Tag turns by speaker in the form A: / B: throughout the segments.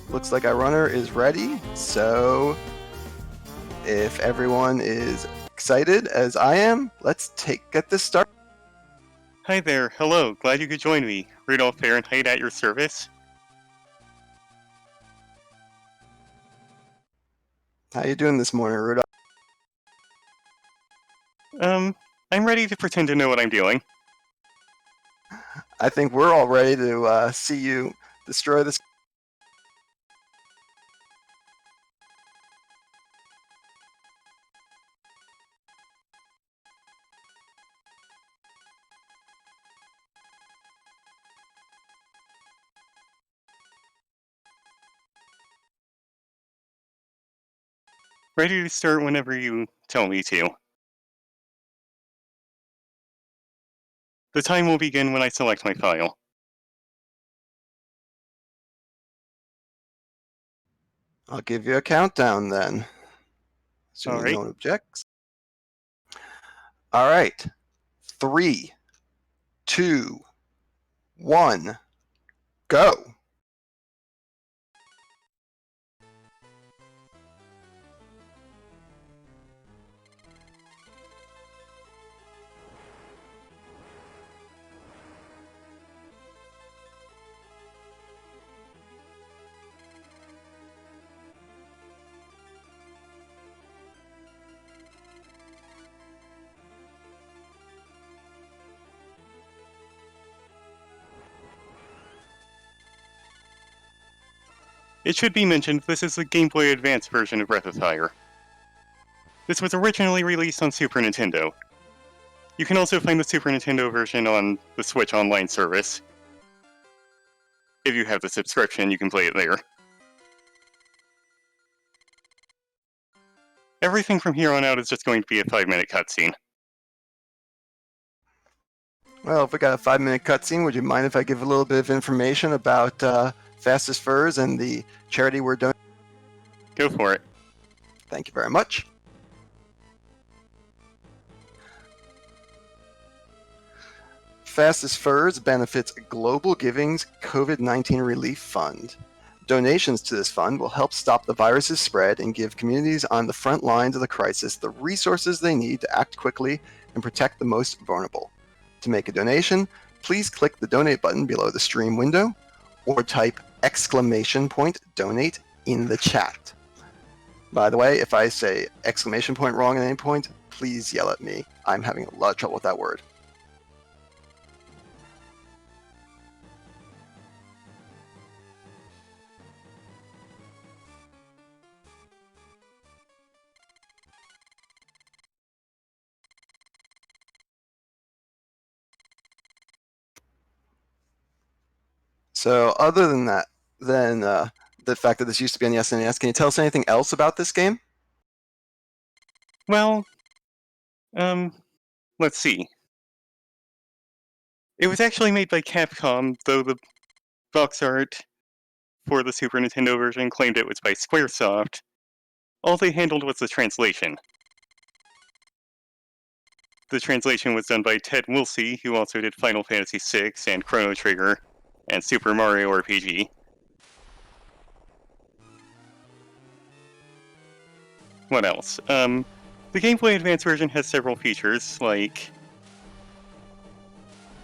A: Looks like our runner is ready, so if everyone is excited as I am, let's get this started.
B: Hi there, hello, glad you could join me. RudolfFahrenheit at your service.
A: How you doing this morning, Rudolph?
B: I'm ready to pretend to know what I'm doing.
A: I think we're all ready to see you destroy this.
B: Ready to start whenever you tell me to. The time will begin when I select my file.
A: I'll give you a countdown then, assuming no
B: Alright.
A: one objects. All right, 3, 2, 1, go.
B: It should be mentioned this is the Game Boy Advance version of Breath of Fire. This was originally released on Super Nintendo. You can also find the Super Nintendo version on the Switch Online service. If you have the subscription, you can play it there. Everything from here on out is just going to be a 5-minute cutscene.
A: Well, if we got a 5-minute cutscene, would you mind if I give a little bit of information about Fastest Furs and the charity we're doing?
B: Go for it.
A: Thank you very much. Fastest Furs benefits Global Giving's COVID-19 Relief Fund. Donations to this fund will help stop the virus's spread and give communities on the front lines of the crisis the resources they need to act quickly and protect the most vulnerable. To make a donation, please click the donate button below the stream window or type !donate in the chat. By the way, if I say ! wrong at any point, please yell at me. I'm having a lot of trouble with that word. So other than that, then the fact that this used to be on the SNES, can you tell us anything else about this game?
B: Well, let's see. It was actually made by Capcom, though the box art for the Super Nintendo version claimed it was by Squaresoft. All they handled was the translation. The translation was done by Ted Wilsey, who also did Final Fantasy VI and Chrono Trigger and Super Mario RPG. What else? The Game Boy Advance version has several features, like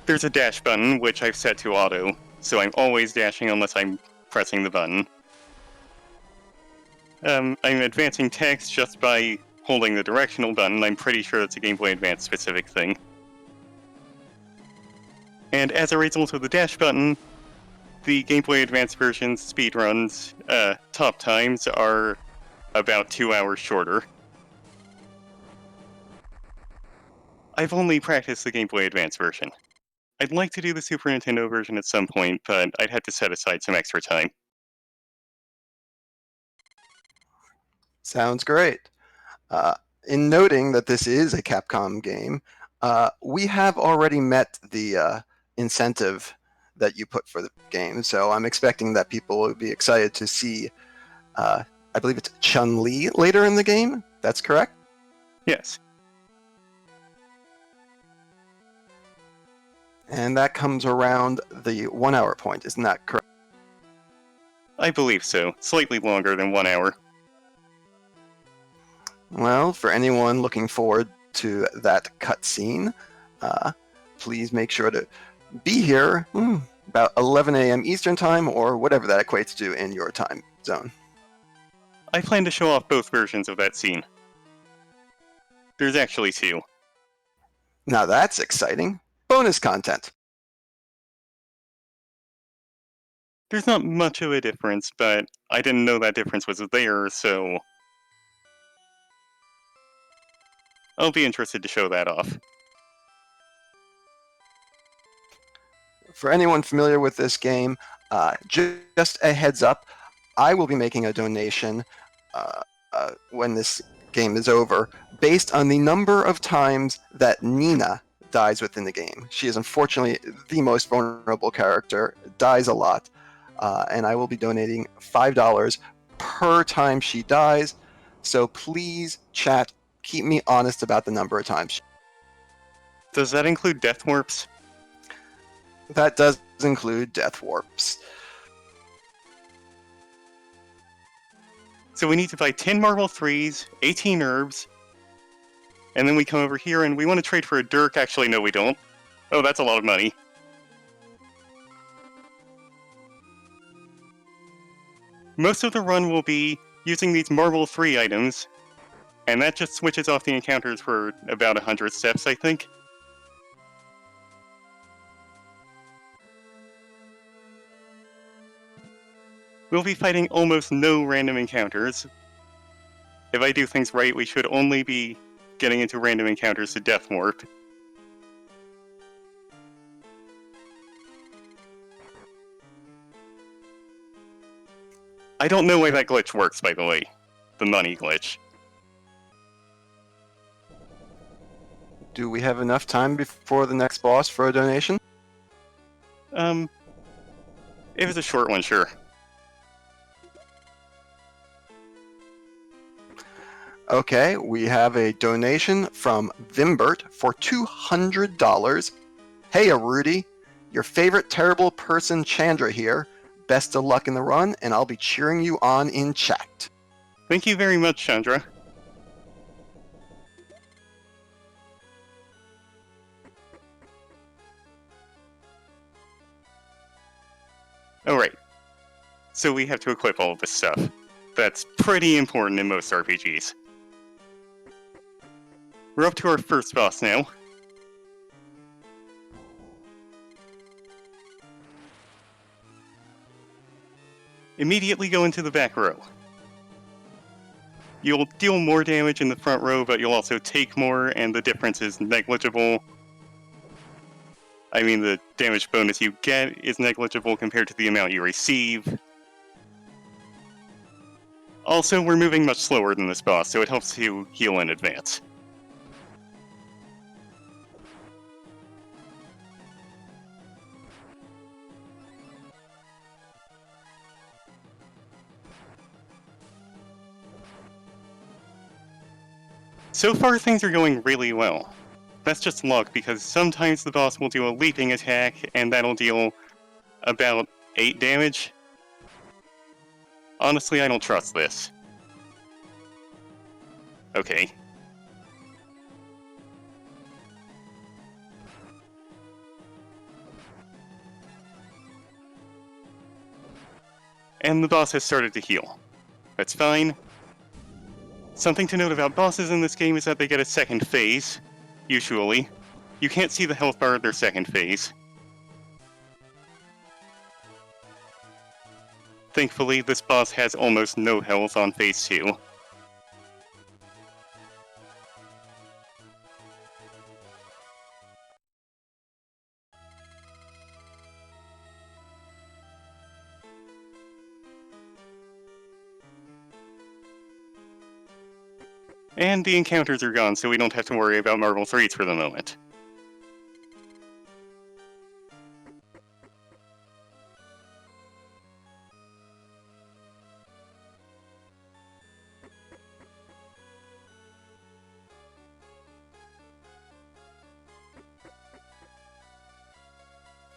B: there's a dash button, which I've set to auto, so I'm always dashing unless I'm pressing the button. I'm advancing text just by holding the directional button. I'm pretty sure that's a Game Boy Advance specific thing. And as a result of the dash button, the Game Boy Advance version's speedruns, top times, are about 2 hours shorter. I've only practiced the Game Boy Advance version. I'd like to do the Super Nintendo version at some point, but I'd have to set aside some extra time.
A: Sounds great. In noting that this is a Capcom game, we have already met the incentive that you put for the game, so I'm expecting that people will be excited to see, I believe it's Chun-Li later in the game. That's correct?
B: Yes.
A: And that comes around the 1 hour point, isn't that correct?
B: I believe so. Slightly longer than 1 hour.
A: Well, for anyone looking forward to that cutscene, please make sure to be here about 11 a.m. Eastern Time, or whatever that equates to in your time zone.
B: I plan to show off both versions of that scene. There's actually two.
A: Now that's exciting. Bonus content.
B: There's not much of a difference, but I didn't know that difference was there, so I'll be interested to show that off.
A: For anyone familiar with this game, just a heads up, I will be making a donation when this game is over, based on the number of times that Nina dies within the game. She is unfortunately the most vulnerable character, dies a lot, and I will be donating $5 per time she dies. So please, chat, keep me honest about the number of times.
B: Does that include death warps?
A: That does include death warps.
B: So we need to buy 10 Marble 3s, 18 herbs, and then we come over here and we want to trade for a Dirk. Actually, no, we don't. Oh, that's a lot of money. Most of the run will be using these Marble 3 items, and that just switches off the encounters for about 100 steps, I think. We'll be fighting almost no random encounters. If I do things right, we should only be getting into random encounters to Death Warp. I don't know why that glitch works, by the way. The money glitch.
A: Do we have enough time before the next boss for a donation?
B: If it's a short one, sure.
A: Okay, we have a donation from Vimbert for $200. Hey, Rudy, your favorite terrible person Chandra here. Best of luck in the run, and I'll be cheering you on in chat.
B: Thank you very much, Chandra. Alright. So we have to equip all of this stuff. That's pretty important in most RPGs. We're up to our first boss now. Immediately go into the back row. You'll deal more damage in the front row, but you'll also take more, and the difference is negligible. I mean, the damage bonus you get is negligible compared to the amount you receive. Also, we're moving much slower than this boss, so it helps you heal in advance. So far, things are going really well. That's just luck, because sometimes the boss will do a leaping attack, and that'll deal about 8 damage. Honestly, I don't trust this. Okay. And the boss has started to heal. That's fine. Something to note about bosses in this game is that they get a second phase, usually. You can't see the health bar at their second phase. Thankfully, this boss has almost no health on phase 2. And the encounters are gone, so we don't have to worry about Marble 3s for the moment.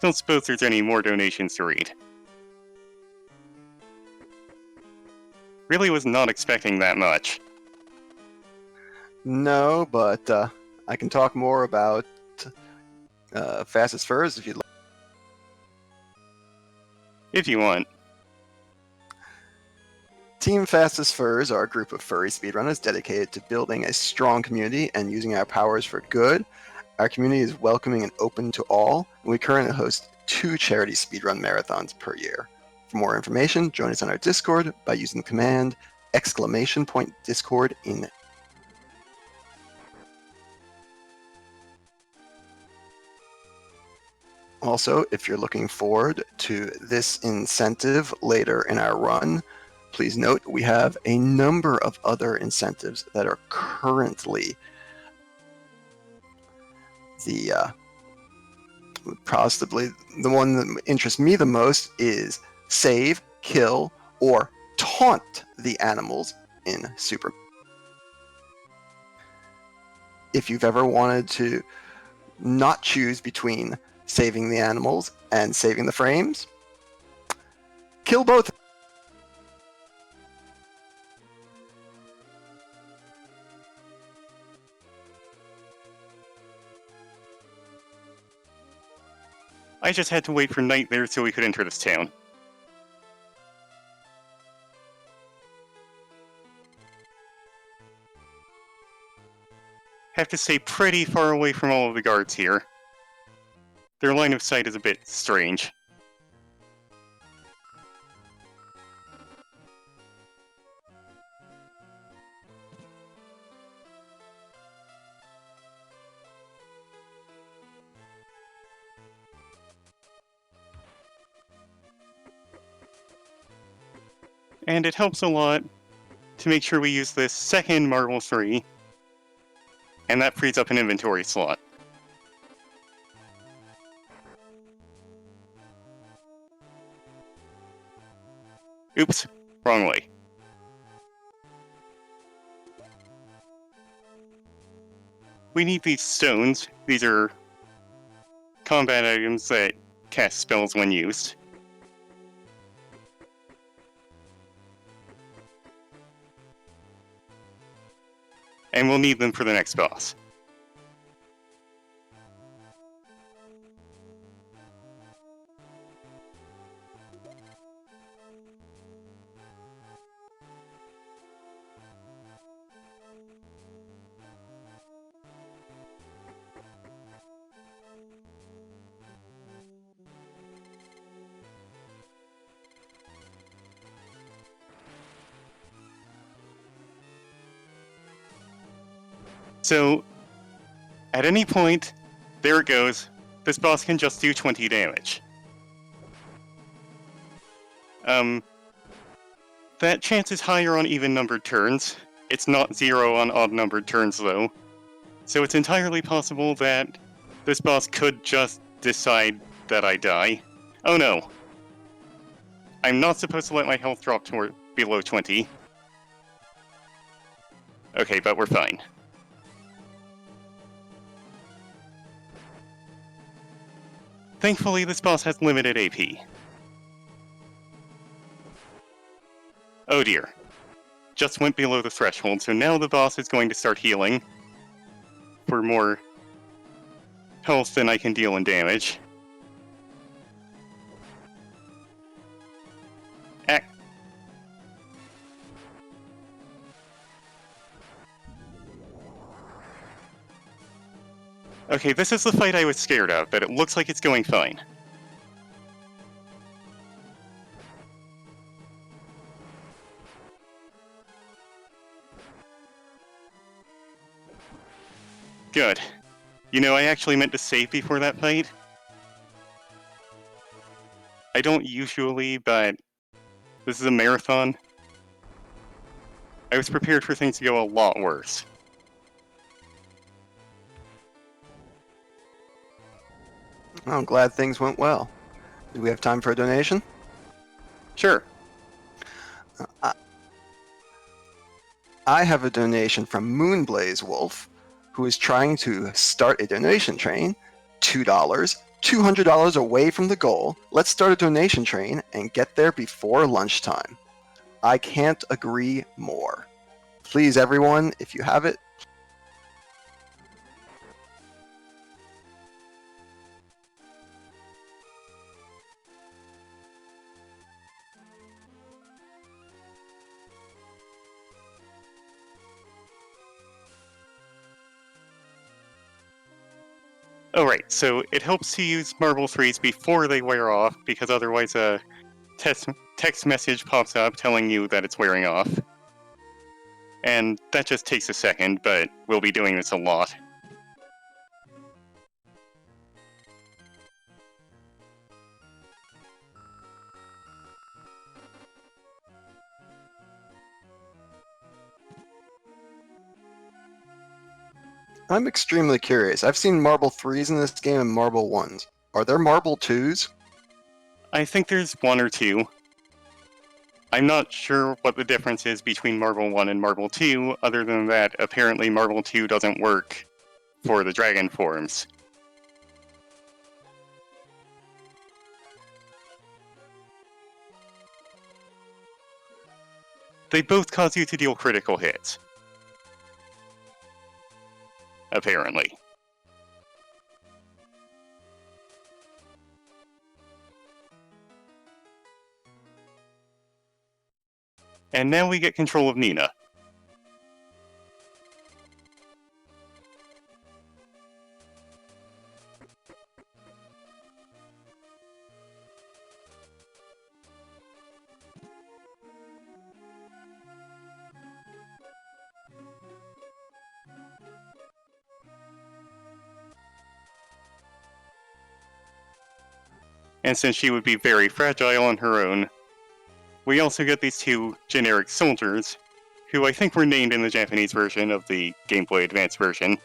B: Don't suppose there's any more donations to read. Really was not expecting that much.
A: No, but I can talk more about Fastest Furs if you'd like.
B: If you want.
A: Team Fastest Furs are a group of furry speedrunners dedicated to building a strong community and using our powers for good. Our community is welcoming and open to all, and we currently host 2 charity speedrun marathons per year. For more information, join us on our Discord by using the command !Discord in. Also, if you're looking forward to this incentive later in our run, please note we have a number of other incentives that are currently possibly the one that interests me the most is save, kill, or taunt the animals in Super. If you've ever wanted to not choose between saving the animals and saving the frames, kill both.
B: I just had to wait for night there so we could enter this town. Have to stay pretty far away from all of the guards here. Their line of sight is a bit strange. And it helps a lot to make sure we use this second Marvel 3, and that frees up an inventory slot. Oops, wrong way. We need these stones. These are combat items that cast spells when used. And we'll need them for the next boss. So, at any point, there it goes, this boss can just do 20 damage. That chance is higher on even-numbered turns. It's not 0 on odd-numbered turns, though. So it's entirely possible that this boss could just decide that I die. Oh no. I'm not supposed to let my health drop toward below 20. Okay, but we're fine. Thankfully, this boss has limited AP. Oh dear. Just went below the threshold, so now the boss is going to start healing for more health than I can deal in damage. Okay, this is the fight I was scared of, but it looks like it's going fine. Good. You know, I actually meant to save before that fight. I don't usually, but this is a marathon. I was prepared for things to go a lot worse.
A: Well, I'm glad things went well. Do we have time for a donation?
B: Sure.
A: I have a donation from Moonblaze Wolf, who is trying to start a donation train. $2, $200 away from the goal. Let's start a donation train and get there before lunchtime. I can't agree more. Please, everyone, if you have it,
B: Alright, so it helps to use Marble 3s before they wear off, because otherwise a text message pops up telling you that it's wearing off. And that just takes a second, but we'll be doing this a lot.
A: I'm extremely curious. I've seen Marble 3s in this game and Marble 1s. Are there Marble 2s?
B: I think there's one or two. I'm not sure what the difference is between Marble 1 and Marble 2, other than that apparently Marble 2 doesn't work for the dragon forms. They both cause you to deal critical hits. Apparently. And now we get control of Nina. And since she would be very fragile on her own, we also get these two generic soldiers, who I think were named in the Japanese version of the Game Boy Advance version.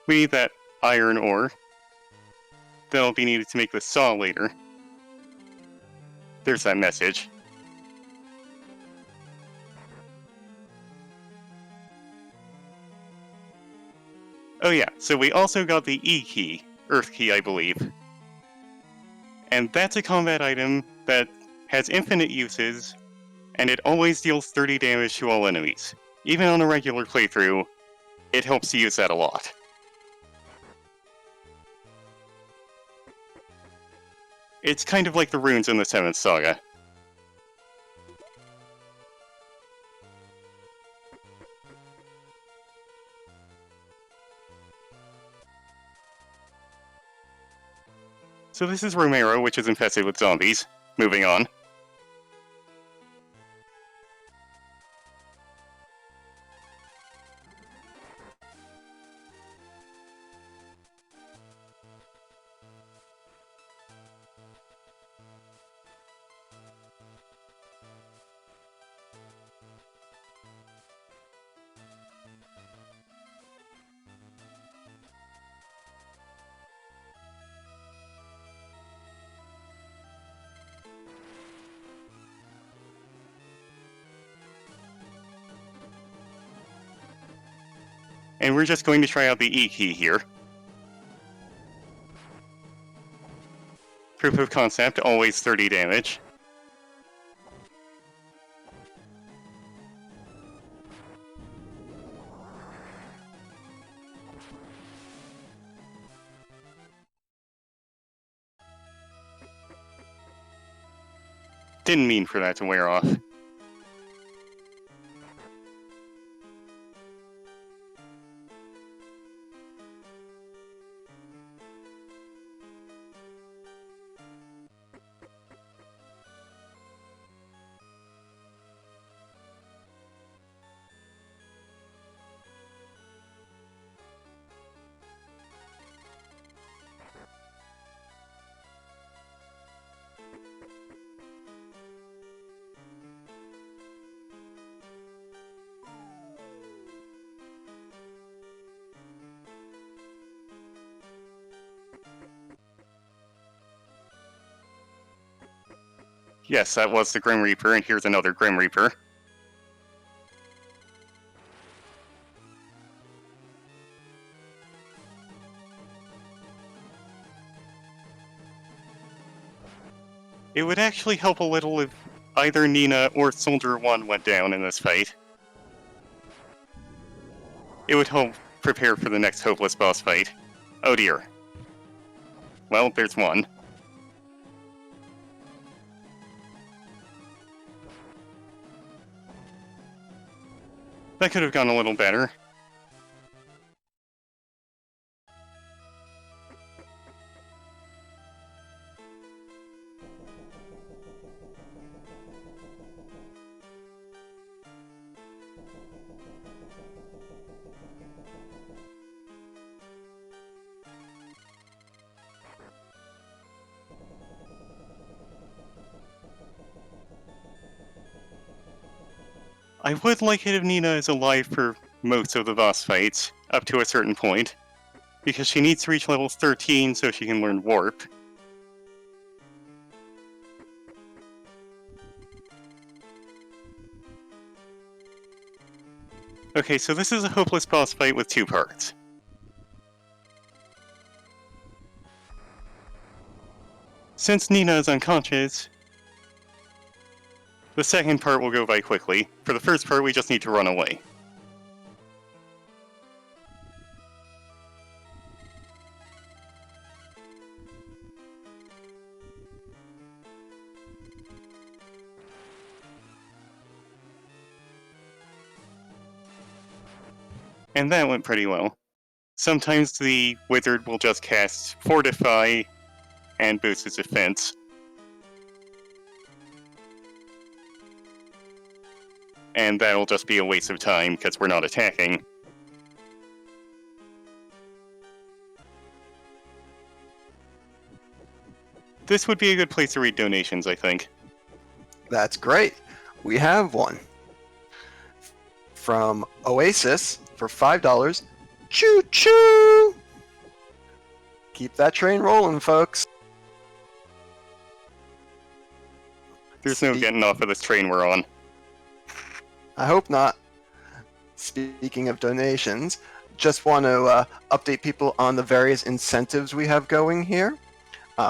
B: We need that iron ore. That'll be needed to make the saw later. There's that message. Oh yeah, so we also got the E key, Earth key I believe. And that's a combat item that has infinite uses, and it always deals 30 damage to all enemies. Even on a regular playthrough, it helps to use that a lot. It's kind of like the runes in the 7th Saga. So this is Romero, which is infested with zombies. Moving on. And we're just going to try out the E key here. Proof of concept, always 30 damage. Didn't mean for that to wear off. Yes, that was the Grim Reaper, and here's another Grim Reaper. It would actually help a little if either Nina or Soldier 1 went down in this fight. It would help prepare for the next hopeless boss fight. Oh dear. Well, there's one. That could have gone a little better. I would like it if Nina is alive for most of the boss fights, up to a certain point, because she needs to reach level 13 so she can learn Warp. Okay, so this is a hopeless boss fight with two parts. Since Nina is unconscious, the second part will go by quickly. For the first part, we just need to run away. And that went pretty well. Sometimes the wizard will just cast Fortify and boost its defense. And that'll just be a waste of time because we're not attacking. This would be a good place to read donations, I think.
A: That's great. We have one from Oasis for $5. Choo choo! Keep that train rolling, folks.
B: There's no getting off of this train we're on.
A: I hope not. Speaking of donations, just want to update people on the various incentives we have going here.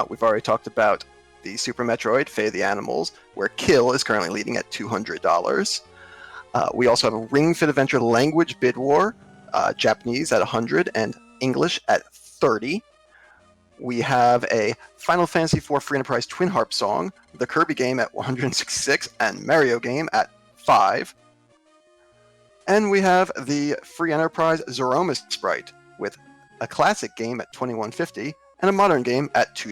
A: We've already talked about the Super Metroid, Fate of the Animals, where Kill is currently leading at $200. We also have a Ring Fit Adventure language bid war, Japanese at $100 and English at $30. We have a Final Fantasy IV Free Enterprise Twin Harp song, the Kirby game at $166, and Mario game at $5. And we have the Free Enterprise Zeromus sprite with a classic game at $21.50 and a modern game at $2.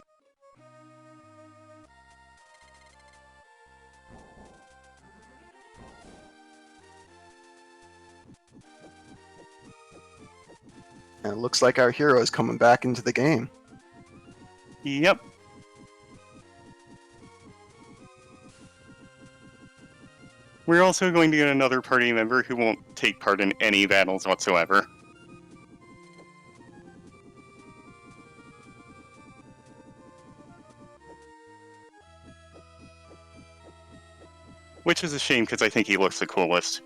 A: And it looks like our hero is coming back into the game.
B: Yep. We're also going to get another party member who won't take part in any battles whatsoever. Which is a shame because I think he looks the coolest.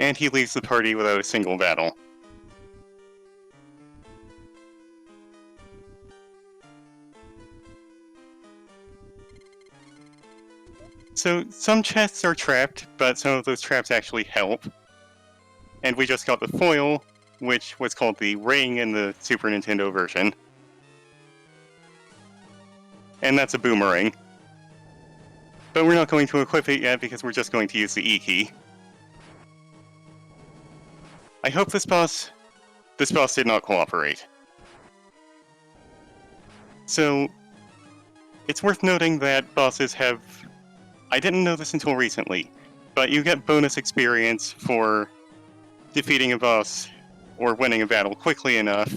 B: And he leaves the party without a single battle. So, some chests are trapped, but some of those traps actually help. And we just got the foil, which was called the Ring in the Super Nintendo version. And that's a boomerang. But we're not going to equip it yet because we're just going to use the E key. I hope this boss did not cooperate. So, it's worth noting that bosses have... I didn't know this until recently, but you get bonus experience for defeating a boss or winning a battle quickly enough.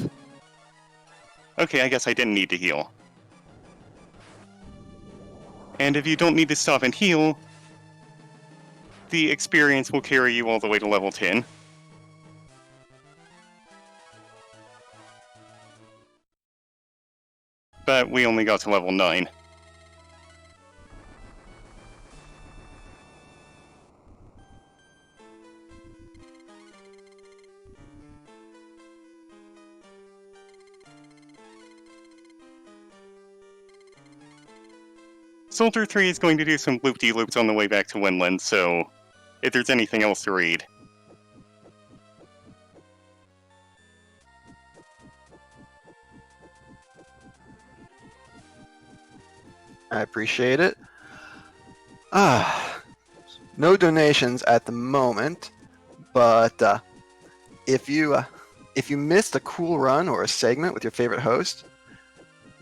B: Okay, I guess I didn't need to heal. And if you don't need to stop and heal, the experience will carry you all the way to level 10. But we only got to level 9. Soldier 3 is going to do some loop-de-loops on the way back to Winland, so if there's anything else to read.
A: I appreciate it. No donations at the moment, but if you missed a cool run or a segment with your favorite host,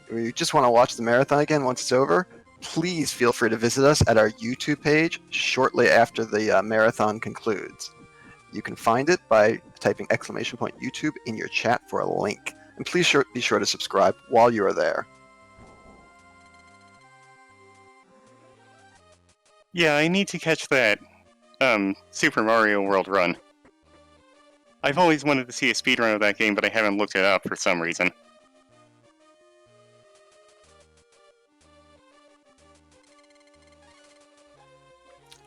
A: or you just want to watch the marathon again once it's over, please feel free to visit us at our YouTube page shortly after the marathon concludes. You can find it by typing !YouTube in your chat for a link. And please be sure to subscribe while you are there.
B: Yeah, I need to catch that, Super Mario World run. I've always wanted to see a speedrun of that game, but I haven't looked it up for some reason.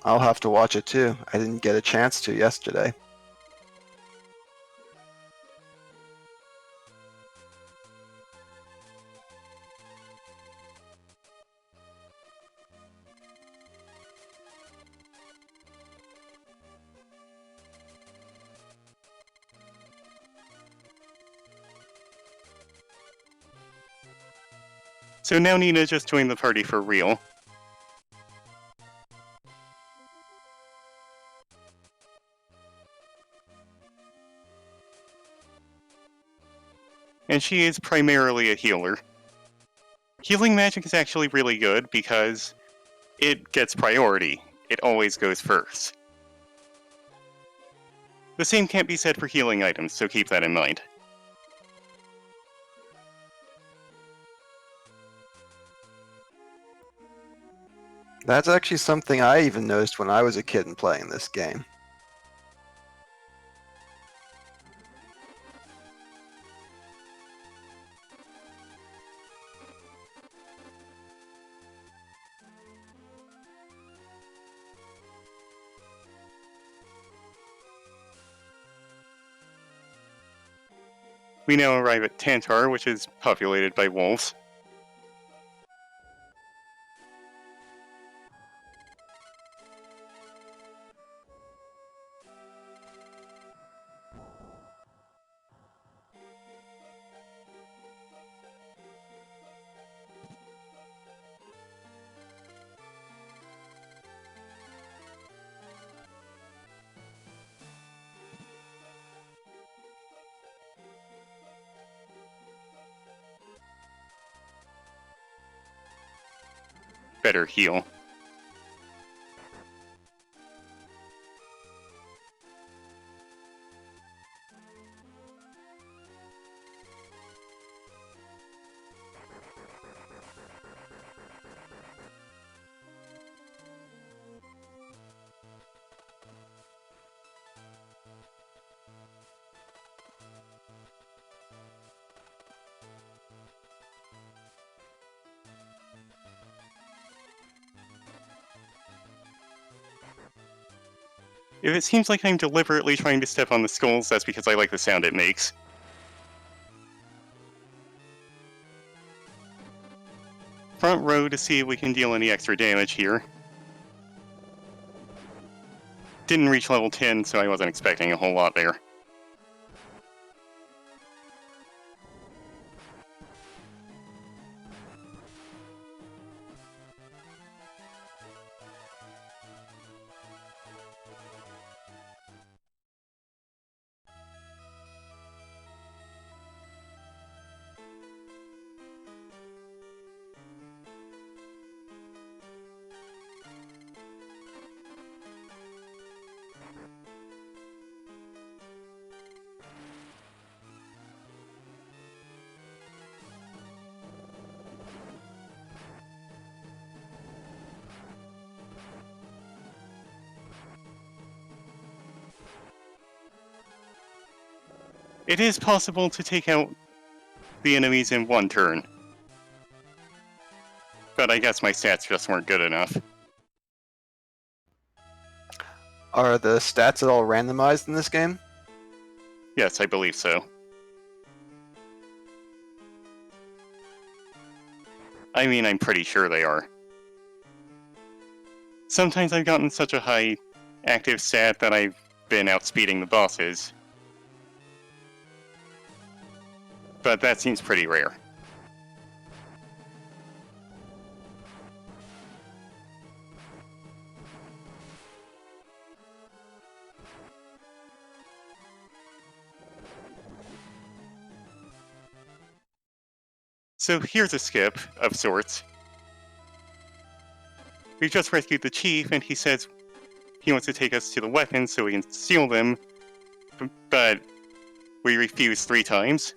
A: I'll have to watch it too. I didn't get a chance to yesterday.
B: So now Nina just joined the party for real. And she is primarily a healer. Healing magic is actually really good because it gets priority. It always goes first. The same can't be said for healing items, so keep that in mind.
A: That's actually something I even noticed when I was a kid and playing this game.
B: We now arrive at Tantar, which is populated by wolves. Better heal. If it seems like I'm deliberately trying to step on the skulls, that's because I like the sound it makes. Front row to see if we can deal any extra damage here. Didn't reach level 10, so I wasn't expecting a whole lot there. It is possible to take out the enemies in one turn, but I guess my stats just weren't good enough.
A: Are the stats at all randomized in this game?
B: Yes, I believe so. I mean, I'm pretty sure they are. Sometimes I've gotten such a high active stat that I've been outspeeding the bosses, but that seems pretty rare. So here's a skip, of sorts. We've just rescued the chief, and he says he wants to take us to the weapons so we can steal them, but we refuse 3 times,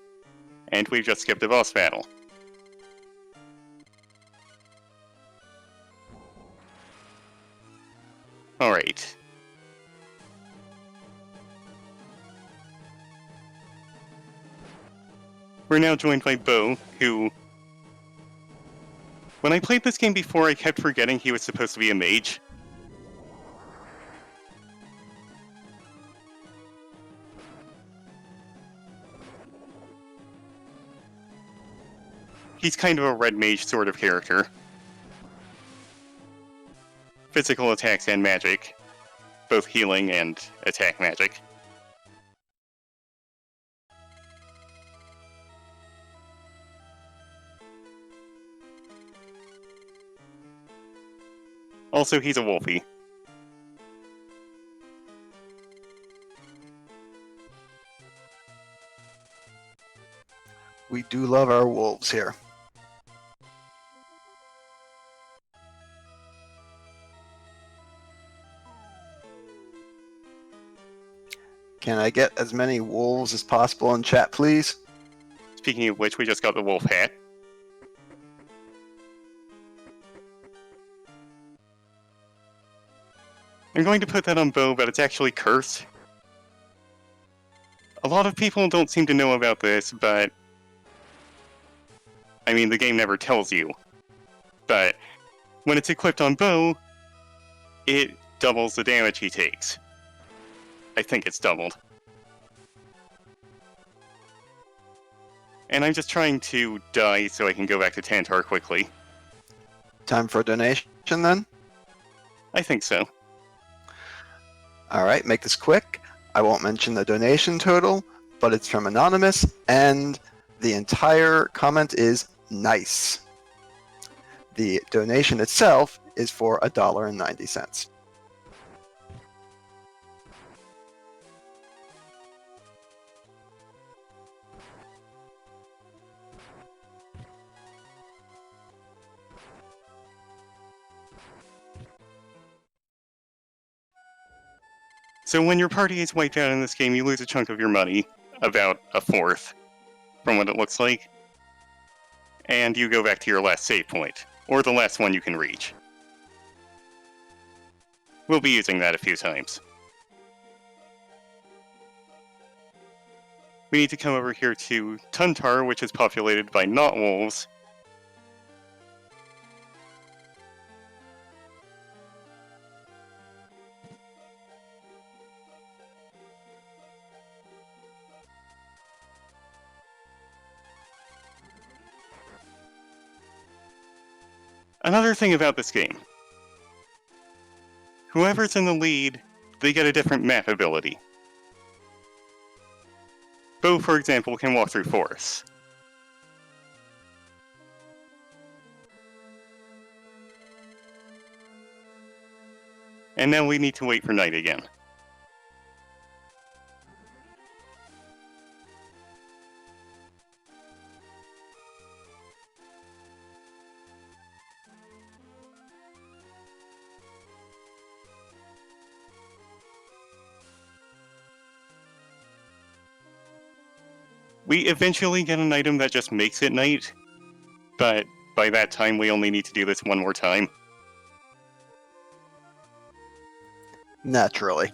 B: and we've just skipped a boss battle. Alright. We're now joined by Bo, who... When I played this game before, I kept forgetting he was supposed to be a mage. He's kind of a red mage sort of character. Physical attacks and magic. Both healing and attack magic. Also, he's a wolfie.
A: We do love our wolves here. Can I get as many wolves as possible in chat, please?
B: Speaking of which, we just got the wolf hat. I'm going to put that on Bo, but it's actually cursed. A lot of people don't seem to know about this, but... I mean, the game never tells you. But when it's equipped on Bo, it doubles the damage he takes. I think it's doubled. And I'm just trying to die so I can go back to Tantar quickly.
A: Time for a donation then?
B: I think so.
A: Alright, make this quick. I won't mention the donation total, but it's from Anonymous, and the entire comment is nice. The donation itself is for $1.90.
B: So when your party is wiped out in this game, you lose a chunk of your money, about a fourth, from what it looks like. And you go back to your last save point, or the last one you can reach. We'll be using that a few times. We need to come over here to Tuntar, which is populated by not wolves. Another thing about this game. Whoever's in the lead, they get a different map ability. Bo, for example, can walk through forests. And now we need to wait for night again. We eventually get an item that just makes it night, but by that time we only need to do this one more time.
A: Naturally.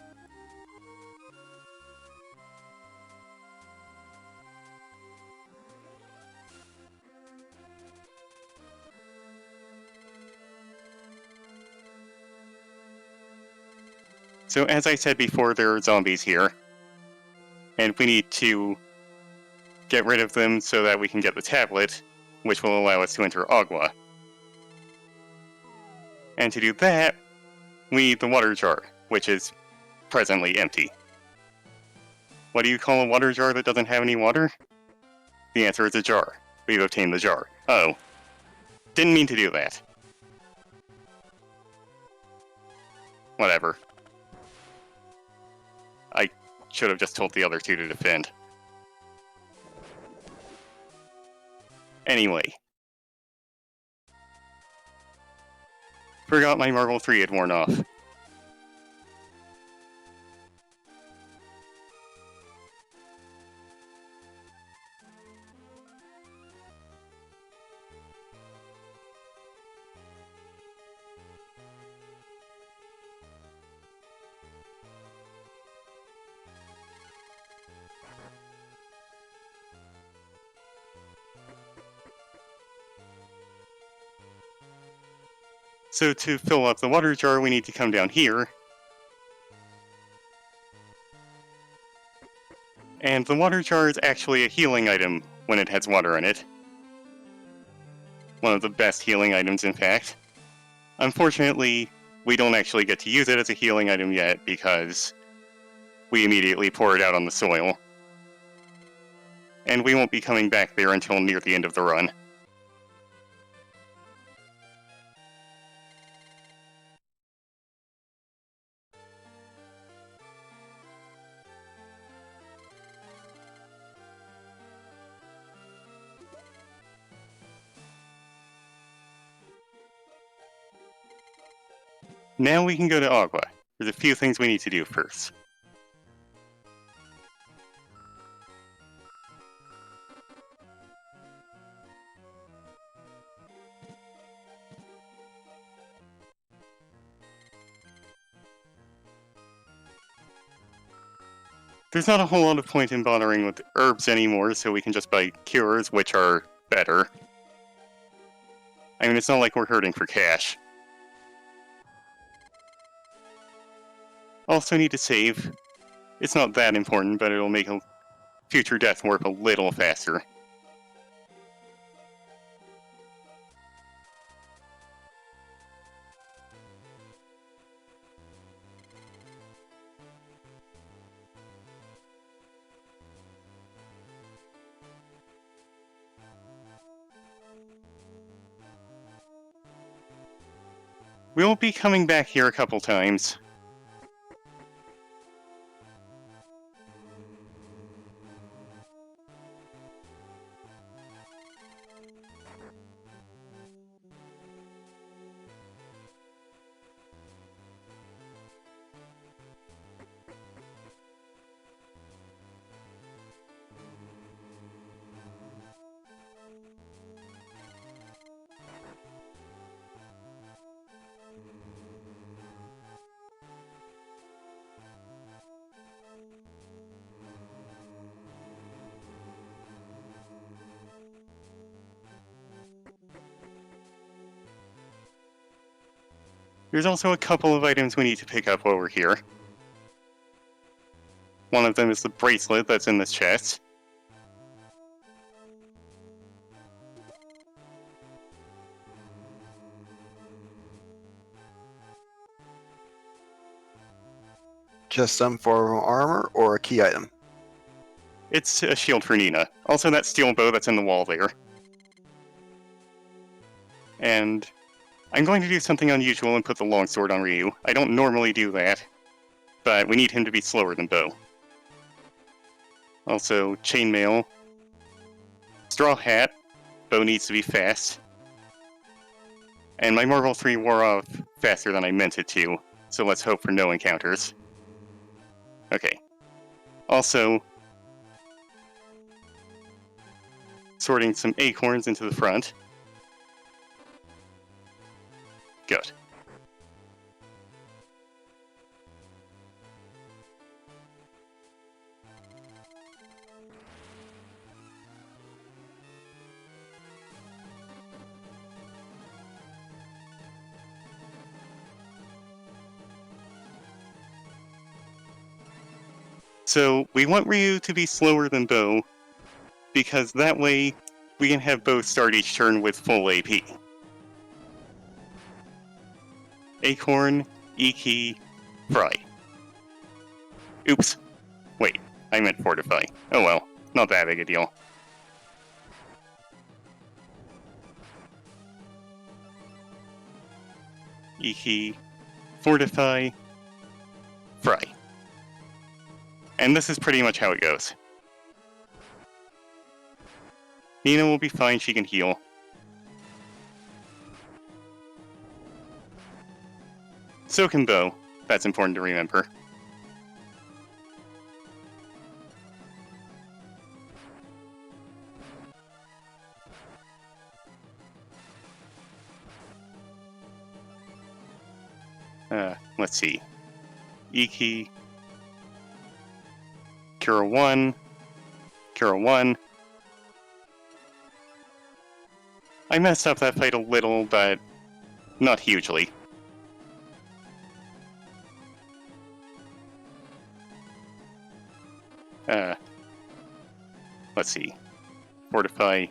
B: So as I said before, there are zombies here. And we need to get rid of them so that we can get the tablet, which will allow us to enter Agua. And to do that, we need the water jar, which is presently empty. What do you call a water jar that doesn't have any water? The answer is a jar. We've obtained the jar. Oh. Didn't mean to do that. Whatever. I should have just told the other two to defend. Anyway. Forgot my Marble 3 had worn off. So to fill up the water jar, we need to come down here. And the water jar is actually a healing item when it has water in it. One of the best healing items, in fact. Unfortunately, we don't actually get to use it as a healing item yet because we immediately pour it out on the soil. And we won't be coming back there until near the end of the run. Now we can go to Agua. There's a few things we need to do first. There's not a whole lot of point in bothering with herbs anymore, so we can just buy cures, which are better. I mean, it's not like we're hurting for cash. Also need to save. It's not that important, but it'll make a future death warp a little faster. We'll be coming back here a couple times. There's also a couple of items we need to pick up while we're here. One of them is the bracelet that's in this chest.
A: Just some form of armor or a key item?
B: It's a shield for Nina. Also that steel bow that's in the wall there. And I'm going to do something unusual and put the longsword on Ryu. I don't normally do that, but we need him to be slower than Bow. Also, chainmail. Straw hat. Bow needs to be fast. And my Marvel 3 wore off faster than I meant it to, so let's hope for no encounters. Okay. Also, sorting some acorns into the front. Good. So we want Ryu to be slower than Bo, because that way we can have Bo start each turn with full AP. Acorn, E-Key, Fry. Oops. Wait, I meant Fortify. Oh well, not that big a deal. E-Key, Fortify, Fry. And this is pretty much how it goes. Nina will be fine, she can heal. So can Bo. That's important to remember. Let's see. E-Key. Cura 1. Cura 1. I messed up that fight a little, but not hugely. Let's see. Fortify.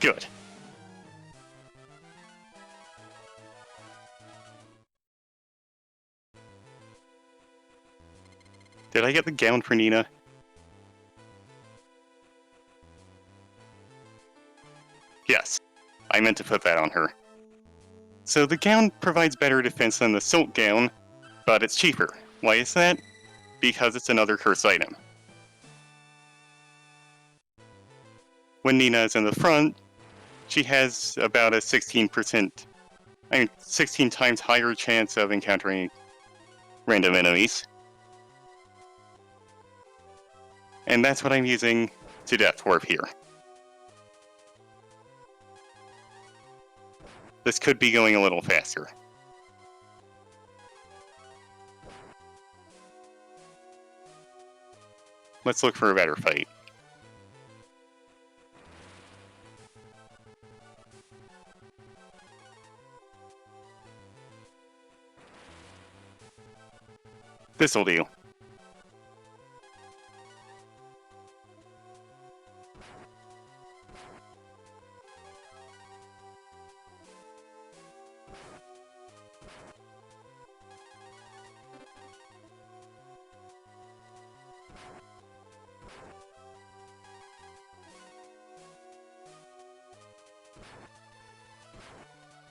B: Good. Did I get the gown for Nina? Yes. I meant to put that on her. So the gown provides better defense than the Silk gown, but it's cheaper. Why is that? Because it's another curse item. When Nina is in the front, she has about a 16 times higher chance of encountering random enemies. And that's what I'm using to Death Warp here. This could be going a little faster. Let's look for a better fight. This'll do.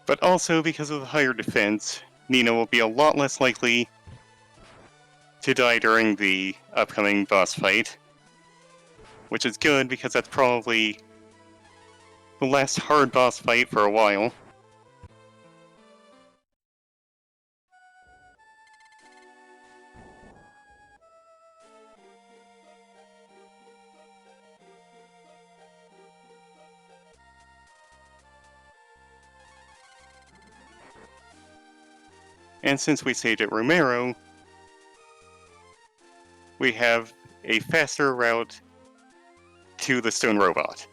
B: But also, because of the higher defense, Nina will be a lot less likely to die during the upcoming boss fight. Which is good, because that's probably the last hard boss fight for a while. And since we saved at Romero, we have a faster route to the stone robot.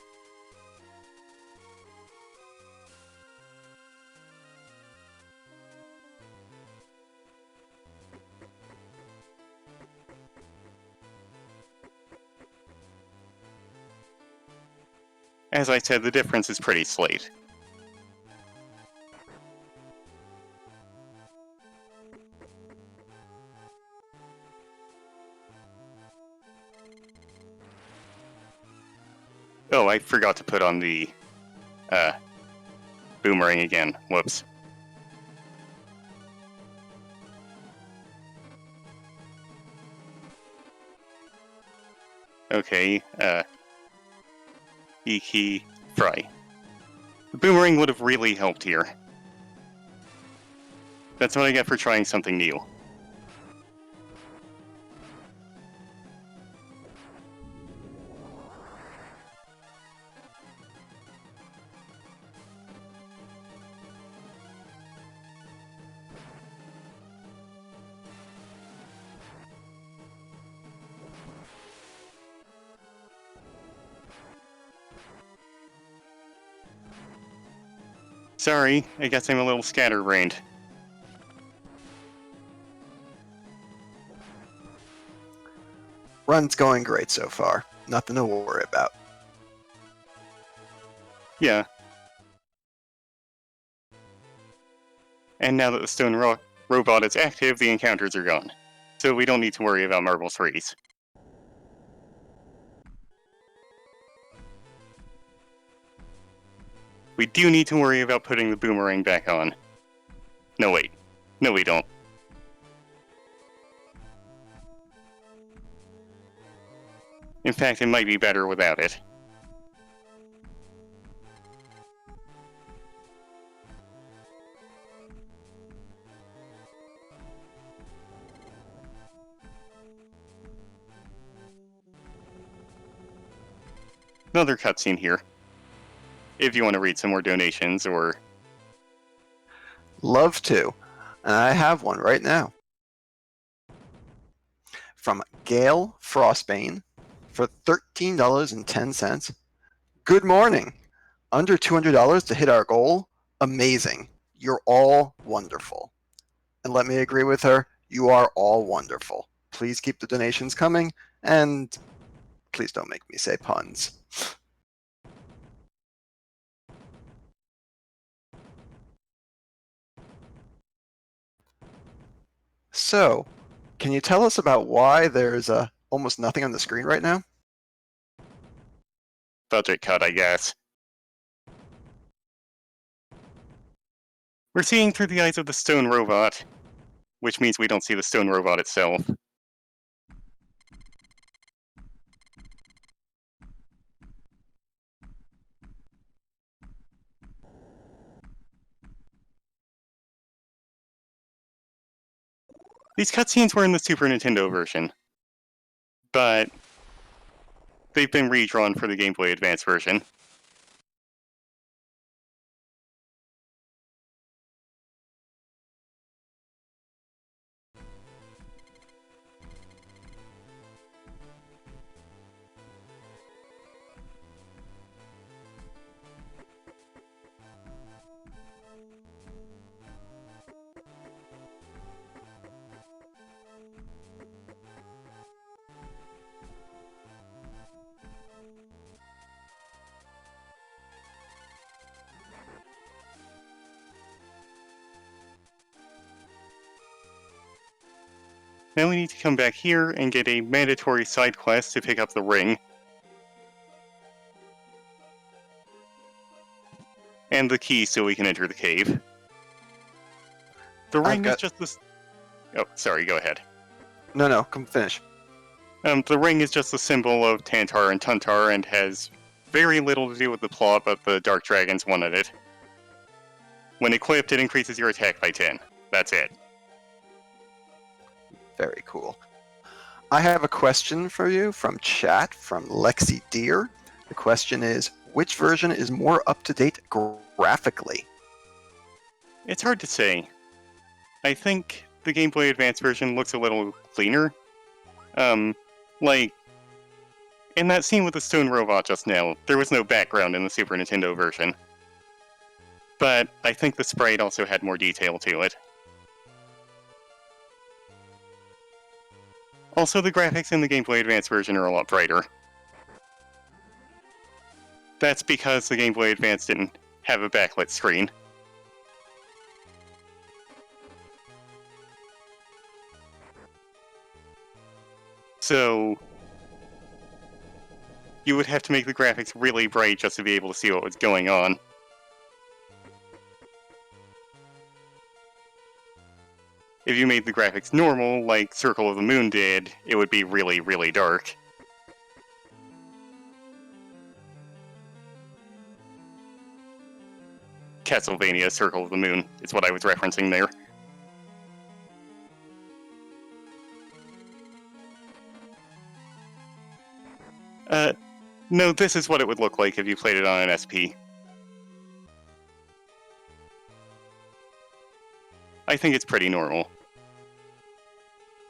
B: As I said, the difference is pretty slight. Oh, I forgot to put on the boomerang again. Whoops. Okay, E-Key, Fry. The boomerang would have really helped here. That's what I get for trying something new. Sorry, I guess I'm a little scatterbrained.
A: Run's going great so far. Nothing to worry about.
B: Yeah. And now that the stone robot is active, the encounters are gone. So we don't need to worry about Marble 3s. We do need to worry about putting the boomerang back on. No, wait. No, we don't. In fact, it might be better without it. Another cutscene here. If you want to read some more donations, or...
A: Love to. And I have one right now. From Gail Frostbane for $13.10. Good morning. Under $200 to hit our goal? Amazing. You're all wonderful. And let me agree with her, you are all wonderful. Please keep the donations coming, and please don't make me say puns. So, can you tell us about why there's almost nothing on the screen right now?
B: budget cut, I guess. We're seeing through the eyes of the stone robot, which means we don't see the stone robot itself. These cutscenes were in the Super Nintendo version, but they've been redrawn for the Game Boy Advance version. Now we need to come back here and get a mandatory side quest to pick up the ring. And the key so we can enter the cave. The ring is just this... Oh, sorry, go ahead.
A: No, come finish.
B: The ring is just a symbol of Tantar and Tuntar and has very little to do with the plot, but the Dark Dragons wanted it. When equipped, it increases your attack by 10. That's it.
A: Very cool. I have a question for you from chat from Lexi Deer. The question is, which version is more up-to-date graphically?
B: It's hard to say. I think the Game Boy Advance version looks a little cleaner. Like, in that scene with the stone robot just now, there was no background in the Super Nintendo version. But I think the sprite also had more detail to it. Also, the graphics in the Game Boy Advance version are a lot brighter. That's because the Game Boy Advance didn't have a backlit screen. So, you would have to make the graphics really bright just to be able to see what was going on. If you made the graphics normal, like Circle of the Moon did, it would be really, really dark. Castlevania Circle of the Moon is what I was referencing there. No, this is what it would look like if you played it on an SP. I think it's pretty normal.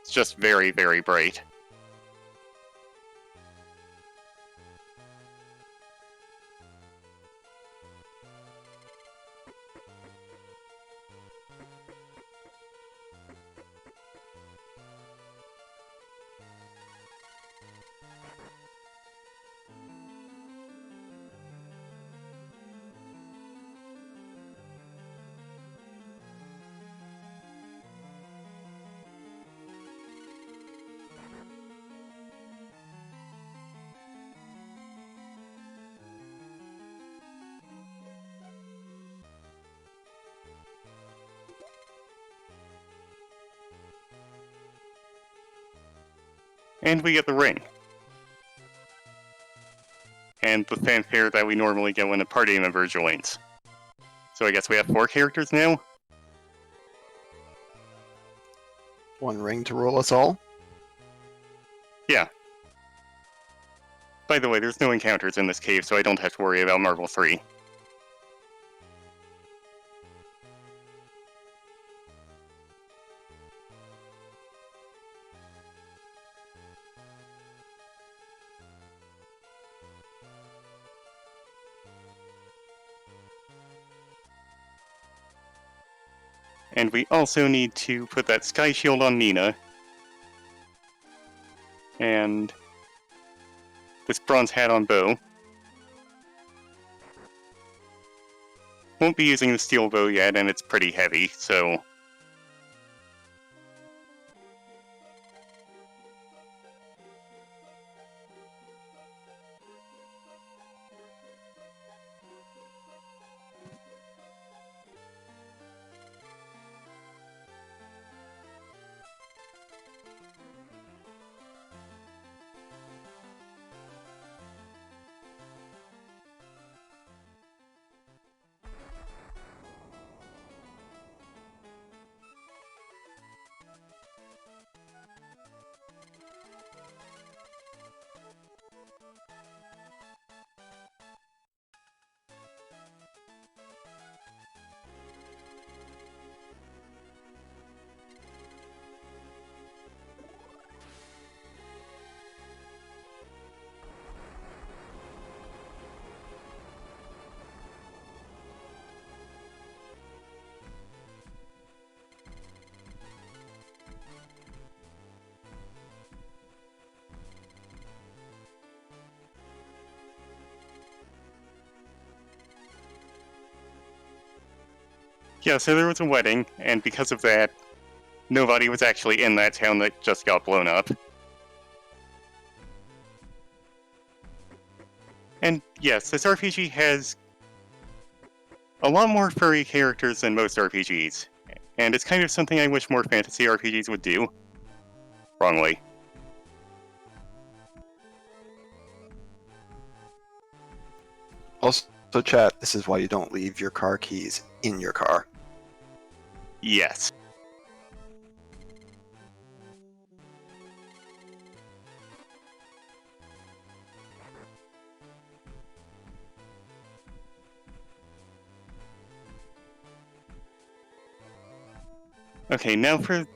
B: It's just very, very bright. And we get the ring. And the fanfare that we normally get when a party member joins. So I guess we have 4 characters now?
A: One ring to rule us all.
B: Yeah. By the way, there's no encounters in this cave, so I don't have to worry about Marvel 3. And we also need to put that sky shield on Nina. And this bronze hat on Bo. Won't be using the steel bow yet, and it's pretty heavy, so... Yeah, so there was a wedding, and because of that, nobody was actually in that town that just got blown up. And yes, this RPG has a lot more furry characters than most RPGs, and it's kind of something I wish more fantasy RPGs would do. Wrongly.
A: Also, chat, this is why you don't leave your car keys in your car.
B: Yes. Okay, now for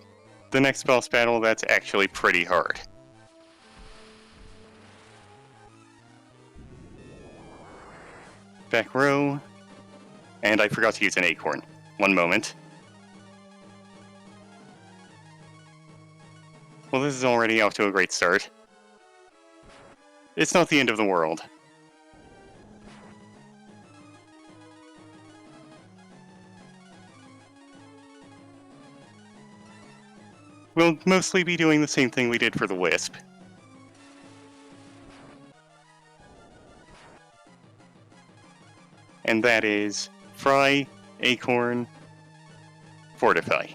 B: the next boss battle that's actually pretty hard. Back row. And I forgot to use an acorn. One moment. Well, this is already off to a great start. It's not the end of the world. We'll mostly be doing the same thing we did for the Wisp. And that is Fry, Acorn, Fortify.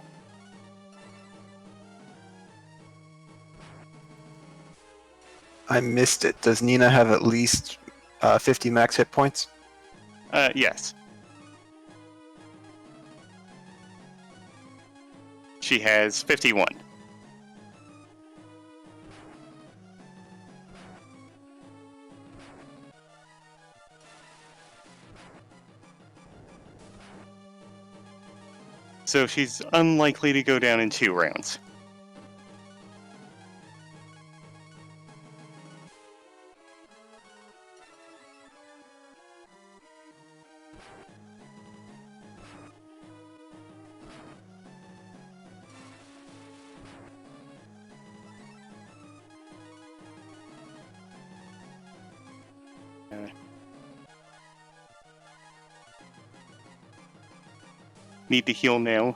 A: I missed it. Does Nina have at least 50 max hit points?
B: Yes. She has 51. So she's unlikely to go down in 2 rounds. Need to heal now.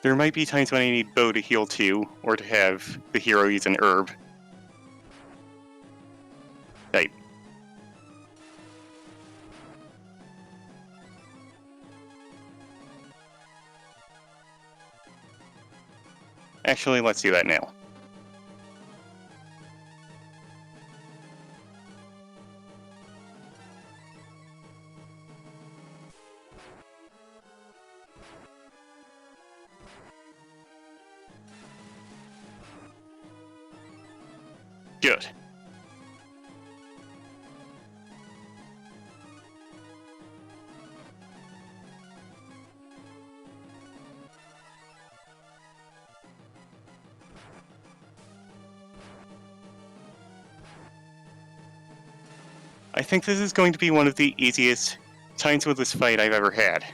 B: There might be times when I need Bo to heal too, or to have the hero use an herb. Right. Actually, let's do that now. Good. I think this is going to be one of the easiest times with this fight I've ever had.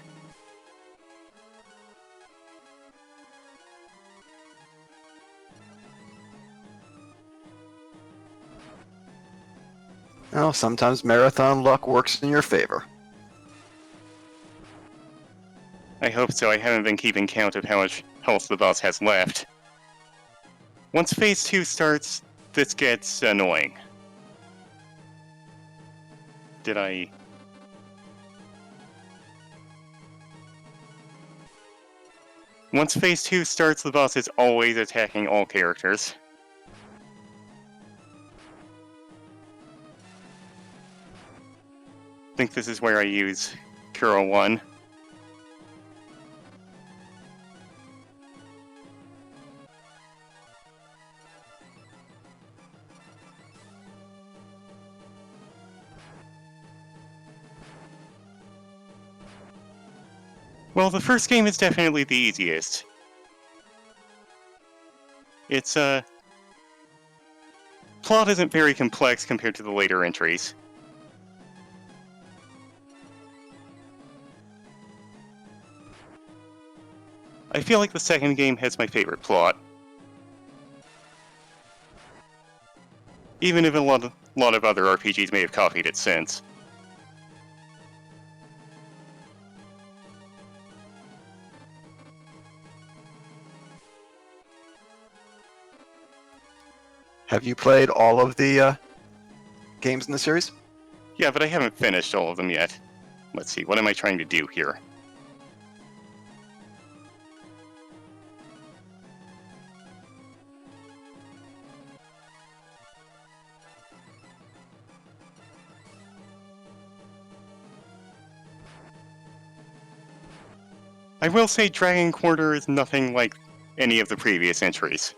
A: Well, sometimes marathon luck works in your favor.
B: I hope so. I haven't been keeping count of how much health the boss has left. Once Phase 2 starts, this gets annoying. Did I... Once Phase 2 starts, the boss is always attacking all characters. I think this is where I use Kuro 1. Well, the first game is definitely the easiest. Its plot isn't very complex compared to the later entries. I feel like the second game has my favorite plot. Even if a lot of other RPGs may have copied it since.
A: Have you played all of the games in the series?
B: Yeah, but I haven't finished all of them yet. Let's see, what am I trying to do here? I will say Dragon Quarter is nothing like any of the previous entries.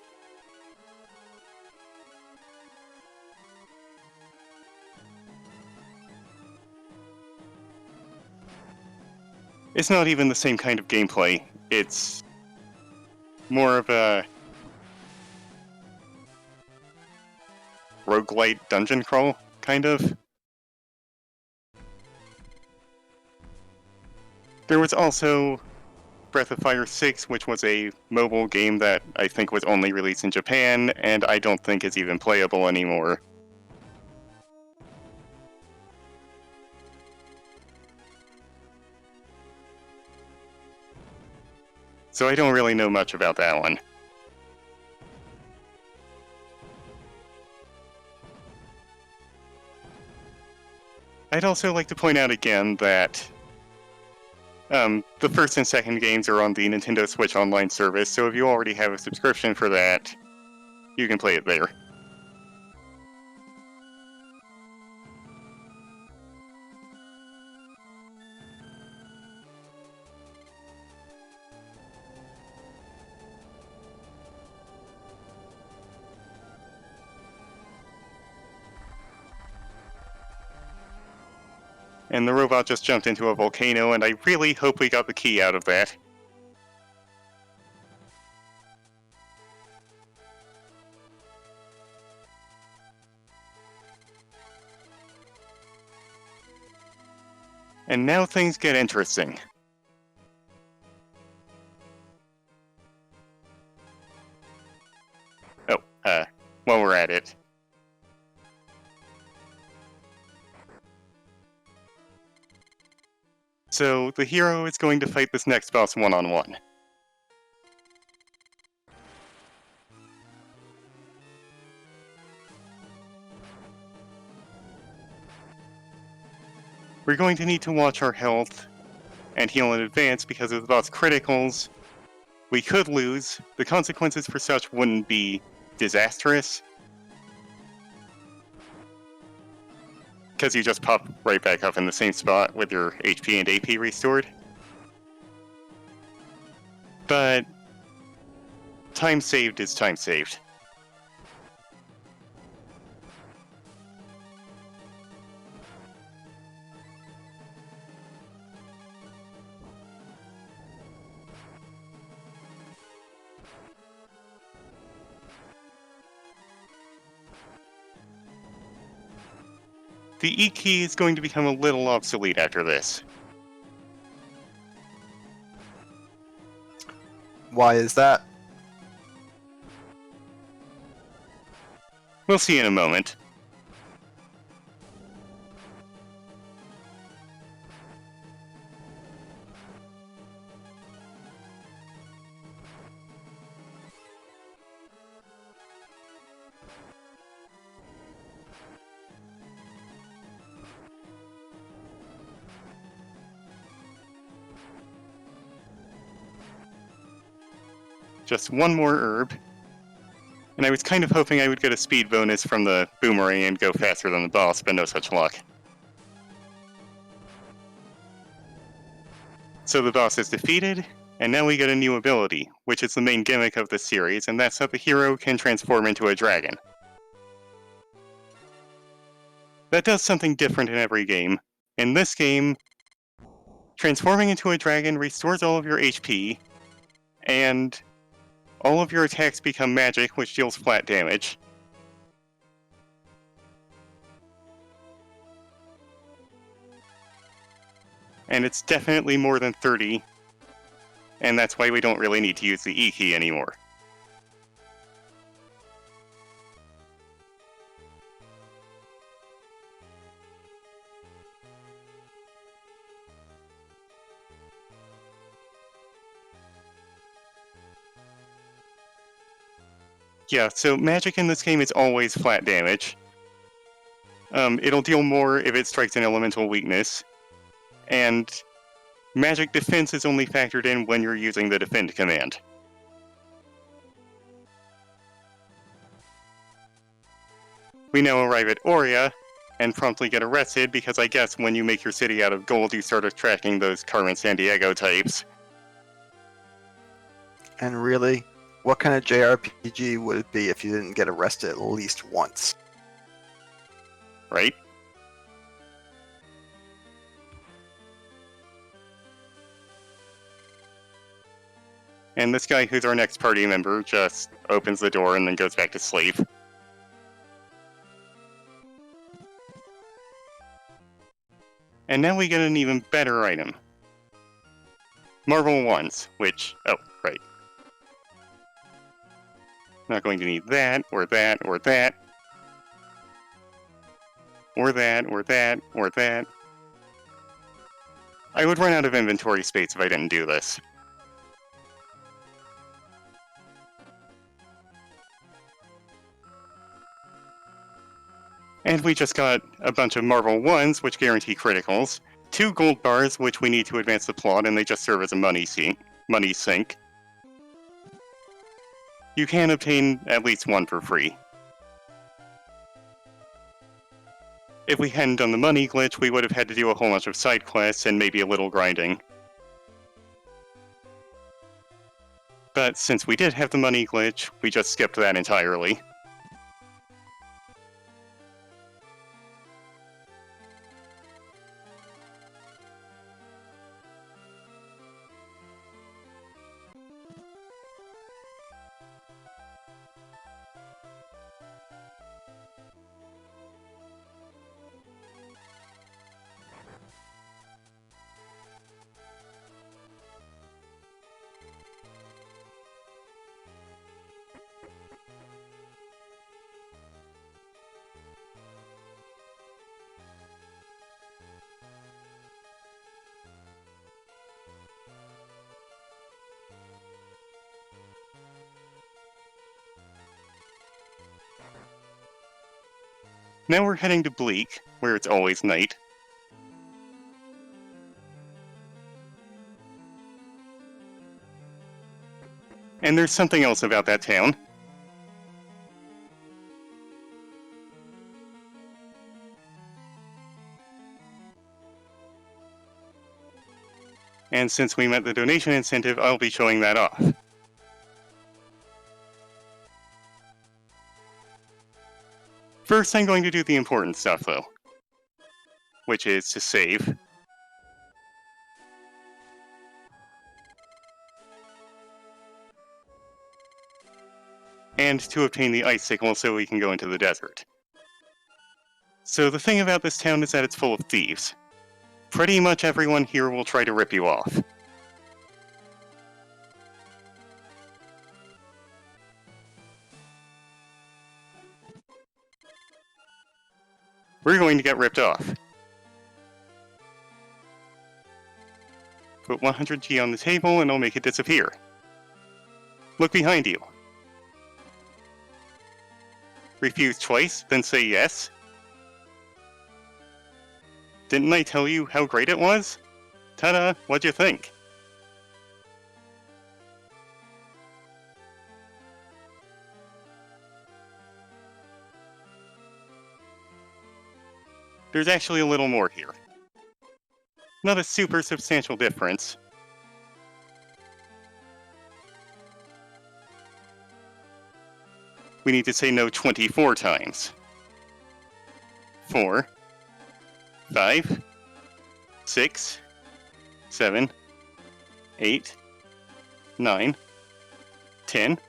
B: It's not even the same kind of gameplay. It's more of a roguelite dungeon crawl, kind of. There was also Breath of Fire 6, which was a mobile game that I think was only released in Japan, and I don't think is even playable anymore. So I don't really know much about that one. I'd also like to point out again that the first and second games are on the Nintendo Switch Online service, so if you already have a subscription for that, you can play it there. And the robot just jumped into a volcano, and I really hope we got the key out of that. And now things get interesting. Oh, while we're at it. So, the hero is going to fight this next boss one-on-one. We're going to need to watch our health and heal in advance because of the boss criticals. We could lose. The consequences for such wouldn't be disastrous, because you just pop right back up in the same spot with your HP and AP restored. But time saved is time saved. The E key is going to become a little obsolete after this.
A: Why is that?
B: We'll see in a moment. Just one more herb. And I was kind of hoping I would get a speed bonus from the boomerang and go faster than the boss, but no such luck. So the boss is defeated, and now we get a new ability, which is the main gimmick of this series, and that's that the hero can transform into a dragon. That does something different in every game. In this game, transforming into a dragon restores all of your HP, and all of your attacks become magic, which deals flat damage. And it's definitely more than 30, and that's why we don't really need to use the E key anymore. Yeah, so magic in this game is always flat damage. It'll deal more if it strikes an elemental weakness, and magic defense is only factored in when you're using the defend command. We now arrive at Aurea, and promptly get arrested because I guess when you make your city out of gold you start attracting those Carmen Sandiego types.
A: And really, what kind of JRPG would it be if you didn't get arrested at least once?
B: Right? And this guy, who's our next party member, just opens the door and then goes back to sleep. And now we get an even better item. Marvel Wands, which... oh, right. Not going to need that, or that, or that. Or that, or that, or that. I would run out of inventory space if I didn't do this. And we just got a bunch of Marvel 1s, which guarantee criticals, 2 gold bars, which we need to advance the plot, and they just serve as a money sink. You can obtain at least 1 for free. If we hadn't done the money glitch, we would have had to do a whole bunch of side quests and maybe a little grinding. But since we did have the money glitch, we just skipped that entirely. Now we're heading to Bleak, where it's always night. And there's something else about that town. And since we met the donation incentive, I'll be showing that off. First, I'm going to do the important stuff, though, which is to save. And to obtain the icicle so we can go into the desert. So the thing about this town is that it's full of thieves. Pretty much everyone here will try to rip you off. We're going to get ripped off. Put 100G on the table and I'll make it disappear. Look behind you. Refuse twice, then say yes. Didn't I tell you how great it was? Ta-da, what'd you think? There's actually a little more here. Not a super substantial difference. We need to say no 24 times. 4, 5, 6, 7, 8, 9, 10,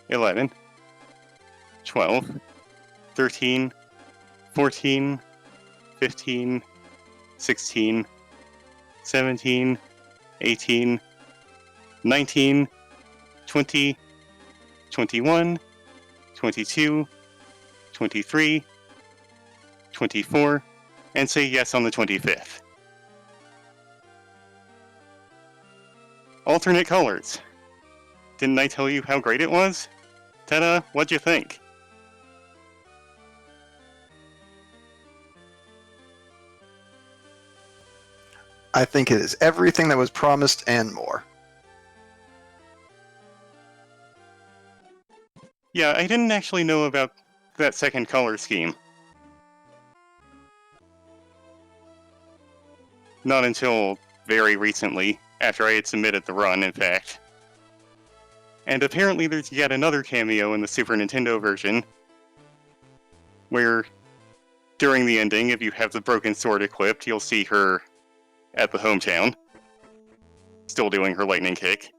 B: 11, 12, 13, 14, 15, 16, 17, 18, 19, 20, 21, 22, 23, 24, and say yes on the 25th. Alternate colors. Didn't I tell you how great it was? Ta-da, what'd you think?
A: I think it is everything that was promised and more.
B: Yeah, I didn't actually know about that second color scheme. Not until very recently, after I had submitted the run, in fact. And apparently there's yet another cameo in the Super Nintendo version, where during the ending, if you have the broken sword equipped, you'll see her at the hometown, still doing her lightning kick.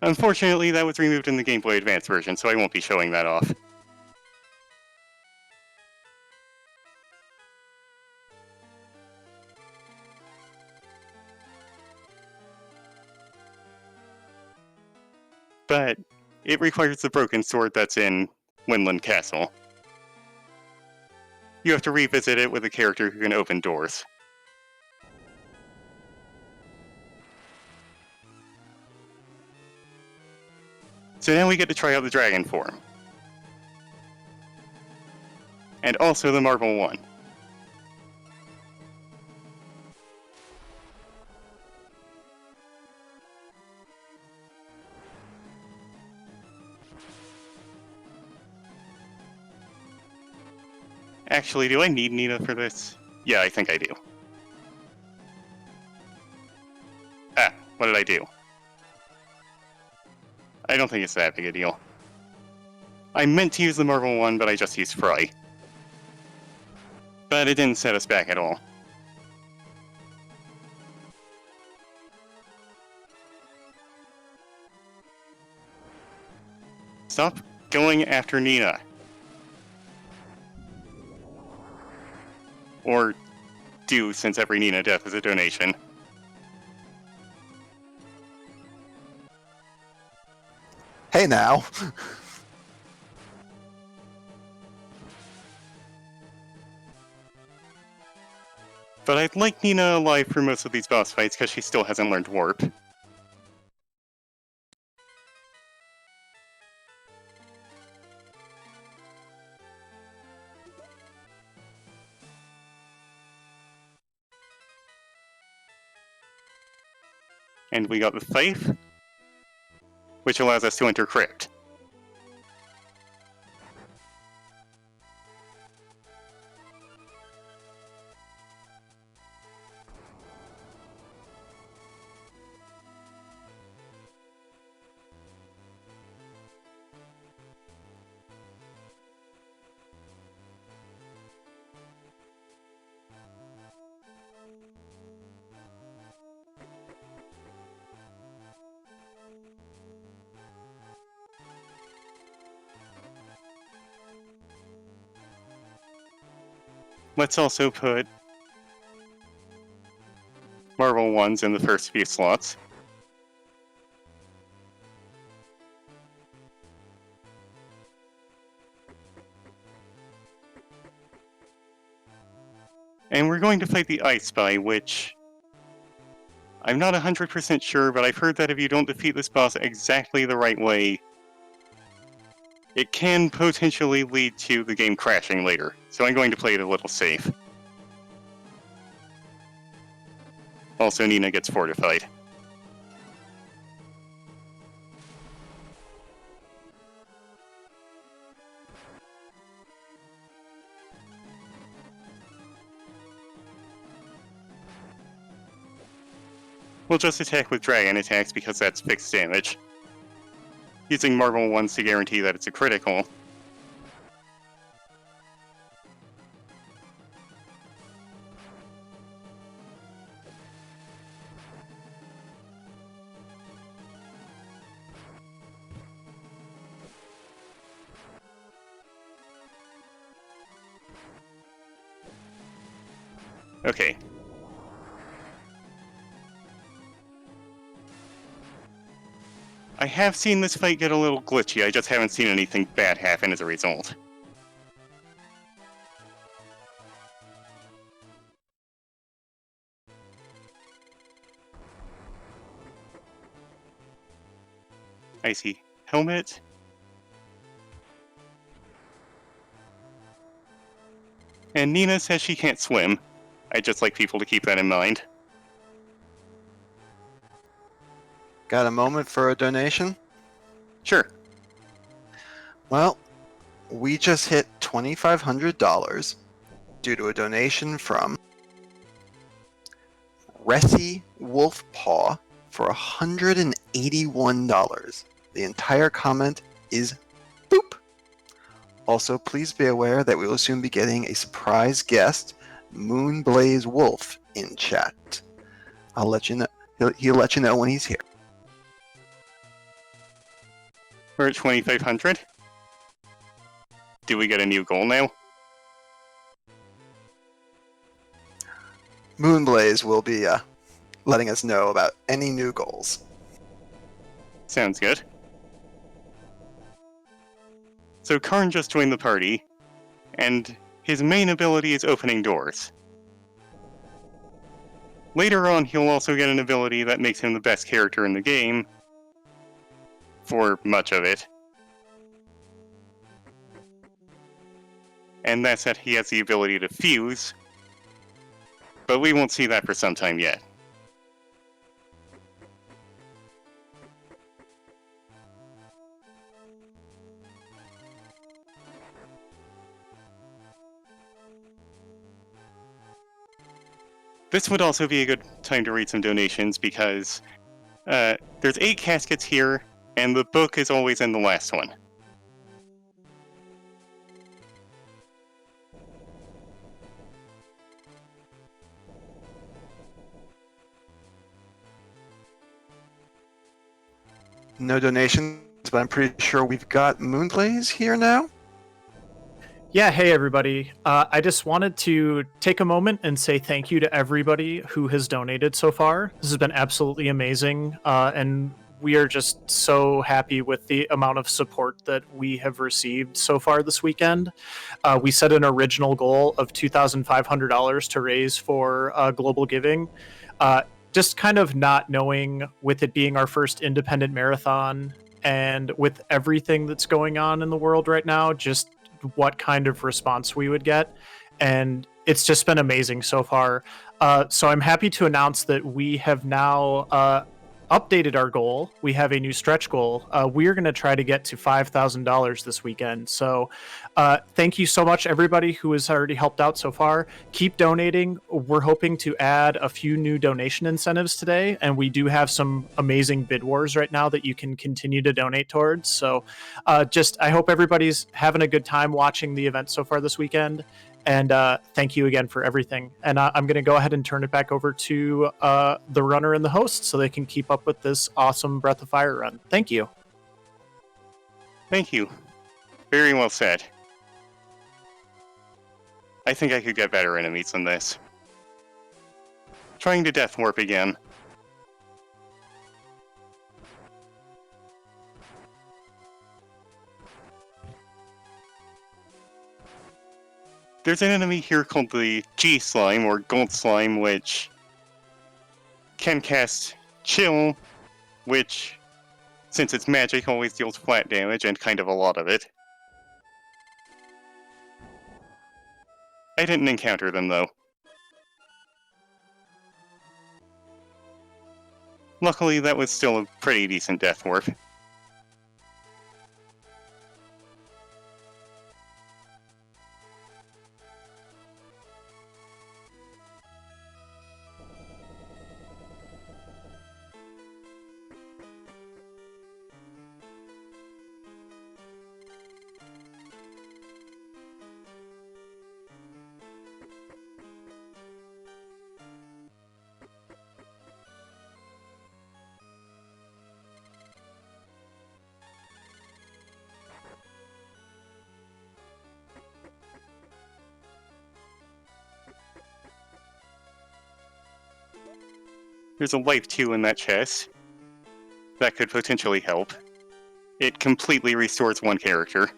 B: Unfortunately, that was removed in the Game Boy Advance version, so I won't be showing that off. But it requires the broken sword that's in Winland Castle. You have to revisit it with a character who can open doors. So now we get to try out the dragon form. And also the marble one. Actually, do I need Nina for this? Yeah, I think I do. Ah, what did I do? I don't think it's that big a deal. I meant to use the marble one, but I just used Fry. But it didn't set us back at all. Stop going after Nina. Or do, since every Nina death is a donation.
A: Hey now!
B: But I'd like Nina alive for most of these boss fights because she still hasn't learned Warp. And we got the Fife, which allows us to enter Crypt. Let's also put Marvel ones in the first few slots. And we're going to fight the Ice Spy, which I'm not 100% sure, but I've heard that if you don't defeat this boss exactly the right way, it can potentially lead to the game crashing later. So I'm going to play it a little safe. Also, Nina gets fortified. We'll just attack with dragon attacks because that's fixed damage. Using Marvel ones to guarantee that it's a critical. Okay. I have seen this fight get a little glitchy, I just haven't seen anything bad happen as a result. Icy helmet. And Nina says she can't swim. I'd just like people to keep that in mind.
A: Got a moment for a donation?
B: Sure.
A: Well, we just hit $2,500 due to a donation from Resi Wolfpaw for $181. The entire comment is boop. Also, please be aware that we will soon be getting a surprise guest, Moonblaze Wolf, in chat. I'll let you know. He'll let you know when he's here.
B: We're at 2,500. Do we get a new goal now?
A: Moonblaze will be letting us know about any new goals.
B: Sounds good. So Karn just joined the party, and his main ability is opening doors. Later on, he'll also get an ability that makes him the best character in the game, for much of it. And that's that he has the ability to fuse, but we won't see that for some time yet. This would also be a good time to read some donations because there's 8 caskets here, and the book is always in the last one.
A: No donations, but I'm pretty sure we've got Moonblaze here now.
C: Yeah, hey everybody. I just wanted to take a moment and say thank you to everybody who has donated so far. This has been absolutely amazing, and we are just so happy with the amount of support that we have received so far this weekend. We set an original goal of $2,500 to raise for global giving. Just kind of not knowing, with it being our first independent marathon and with everything that's going on in the world right now, just what kind of response we would get, and it's just been amazing so far. So I'm happy to announce that we have now updated our goal. We have a new stretch goal. We're going to try to get to $5,000 this weekend. So thank you so much, everybody who has already helped out so far. Keep donating. We're hoping to add a few new donation incentives today, and we do have some amazing bid wars right now that you can continue to donate towards. So I hope everybody's having a good time watching the event so far this weekend. And thank you again for everything. And I'm going to go ahead and turn it back over to the runner and the host so they can keep up with this awesome Breath of Fire run. Thank you.
B: Thank you. Very well said. I think I could get better enemies than this. Trying to death warp again. There's an enemy here called the G Slime, or Gold Slime, which can cast Chill, which, since it's magic, always deals flat damage, and kind of a lot of it. I didn't encounter them, though. Luckily, that was still a pretty decent death warp. There's a life 2 in that chest. That could potentially help. It completely restores one character.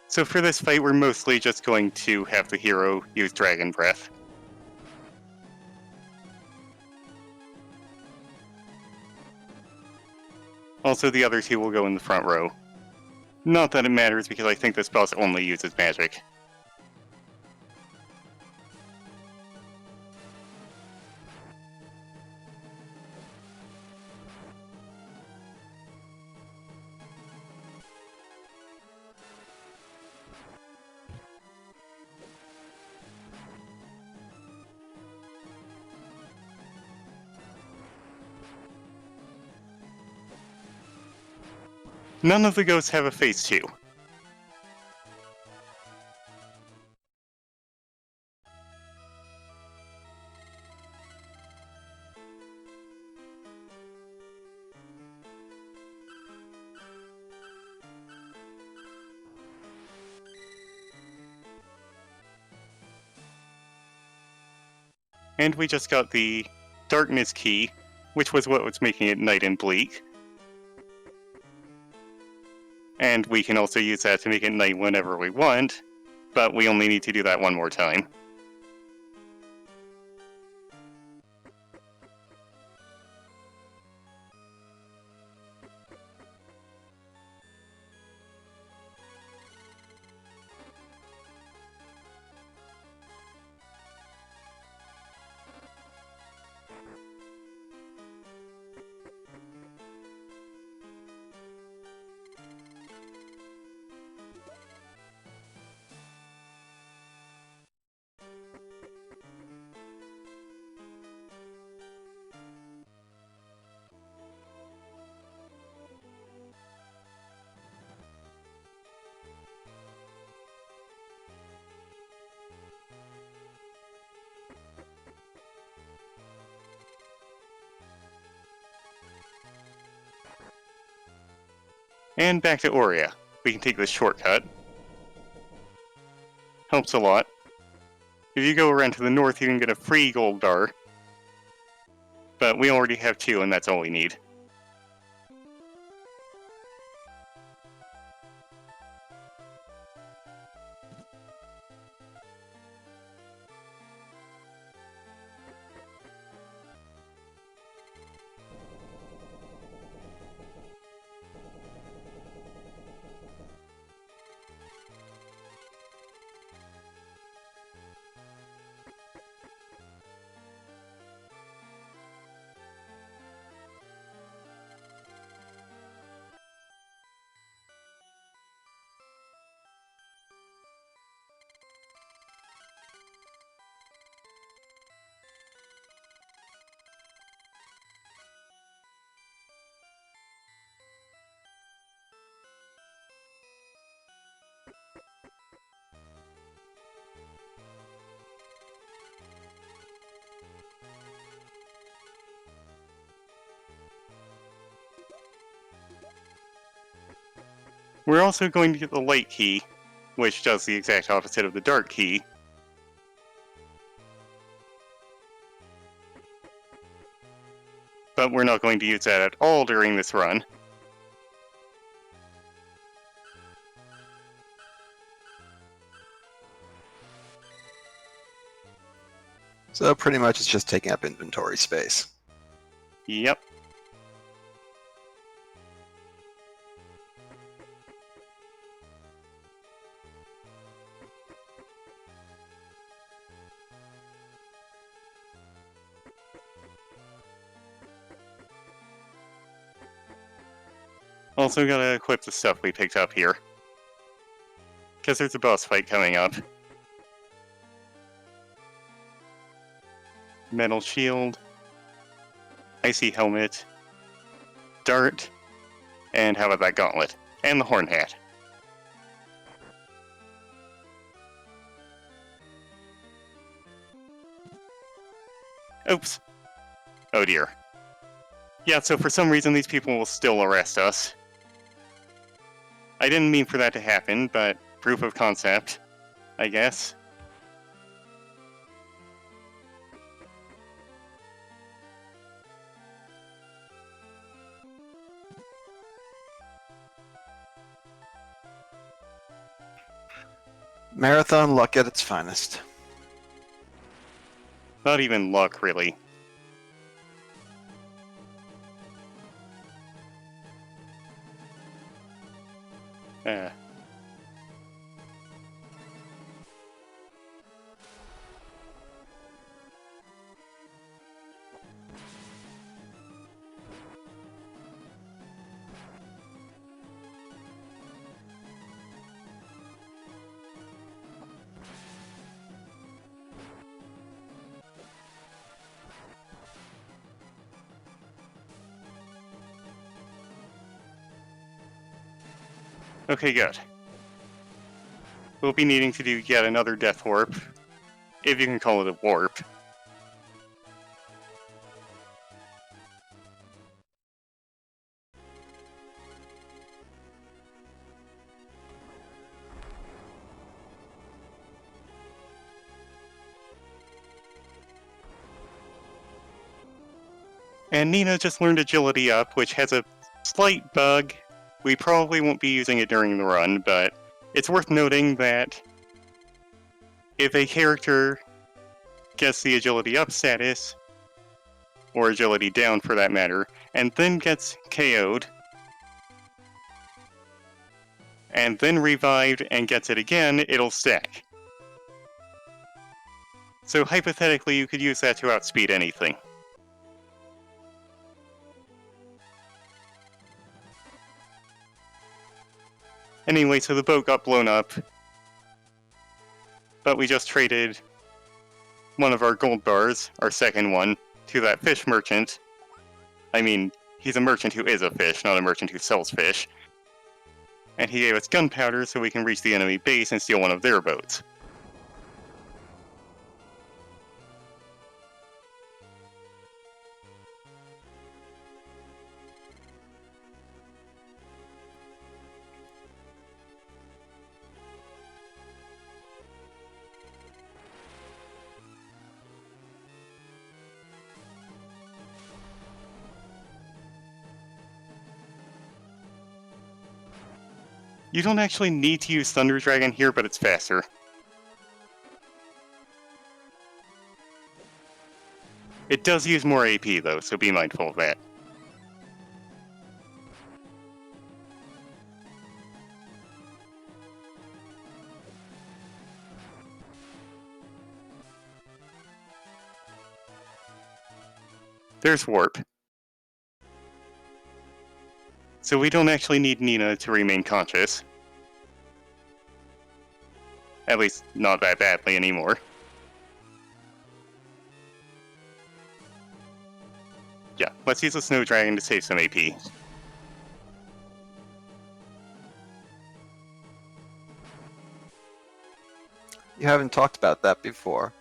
B: So for this fight, we're mostly just going to have the hero use Dragon Breath. Also, the other two will go in the front row. Not that it matters, because I think this boss only uses magic. None of the ghosts have a phase 2. And we just got the Darkness Key, which was what was making it night and bleak. And we can also use that to make it night whenever we want, but we only need to do that one more time. And back to Aurea. We can take this shortcut. Helps a lot. If you go around to the north, you can get a free gold bar. But we already have 2, and that's all we need. We're also going to get the light key, which does the exact opposite of the dark key. But we're not going to use that at all during this run.
A: So pretty much it's just taking up inventory space.
B: Yep. Also gotta equip the stuff we picked up here. Because there's a boss fight coming up. Metal shield. Icy helmet. Dart. And how about that gauntlet? And the horn hat. Oops. Oh dear. Yeah, so for some reason these people will still arrest us. I didn't mean for that to happen, but proof of concept, I guess.
A: Marathon luck at its finest.
B: Not even luck, really. Okay, good. We'll be needing to do yet another death warp, if you can call it a warp. And Nina just learned Agility Up, which has a slight bug. We probably won't be using it during the run, but it's worth noting that if a character gets the Agility Up status, or Agility Down for that matter, and then gets KO'd, and then revived and gets it again, it'll stack. So hypothetically, you could use that to outspeed anything. Anyway, so the boat got blown up, but we just traded one of our gold bars, our second one, to that fish merchant. I mean, he's a merchant who is a fish, not a merchant who sells fish. And he gave us gunpowder so we can reach the enemy base and steal one of their boats. You don't actually need to use Thunder Dragon here, but it's faster. It does use more AP though, so be mindful of that. There's Warp. So we don't actually need Nina to remain conscious. At least, not that badly anymore. Yeah, let's use the Snow Dragon to save some AP.
A: You haven't talked about that before.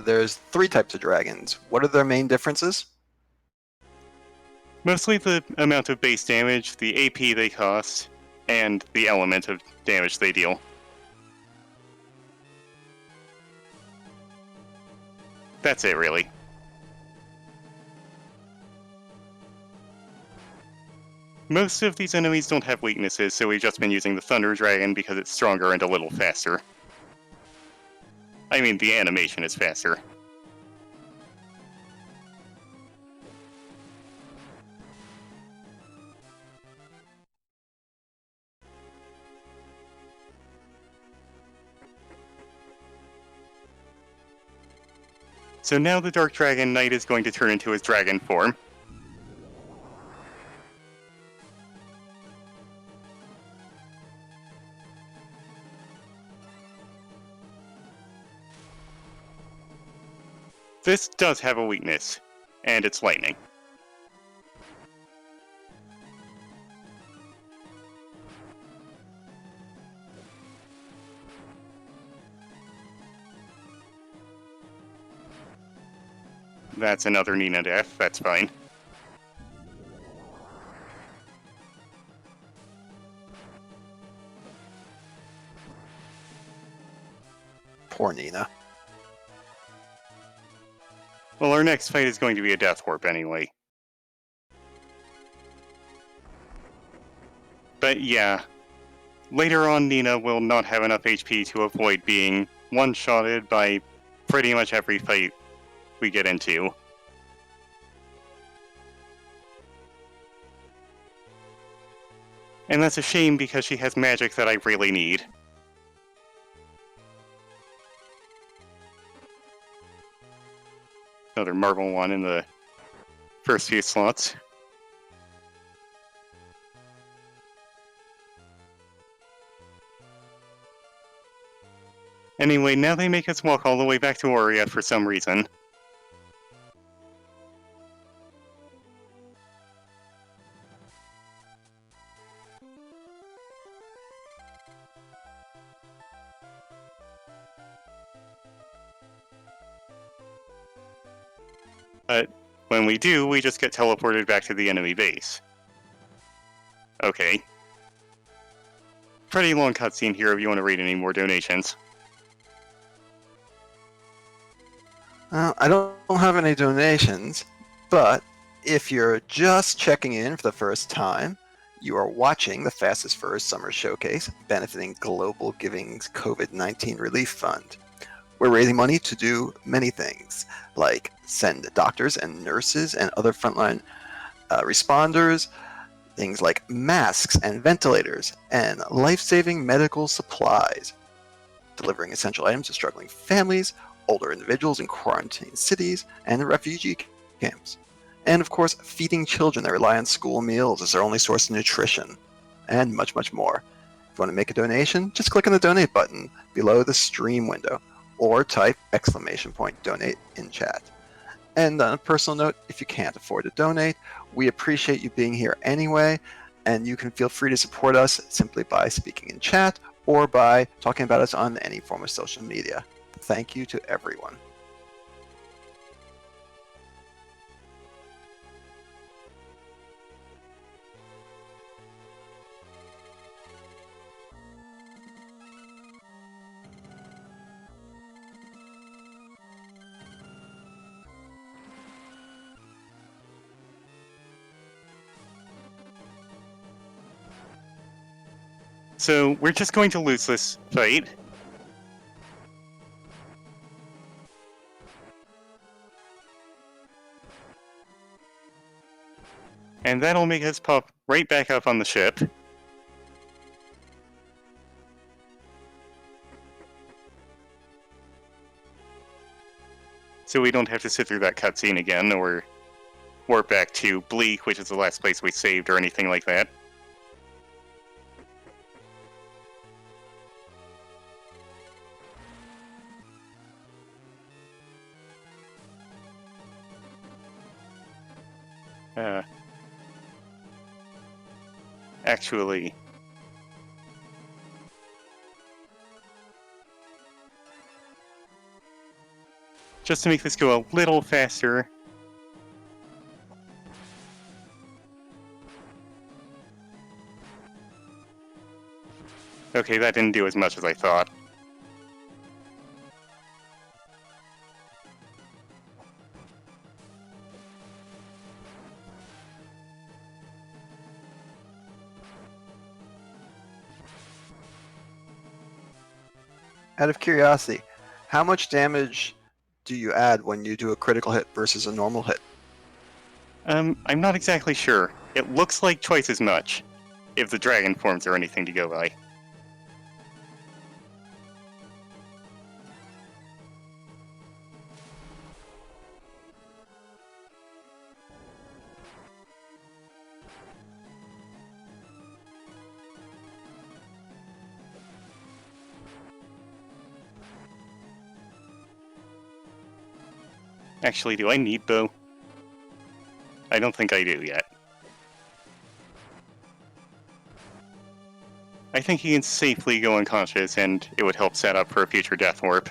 A: There's 3 types of dragons. What are their main differences?
B: Mostly the amount of base damage, the AP they cost, and the element of damage they deal. That's it, really. Most of these enemies don't have weaknesses, so we've just been using the Thunder Dragon because it's stronger and a little faster. I mean, the animation is faster. So now the Dark Dragon Knight is going to turn into his dragon form. This does have a weakness, and it's lightning. That's another Nina death, that's fine.
A: Poor Nina.
B: Well, our next fight is going to be a Death Warp anyway. But yeah, later on Nina will not have enough HP to avoid being one-shotted by pretty much every fight we get into. And that's a shame because she has magic that I really need. Another Marble one in the first few slots. Anyway, now they make us walk all the way back to Aurea for some reason. But when we do, we just get teleported back to the enemy base. Okay. Pretty long cutscene here if you want to read any more donations.
A: I don't have any donations, but if you're just checking in for the first time, you are watching the Fastest First Summer Showcase benefiting Global Giving's COVID-19 Relief Fund. We're raising money to do many things, like send doctors and nurses and other frontline responders, things like masks and ventilators, and life-saving medical supplies, delivering essential items to struggling families, older individuals in quarantine cities, and refugee camps. And of course, feeding children that rely on school meals as their only source of nutrition, and much, much more. If you want to make a donation, just click on the donate button below the stream window, or type !donate in chat. And on a personal note, if you can't afford to donate, we appreciate you being here anyway, and you can feel free to support us simply by speaking in chat or by talking about us on any form of social media. Thank you to everyone.
B: So we're just going to lose this fight. And that'll make us pop right back up on the ship. So we don't have to sit through that cutscene again, or warp back to Bleak, which is the last place we saved, or anything like that. Actually... just to make this go a little faster... Okay, that didn't do as much as I thought.
A: Out of curiosity, how much damage do you add when you do a critical hit versus a normal hit?
B: I'm not exactly sure. It looks like twice as much, if the dragon forms are anything to go by. Actually, do I need bow? I don't think I do yet. I think he can safely go unconscious, and it would help set up for a future death warp.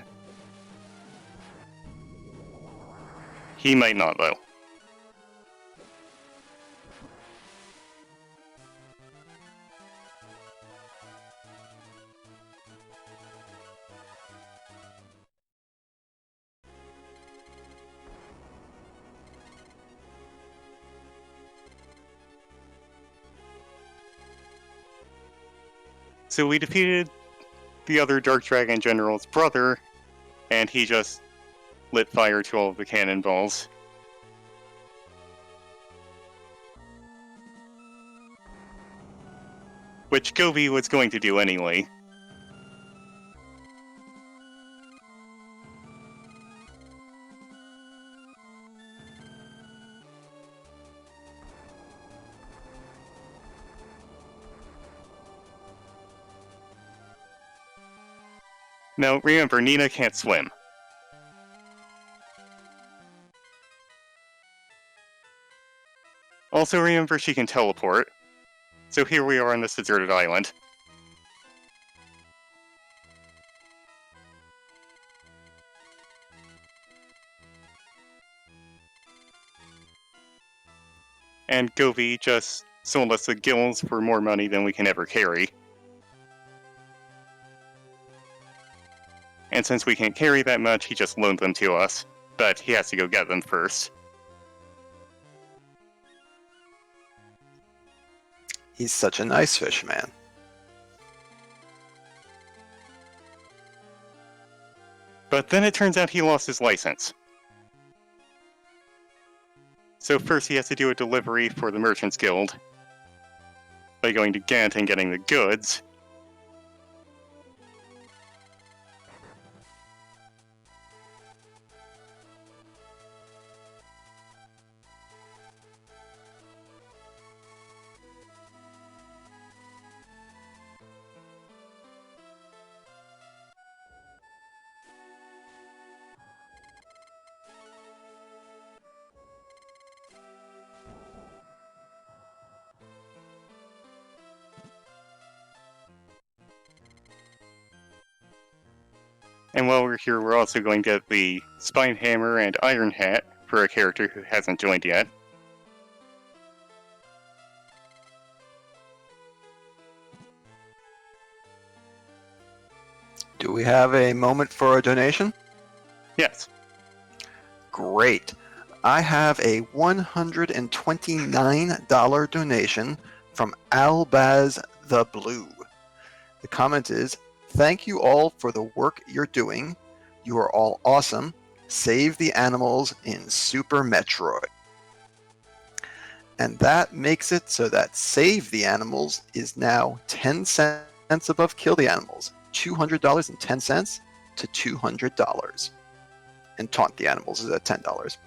B: He might not, though. So we defeated the other Dark Dragon General's brother, and he just lit fire to all of the cannonballs. Which Gobi was going to do anyway. Now, remember, Nina can't swim. Also remember she can teleport. So here we are on this deserted island. And Gobi just sold us the gills for more money than we can ever carry. And since we can't carry that much, he just loaned them to us. But he has to go get them first.
A: He's such a nice fish, man.
B: But then it turns out he lost his license. So first he has to do a delivery for the Merchants Guild by going to Ghent and getting the goods. And while we're here, we're also going to get the Spine Hammer and Iron Hat for a character who hasn't joined yet.
A: Do we have a moment for a donation?
B: Yes.
A: Great. I have a $129 donation from Albaz the Blue. The comment is, "Thank you all for the work you're doing. You are all awesome. Save the animals in Super Metroid." And that makes it so that Save the Animals is now 10 cents above Kill the Animals. $200.10 to $200. And Taunt the Animals is at $10.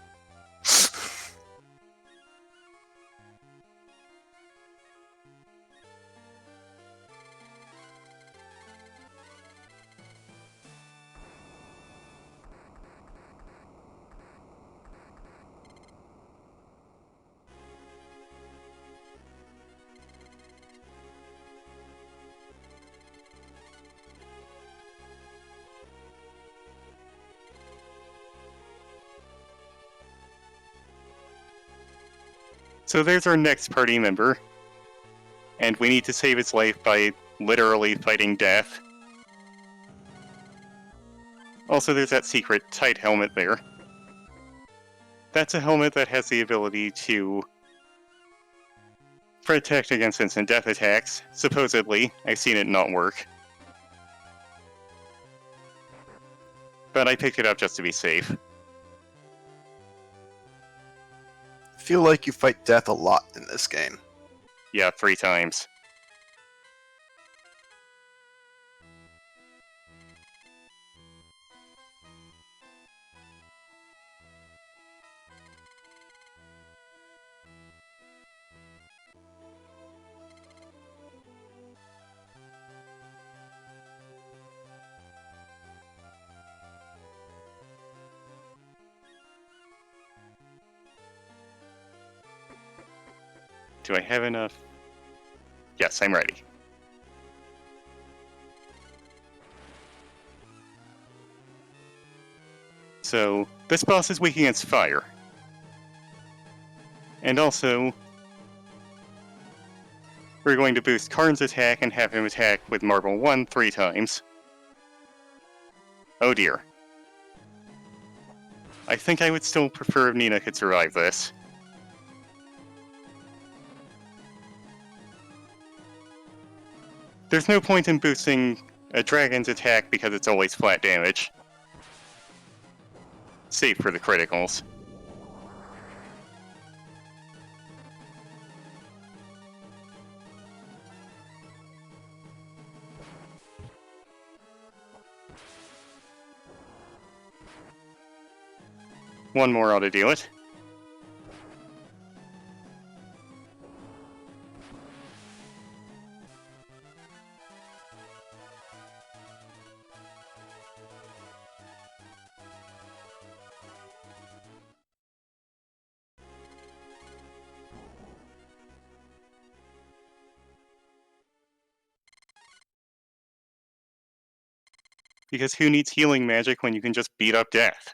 B: So there's our next party member. And we need to save his life by literally fighting death. Also, there's that secret tight helmet there. That's a helmet that has the ability to protect against instant death attacks. Supposedly, I've seen it not work. But I picked it up just to be safe.
A: I feel like you fight death a lot in this game.
B: Yeah, 3 times. Do I have enough? Yes, I'm ready. So, this boss is weak against fire. And also, we're going to boost Karn's attack and have him attack with Marble 1 3 times. Oh dear. I think I would still prefer if Nina could survive this. There's no point in boosting a dragon's attack because it's always flat damage. Save for the criticals. One more ought to do it. Because who needs healing magic when you can just beat up death?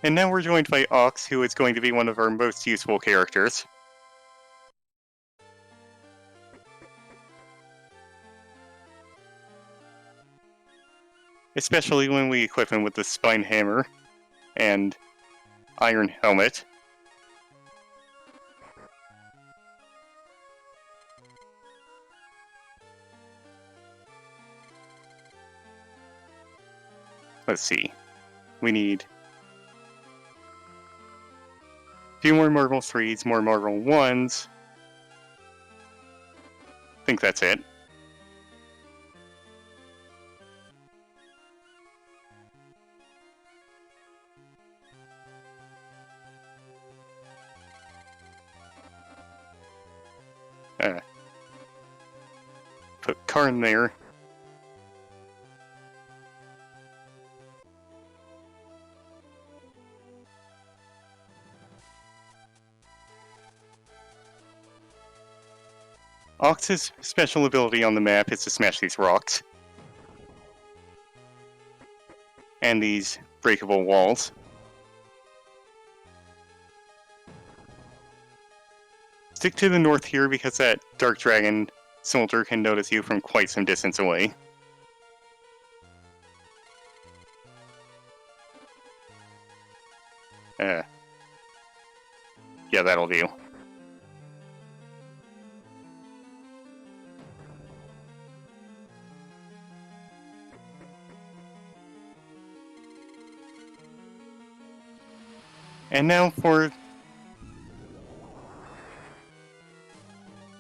B: And now we're joined by Ox, who is going to be one of our most useful characters. Especially when we equip him with the Spine Hammer and Iron Helmet. Let's see. We need a few more Marble 3s, more Marble 1s. I think that's it. Put Karn there. Ox's special ability on the map is to smash these rocks. And these breakable walls. Stick to the north here because that Dark Dragon soldier can notice you from quite some distance away. Yeah, that'll do. And now for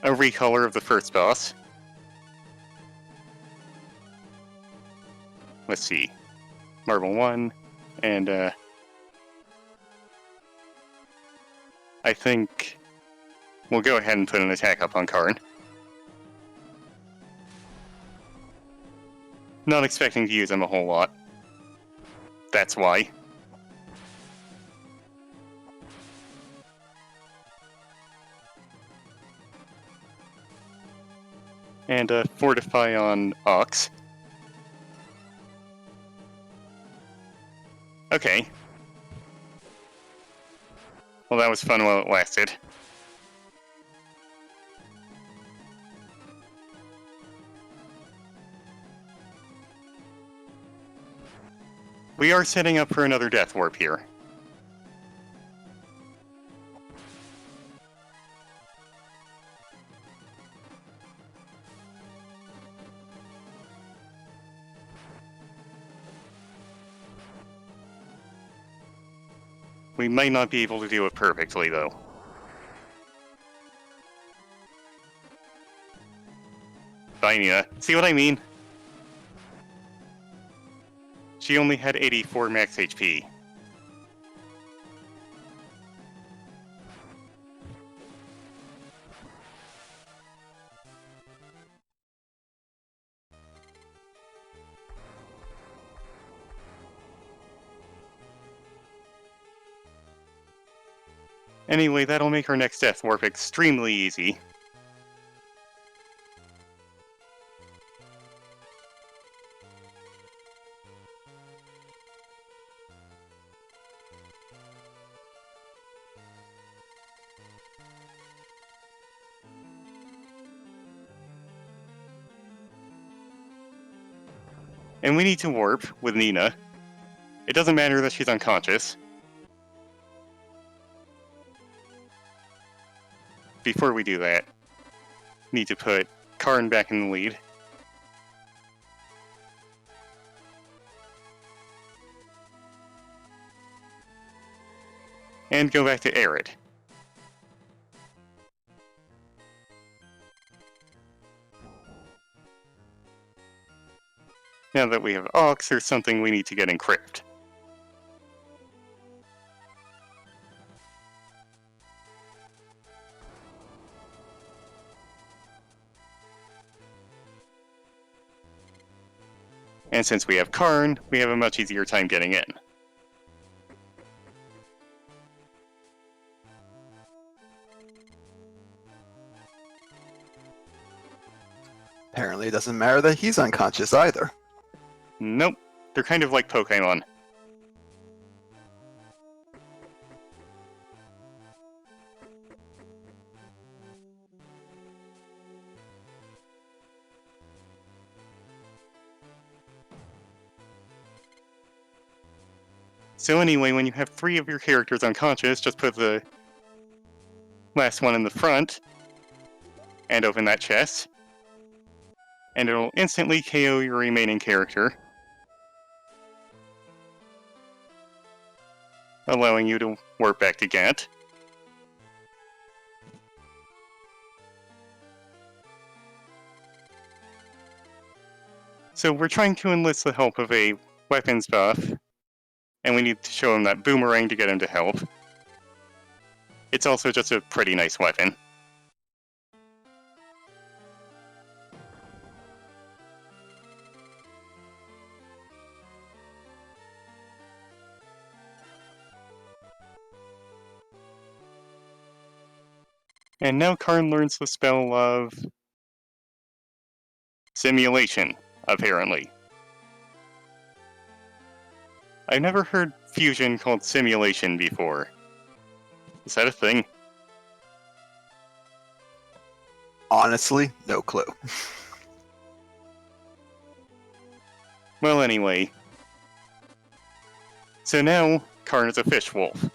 B: a recolor of the first boss. Let's see. Marble 1, and I think we'll go ahead and put an attack up on Karn. Not expecting to use him a whole lot. That's why. And fortify on Ox. Okay. Well, that was fun while it lasted. We are setting up for another death warp here. We might not be able to do it perfectly, though. Bye, Nina. See what I mean? She only had 84 max HP. Anyway, that'll make our next death warp extremely easy. And we need to warp with Nina. It doesn't matter that she's unconscious. Before we do that, need to put Karn back in the lead. And go back to Arid. Now that we have Ox, there's something we need to get in Crypt. And since we have Karn, we have a much easier time getting in.
A: Apparently it doesn't matter that he's unconscious either.
B: Nope, they're kind of like Pokemon. So anyway, when you have 3 of your characters unconscious, just put the last one in the front, and open that chest, and it'll instantly KO your remaining character, allowing you to warp back to Gant. So we're trying to enlist the help of a weapons buff, and we need to show him that boomerang to get him to help. It's also just a pretty nice weapon. And now Karn learns the spell of Simulation, apparently. I've never heard fusion called simulation before. Is that a thing?
A: Honestly, no clue.
B: Well, anyway. So now, Karn is a fish wolf.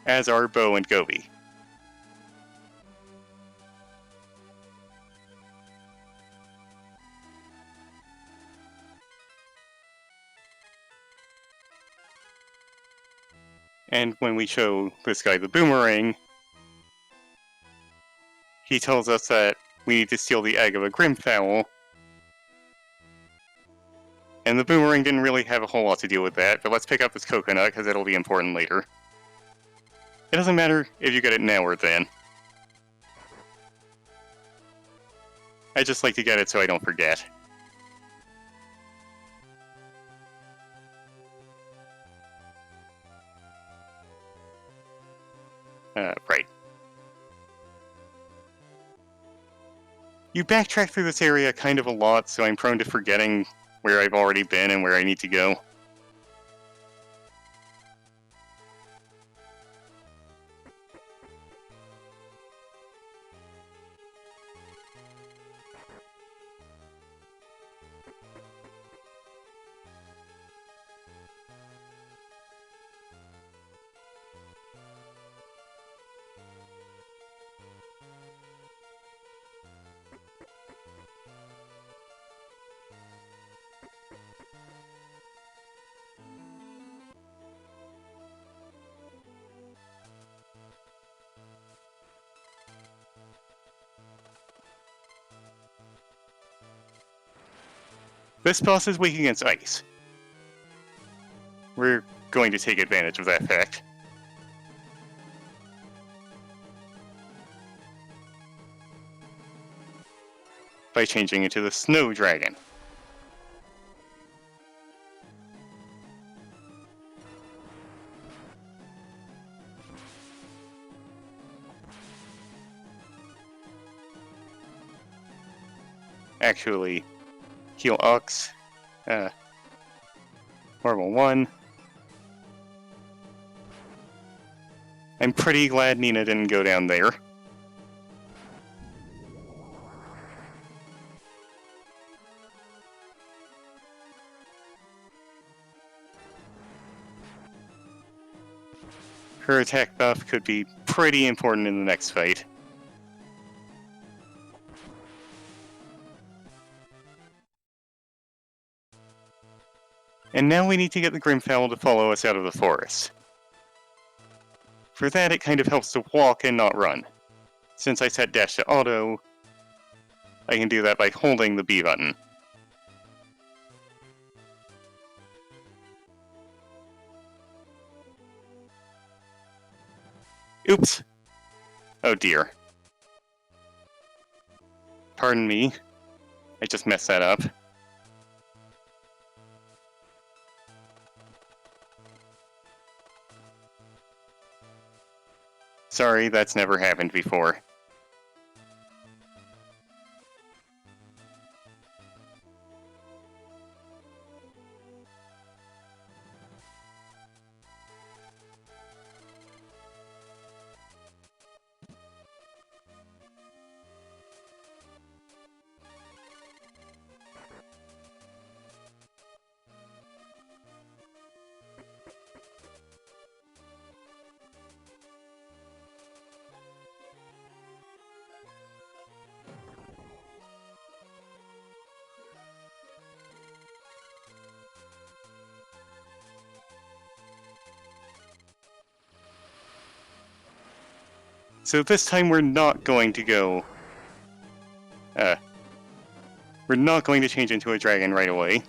B: As are Bo and Gobi. And when we show this guy the boomerang, he tells us that we need to steal the egg of a Grimfowl. And the boomerang didn't really have a whole lot to do with that, but let's pick up this coconut because it'll be important later. It doesn't matter if you get it now or then. I just like to get it so I don't forget. Right. You backtrack through this area kind of a lot, so I'm prone to forgetting where I've already been and where I need to go. This boss is weak against ice. We're going to take advantage of that fact. By changing into the Snow Dragon. Actually, heal Ox. Normal 1. I'm pretty glad Nina didn't go down there. Her attack buff could be pretty important in the next fight. And now we need to get the Grimfowl to follow us out of the forest. For that, it kind of helps to walk and not run. Since I set dash to auto, I can do that by holding the B button. Oops! Oh dear. Pardon me. I just messed that up. Sorry, that's never happened before. So this time we're not going to go... we're not going to change into a dragon right away.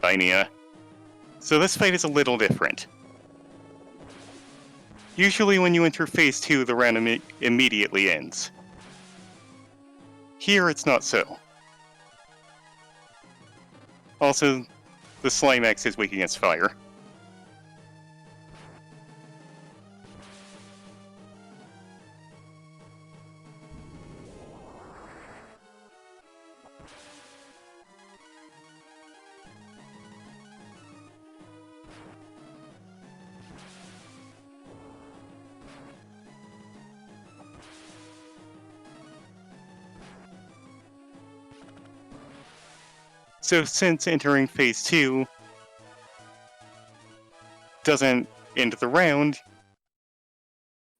B: Bye, Nia. So this fight is a little different. Usually when you enter Phase 2, the round immediately ends. Here, it's not so. Also, the Slimex is weak against fire. So since entering Phase 2 doesn't end the round,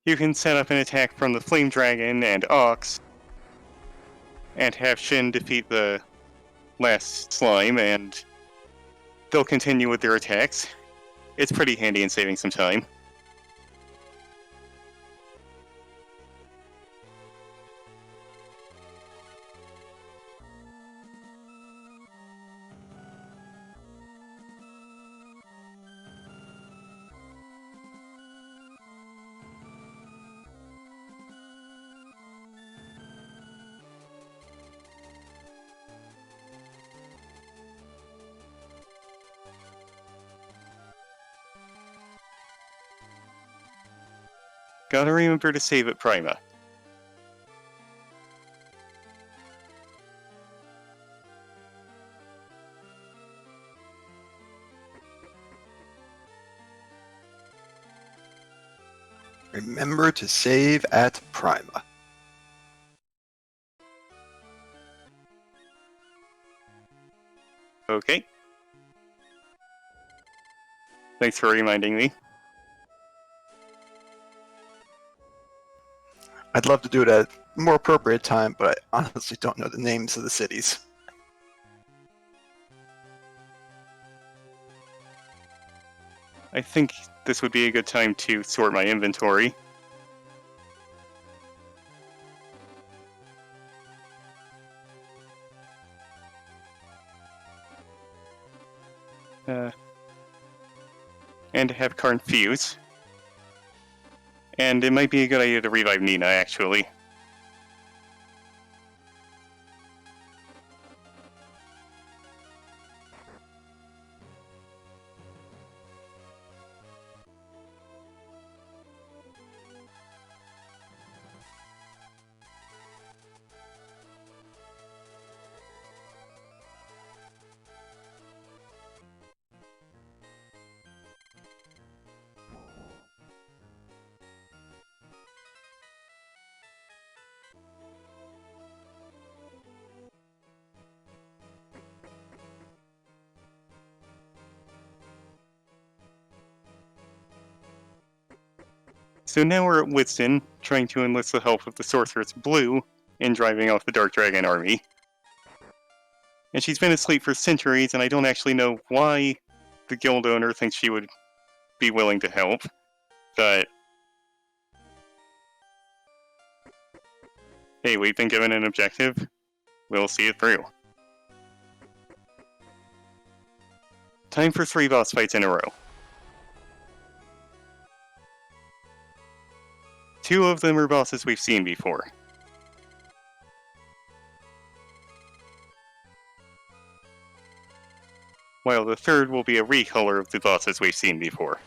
B: you can set up an attack from the Flame Dragon and Ox, and have Shin defeat the last slime, and they'll continue with their attacks. It's pretty handy in saving some time. Gotta remember to save at Prima.
A: Remember to save at Prima.
B: Okay. Thanks for reminding me.
A: I'd love to do it at a more appropriate time, but I honestly don't know the names of the cities.
B: I think this would be a good time to sort my inventory. And have Karn fuse. And it might be a good idea to revive Nina, actually. So now we're at Witston, trying to enlist the help of the Sorceress Blue in driving off the Dark Dragon army. And she's been asleep for centuries, and I don't actually know why the guild owner thinks she would be willing to help, but hey, we've been given an objective. We'll see it through. Time for 3 boss fights in a row. 2 of them are bosses we've seen before. While the third will be a recolor of the bosses we've seen before.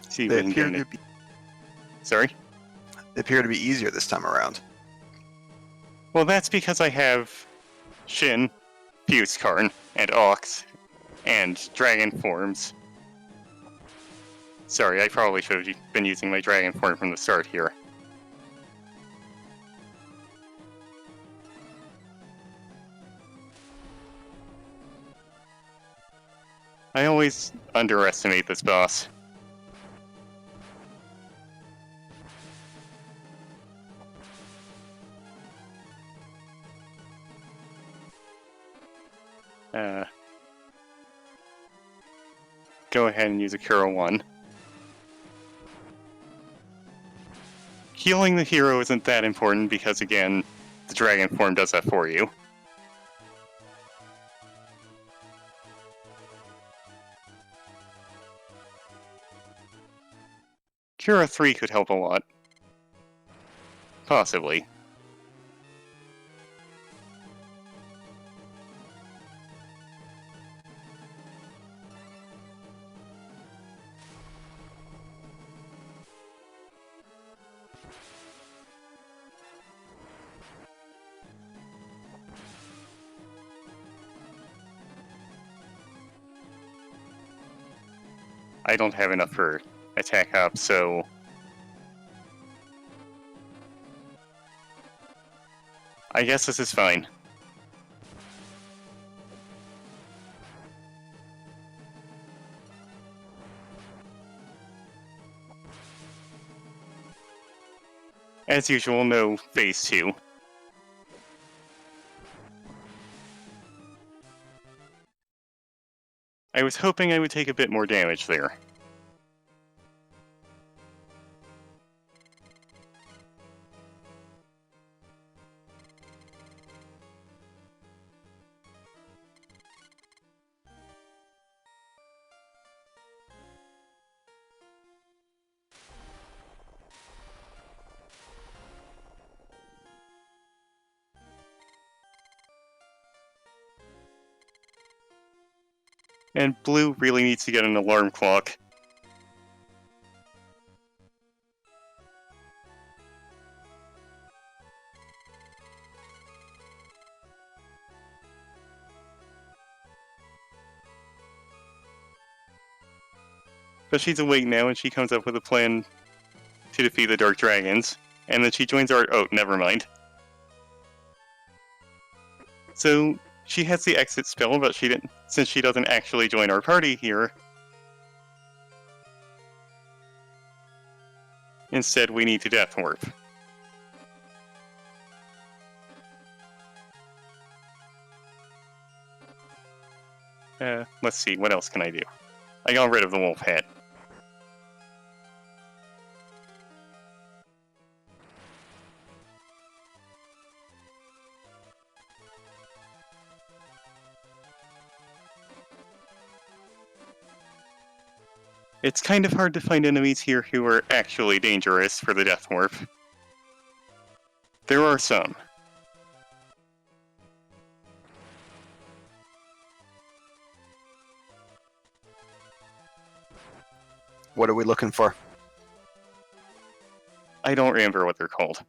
B: See if
A: They
B: we can
A: appear
B: get
A: to
B: it.
A: be
B: Sorry?
A: they appear to be easier this time around.
B: Well, that's because I have Shin, Fuse Karn, and Ox, and Dragon forms. Sorry, I probably should have been using my Dragon form from the start here. I always underestimate this boss. Go ahead and use a Cura 1. Healing the hero isn't that important because, again, the dragon form does that for you. Cura 3 could help a lot. Possibly. I don't have enough for attack up, so... I guess this is fine. As usual, no phase 2. I was hoping I would take a bit more damage there. And blue really needs to get an alarm clock. But she's awake now, and she comes up with a plan to defeat the Dark Dragons. And then she joins our... Oh, never mind. So, she has the exit spell, but she didn't... Since she doesn't actually join our party here... Instead, we need to Death Warp. Let's see, what else can I do? I got rid of the wolf hat. It's kind of hard to find enemies here who are actually dangerous for the Death Warp. There are some.
A: What are we looking for?
B: I don't remember what they're called.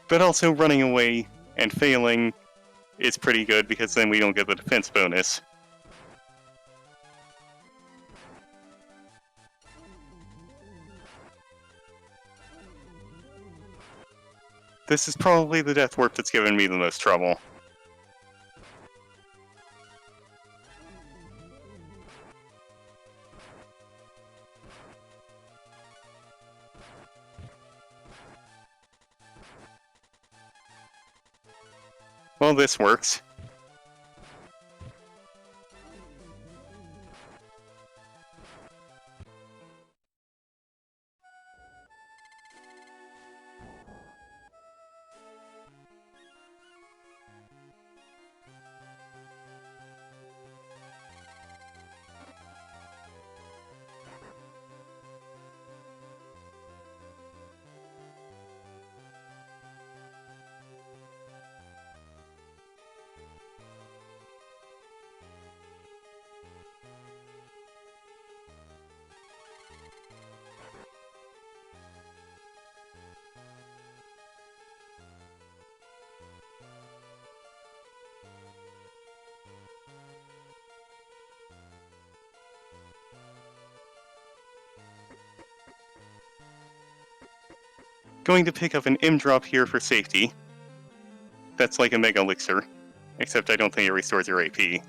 B: But also running away and failing is pretty good because then we don't get the defense bonus. This is probably the Death Warp that's given me the most trouble. Well, this works. Going to pick up an M drop here for safety. That's like a Mega Elixir, except I don't think it restores your AP.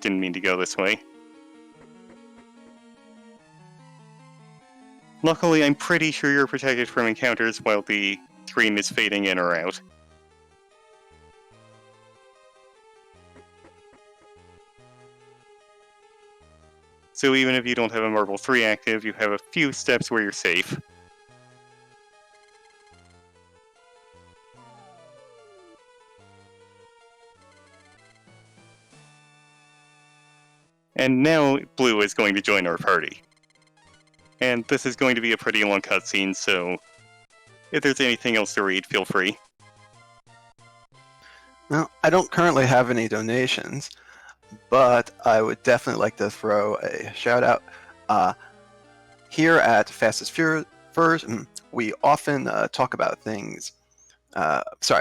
B: Didn't mean to go this way. Luckily, I'm pretty sure you're protected from encounters while the screen is fading in or out. So even if you don't have a Marble 3 active, you have a few steps where you're safe. And now Blue is going to join our party. And this is going to be a pretty long cutscene, so if there's anything else to read, feel free.
A: Well, I don't currently have any donations, but I would definitely like to throw a shout out. Here at Fastest Furs, we often talk about things.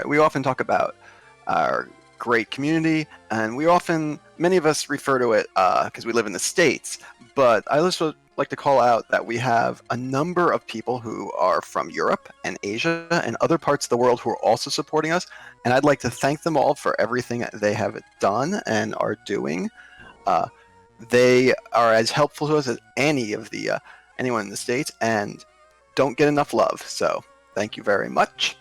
A: We often talk about our great community, and many of us refer to it because we live in the States, but I also like to call out that we have a number of people who are from Europe and Asia and other parts of the world who are also supporting us, and I'd like to thank them all for everything they have done and are doing. They are as helpful to us as anyone in the States and don't get enough love, so thank you very much.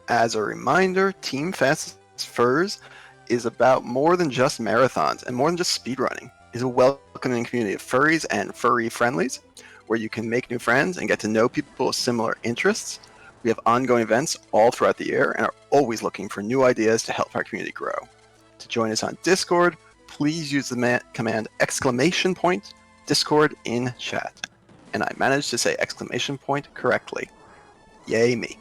A: As a reminder, Team Fastest Furs is about more than just marathons and more than just speedrunning. It is a welcoming community of furries and furry friendlies where you can make new friends and get to know people with similar interests. We have ongoing events all throughout the year and are always looking for new ideas to help our community grow. To join us on Discord, please use the command !Discord in chat. And I managed to say ! Correctly. Yay me.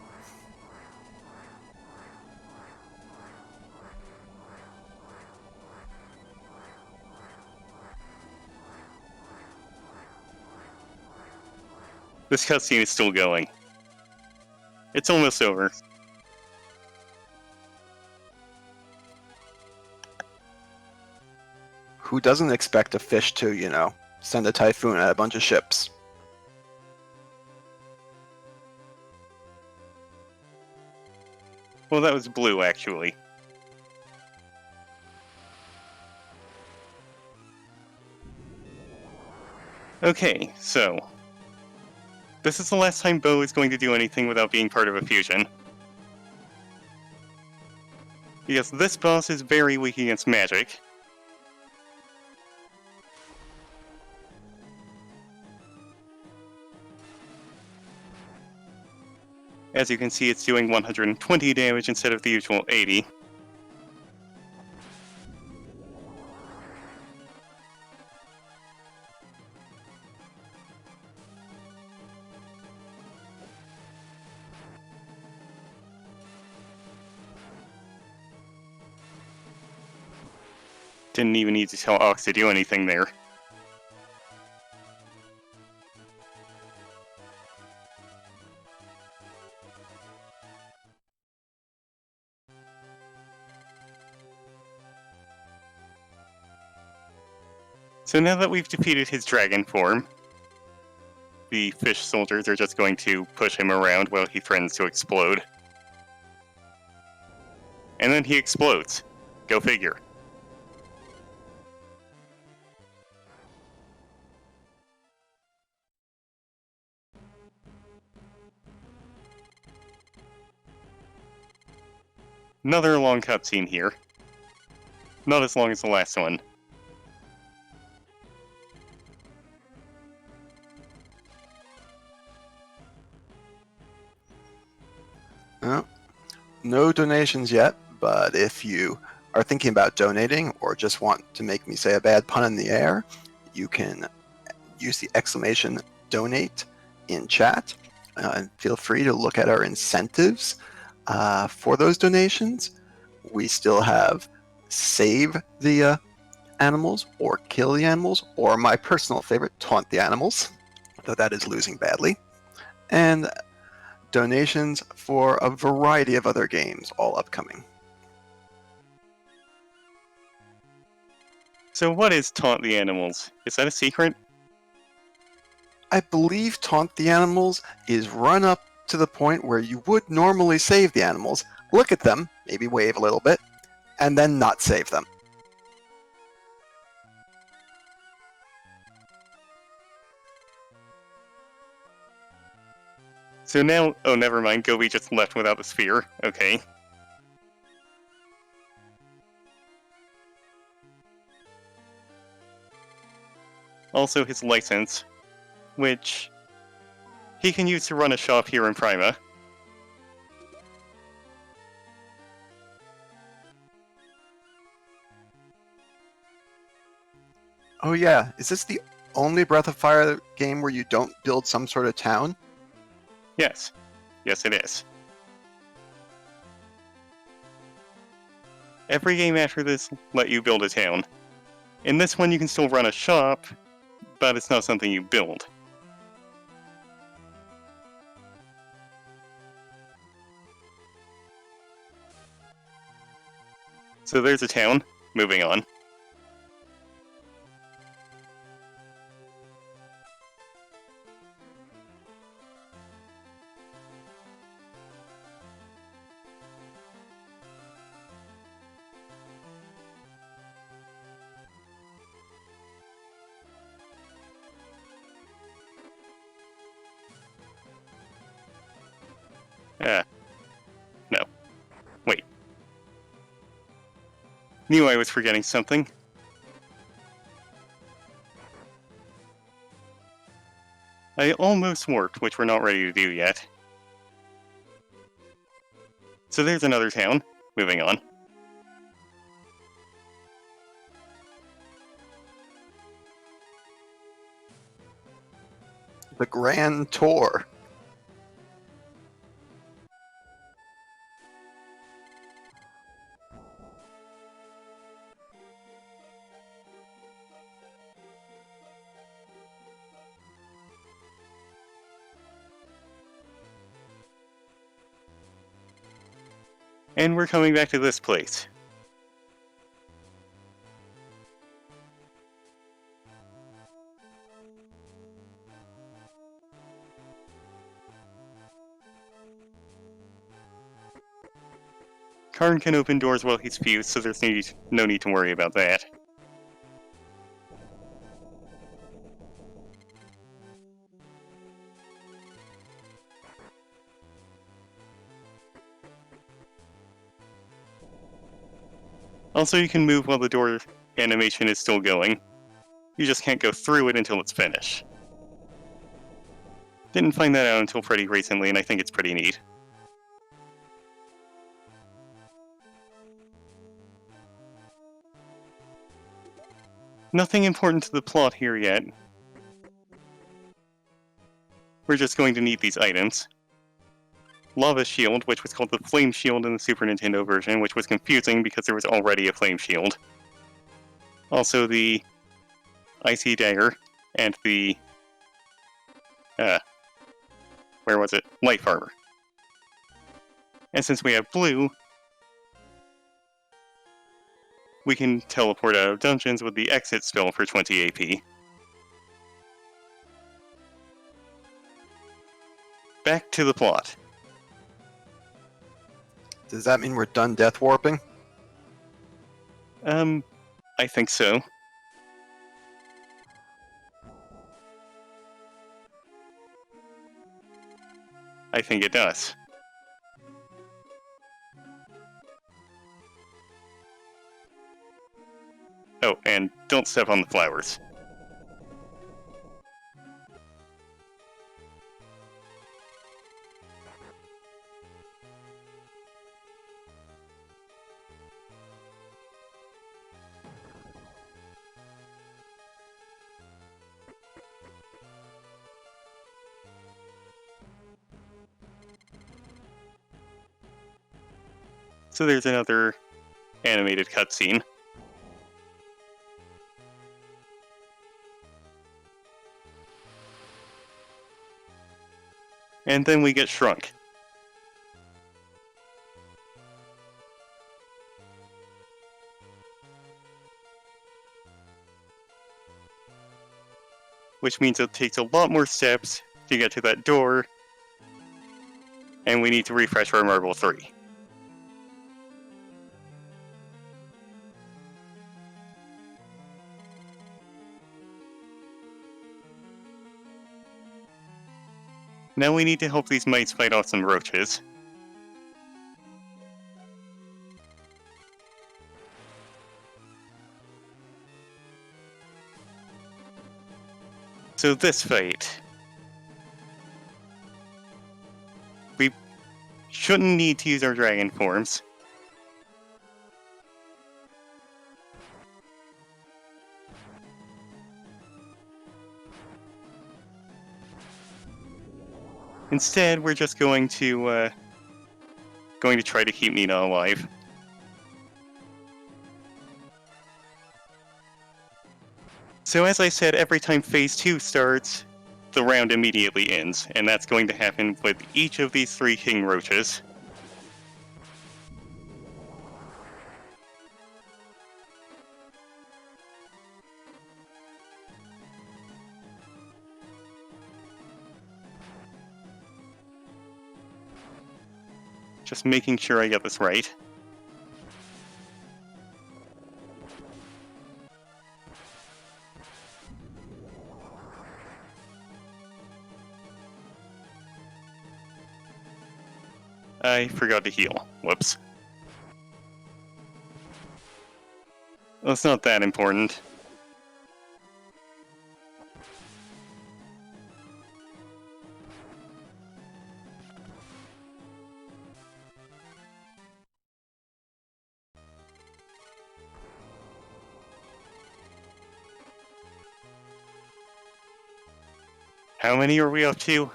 B: This cutscene is still going. It's almost over.
A: Who doesn't expect a fish to, send a typhoon at a bunch of ships?
B: Well, that was Blue, actually. Okay, so this is the last time Bo is going to do anything without being part of a fusion. Because this boss is very weak against magic. As you can see, it's doing 120 damage instead of the usual 80. Didn't even need to tell Ox to do anything there. So now that we've defeated his dragon form, the fish soldiers are just going to push him around while he threatens to explode. And then he explodes. Go figure. Another long cutscene here. Not as long as the last one.
A: Well, no donations yet, but if you are thinking about donating or just want to make me say a bad pun in the air, you can use the exclamation donate in chat. Feel free to look at our incentives for those donations. We still have save the animals or kill the animals, or my personal favorite, taunt the animals, though that is losing badly. And donations for a variety of other games, all upcoming.
B: So what is Taunt the Animals? Is that a secret?
A: I believe Taunt the Animals is run up to the point where you would normally save the animals, look at them, maybe wave a little bit, and then not save them.
B: So now, oh, never mind, Gobi just left without the sphere. Okay. Also his license, which he can use to run a shop here in Prima.
A: Oh yeah, is this the only Breath of Fire game where you don't build some sort of town?
B: Yes. Yes, it is. Every game after this let you build a town. In this one you can still run a shop, but it's not something you build. So there's a town. Moving on. No. Wait. Knew I was forgetting something. I almost worked, which we're not ready to do yet. So there's another town. Moving on.
A: The Grand Tour.
B: And we're coming back to this place. Karn can open doors while he's fused, so there's no need to worry about that. Also, you can move while the door animation is still going. You just can't go through it until it's finished. Didn't find that out until pretty recently, and I think it's pretty neat. Nothing important to the plot here yet. We're just going to need these items. Lava Shield, which was called the Flame Shield in the Super Nintendo version, which was confusing because there was already a Flame Shield. Also the Icy Dagger, and the... where was it? Life Armor. And since we have blue, we can teleport out of dungeons with the Exit spell for 20 AP. Back to the plot.
A: Does that mean we're done death warping?
B: I think so. I think it does. Oh, and don't step on the flowers. So there's another animated cutscene. And then we get shrunk. Which means it takes a lot more steps to get to that door. And we need to refresh our Marble 3. Now we need to help these mites fight off some roaches. So this fight, we shouldn't need to use our dragon forms. Instead, we're just going to try to keep Nina alive. So as I said, every time Phase 2 starts, the round immediately ends, and that's going to happen with each of these 3 King Roaches. Just making sure I get this right. I forgot to heal. Whoops. Well, it's not that important. How many are we up to?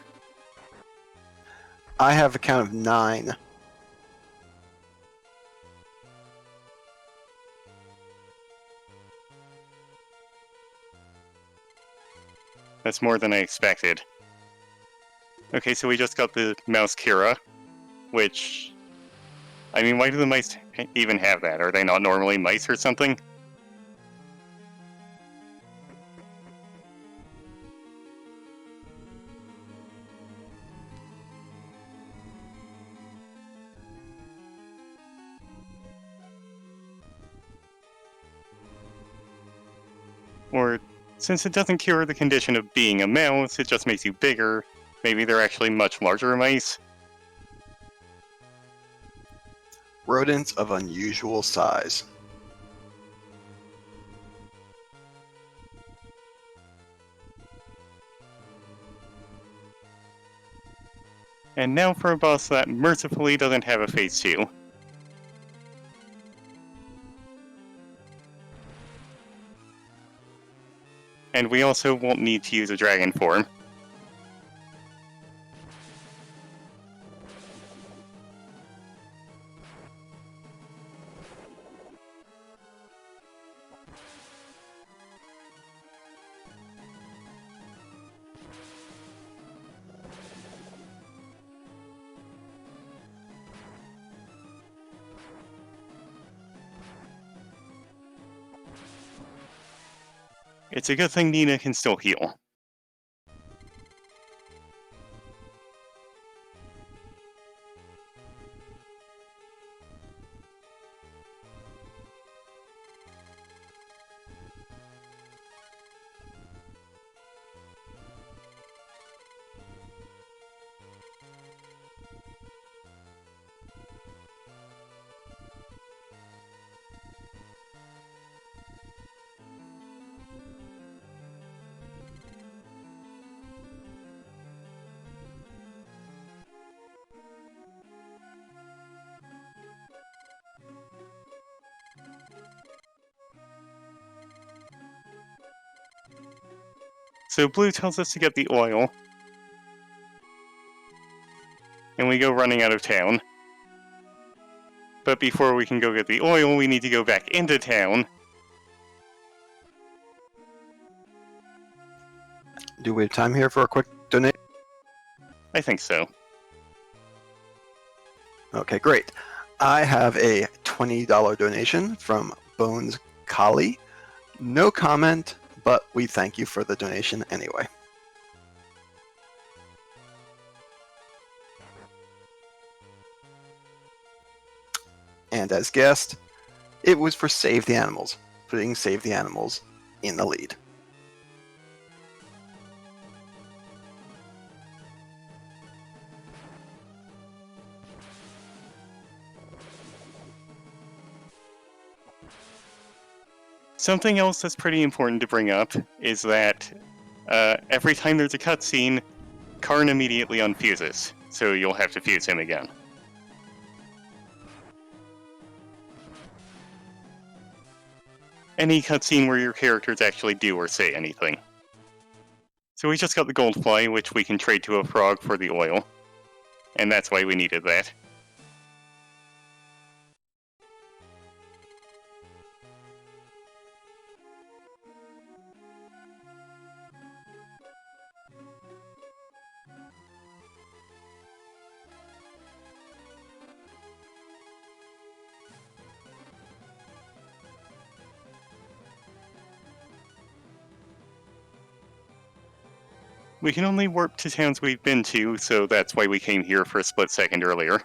A: I have a count of 9.
B: That's more than I expected. Okay, so we just got the Mouse Kira, which... I mean, why do the mice even have that? Are they not normally mice or something? Or, since it doesn't cure the condition of being a mouse, it just makes you bigger. Maybe they're actually much larger mice?
A: Rodents of unusual size.
B: And now for a boss that mercifully doesn't have a Phase 2. And we also won't need to use a dragon form. It's a good thing Nina can still heal. So Blue tells us to get the oil. And we go running out of town. But before we can go get the oil, we need to go back into town.
A: Do we have time here for a quick donation?
B: I think so.
A: Okay, great. I have a $20 donation from Bones Collie. No comment, but we thank you for the donation anyway. And as guest, it was for Save the Animals, putting Save the Animals in the lead.
B: Something else that's pretty important to bring up is that every time there's a cutscene, Karn immediately unfuses, so you'll have to fuse him again. Any cutscene where your characters actually do or say anything. So we just got the gold fly, which we can trade to a frog for the oil, and that's why we needed that. We can only warp to towns we've been to, so that's why we came here for a split second earlier.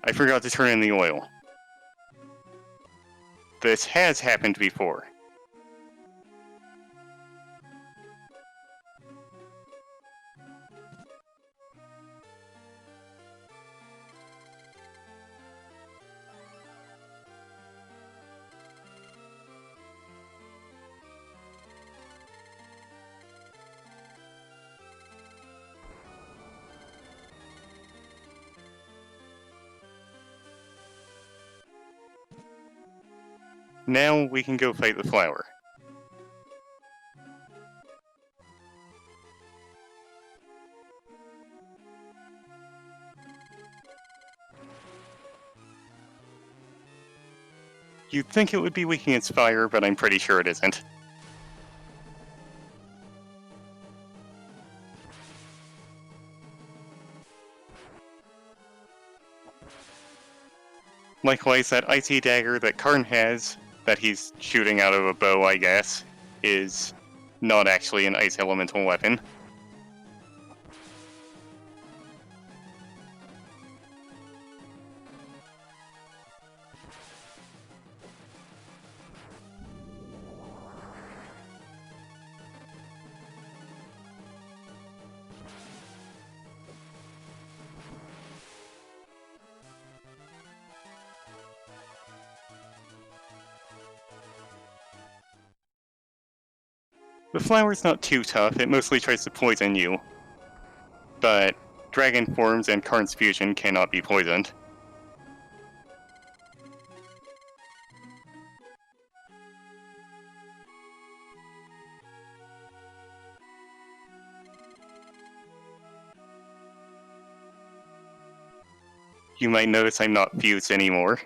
B: I forgot to turn in the oil. This has happened before. Now we can go fight the flower. You'd think it would be weak against fire, but I'm pretty sure it isn't. Likewise, that icy dagger that Karn has, that he's shooting out of a bow, I guess, is not actually an ice elemental weapon. The flower's not too tough, it mostly tries to poison you. But dragon forms and Karn's fusion cannot be poisoned. You might notice I'm not fused anymore.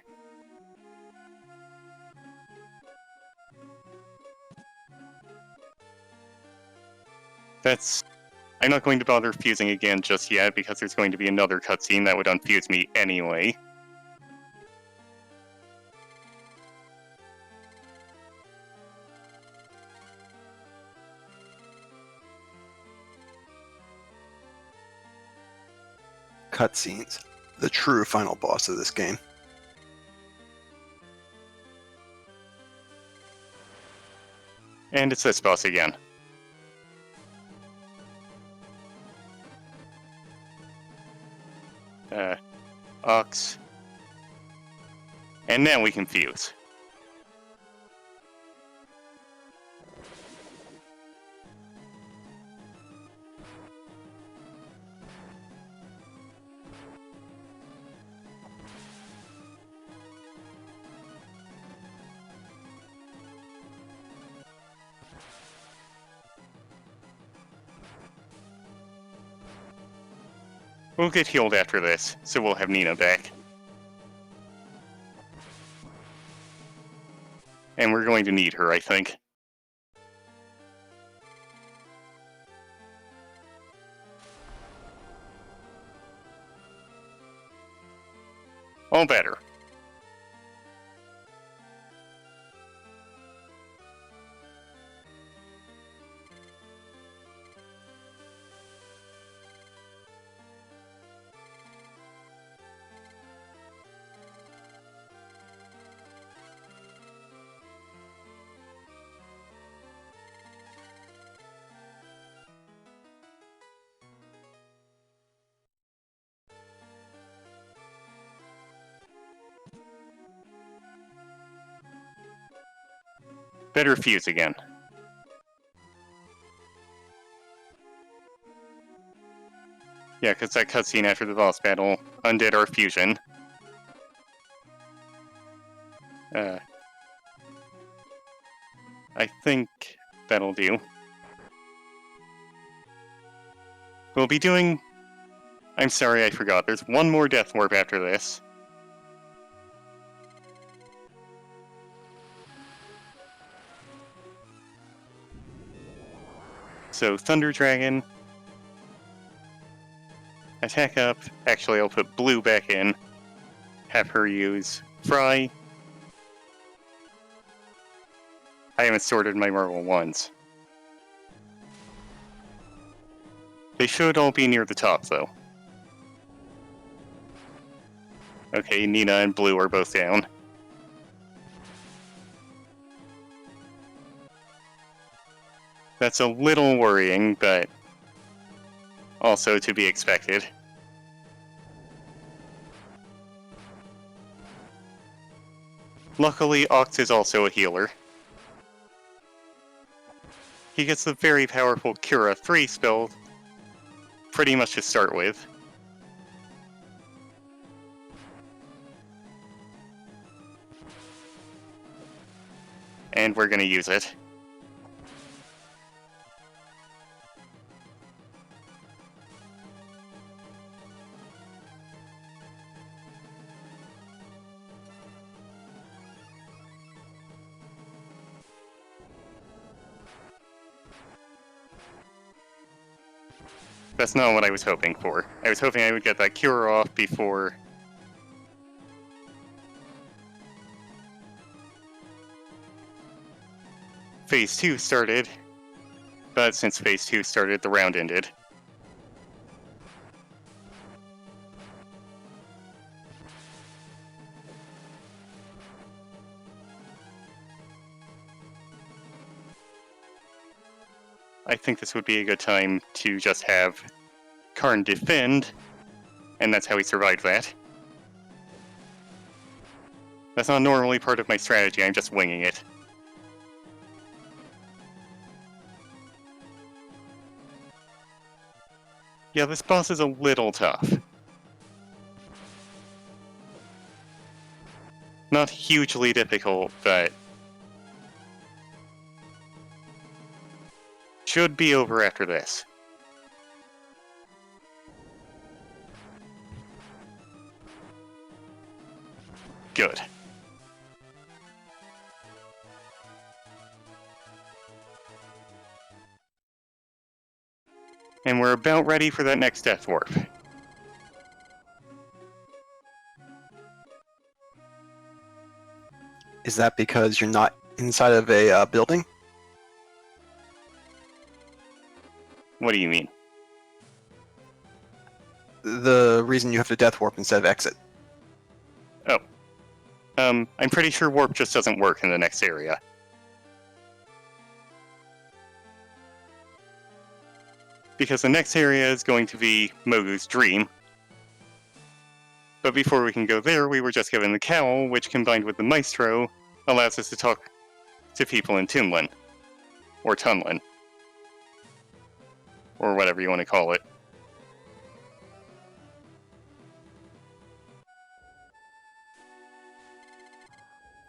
B: I'm not going to bother fusing again just yet, because there's going to be another cutscene that would unfuse me anyway.
A: Cutscenes, the true final boss of this game.
B: And it's this boss again. Ox. And now we can fuse. We'll get healed after this, so we'll have Nina back. And we're going to need her, I think. All better. Better fuse again. Yeah, because that cutscene after the boss battle undid our fusion. I think that'll do. We'll be doing... I'm sorry, I forgot. There's one more Death Warp after this. So, Thunder Dragon. Attack up. Actually, I'll put Blue back in. Have her use Fry. I haven't sorted my Marvel ones. They should all be near the top, though. Okay, Nina and Blue are both down. That's a little worrying, but also to be expected. Luckily, Ox is also a healer. He gets the very powerful Cura 3 spell pretty much to start with. And we're gonna use it. That's not what I was hoping for. I was hoping I would get that cure off before... Phase 2 started, but since Phase 2 started, the round ended. I think this would be a good time to just have Karn defend, and that's how he survived that. That's not normally part of my strategy, I'm just winging it. Yeah, this boss is a little tough. Not hugely difficult, but... should be over after this. Good. And we're about ready for that next Death Warp.
A: Is that because you're not inside of a building?
B: What do you mean?
A: The reason you have to death warp instead of exit.
B: Oh. I'm pretty sure warp just doesn't work in the next area. Because the next area is going to be Mogu's Dream. But before we can go there, we were just given the Cowl, which combined with the Maestro, allows us to talk to people in Toonlin. Or Tunlin. Or whatever you want to call it.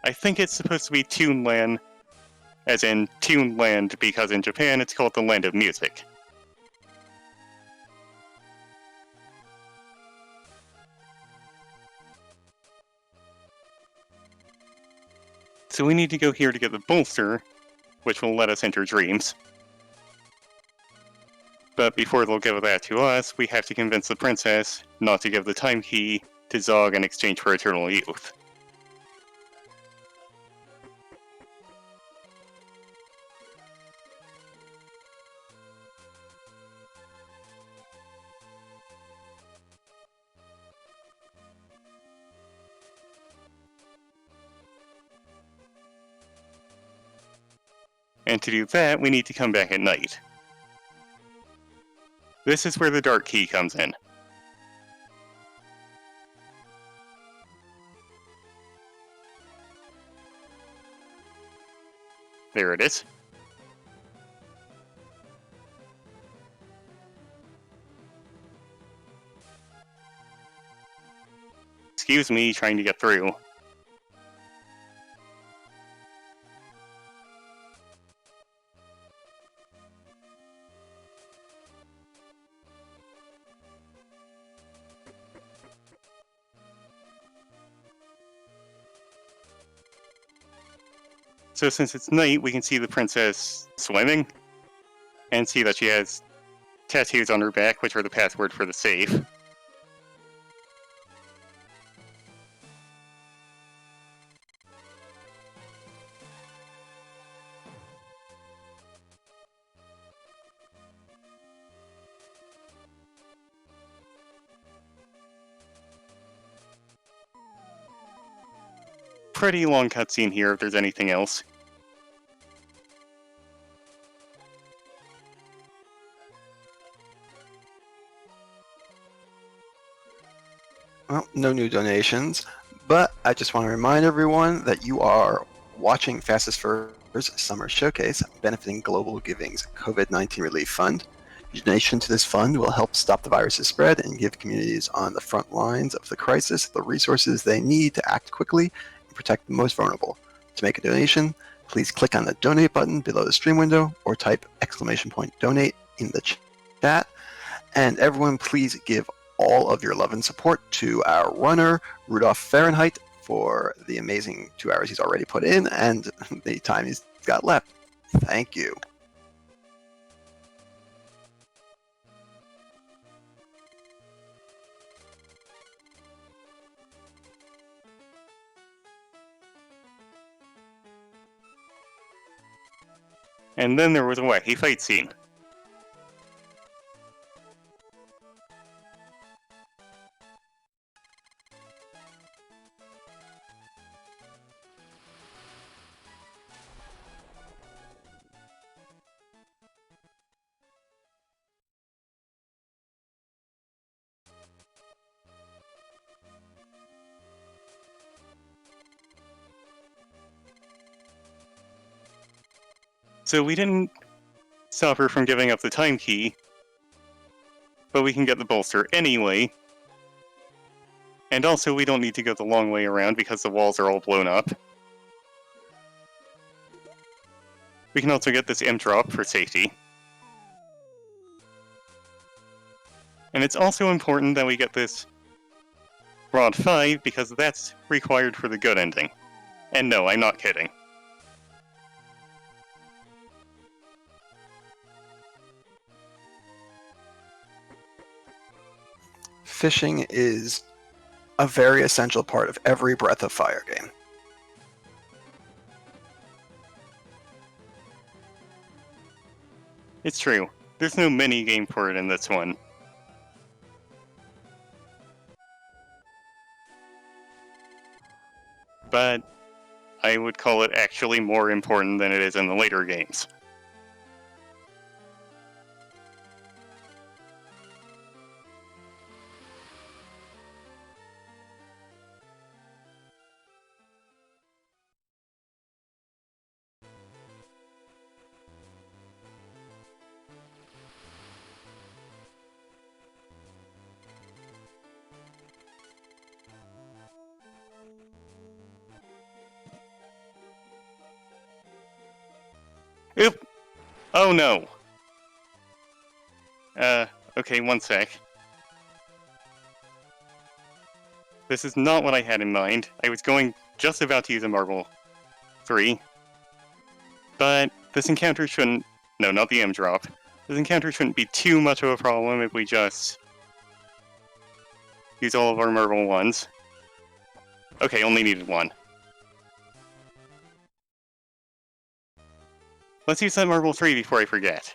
B: I think it's supposed to be Toonland, as in Toonland, because in Japan it's called the Land of Music. So we need to go here to get the bolster, which will let us enter dreams. But before they'll give that to us, we have to convince the princess not to give the time key to Zog in exchange for eternal youth. And to do that, we need to come back at night. This is where the dark key comes in. There it is. Excuse me, trying to get through. So since it's night, we can see the princess swimming, and see that she has tattoos on her back, which are the password for the safe. Pretty long cutscene here if there's anything else.
A: Well, no new donations, but I just want to remind everyone that you are watching Fastest Fur's Summer Showcase benefiting Global Giving's COVID-19 Relief Fund. Your donation to this fund will help stop the virus's spread and give communities on the front lines of the crisis the resources they need to act quickly and protect the most vulnerable. To make a donation, please click on the donate button below the stream window or type !donate in the chat. And everyone, please give all of your love and support to our runner, RudolfFahrenheit, for the amazing 2 hours he's already put in and the time he's got left. Thank you.
B: And then there was a wacky fight scene. So we didn't stop her from giving up the time key, but we can get the bolster anyway. And also we don't need to go the long way around because the walls are all blown up. We can also get this imp drop for safety. And it's also important that we get this Rod 5 because that's required for the good ending. And no, I'm not kidding.
A: Fishing is a very essential part of every Breath of Fire game.
B: It's true. There's no mini game for it in this one. But I would call it actually more important than it is in the later games. Oop! Oh no! Okay, one sec. This is not what I had in mind. I was just about to use a marble 3. But this encounter shouldn't... No, not the M drop. This encounter shouldn't be too much of a problem if we just use all of our Marble 1s. Okay, only needed 1. Let's use that Marble 3 before I forget.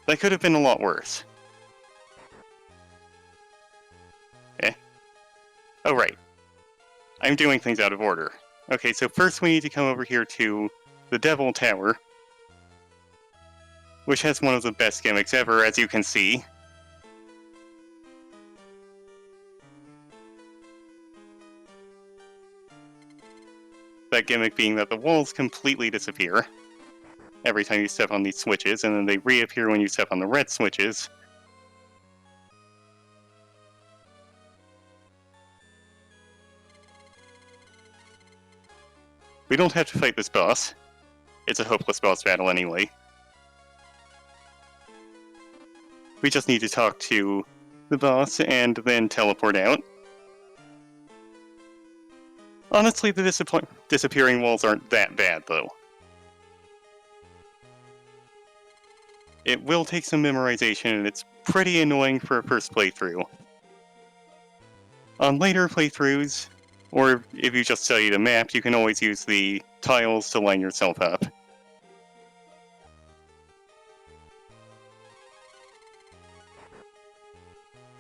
B: That could have been a lot worse. Oh, right. I'm doing things out of order. Okay, so first we need to come over here to the Devil Tower, which has one of the best gimmicks ever, as you can see. That gimmick being that the walls completely disappear every time you step on these switches, and then they reappear when you step on the red switches. We don't have to fight this boss. It's a hopeless boss battle anyway. We just need to talk to the boss and then teleport out. Honestly, the disappearing walls aren't that bad, though. It will take some memorization, and it's pretty annoying for a first playthrough. On later playthroughs, or if you just study the map, you can always use the tiles to line yourself up.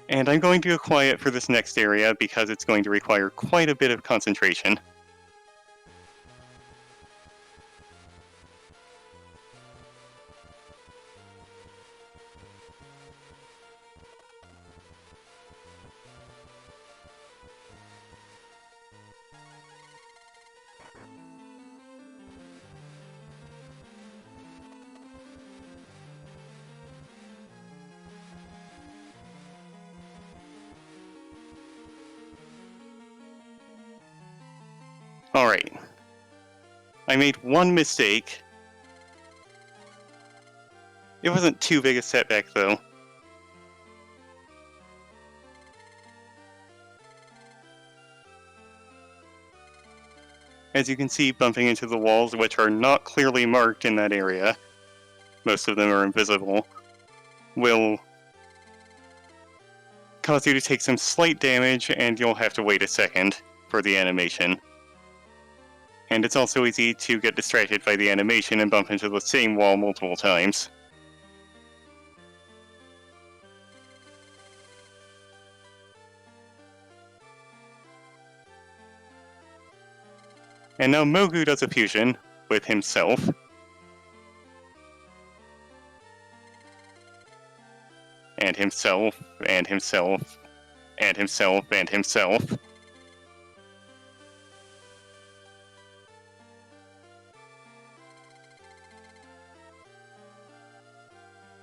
B: And I'm going to go quiet for this next area because it's going to require quite a bit of concentration. Alright. I made one mistake. It wasn't too big a setback, though. As you can see, bumping into the walls, which are not clearly marked in that area, most of them are invisible, will cause you to take some slight damage, and you'll have to wait a second for the animation. And it's also easy to get distracted by the animation and bump into the same wall multiple times. And now Mogu does a fusion with himself. And himself, and himself, and himself, and himself.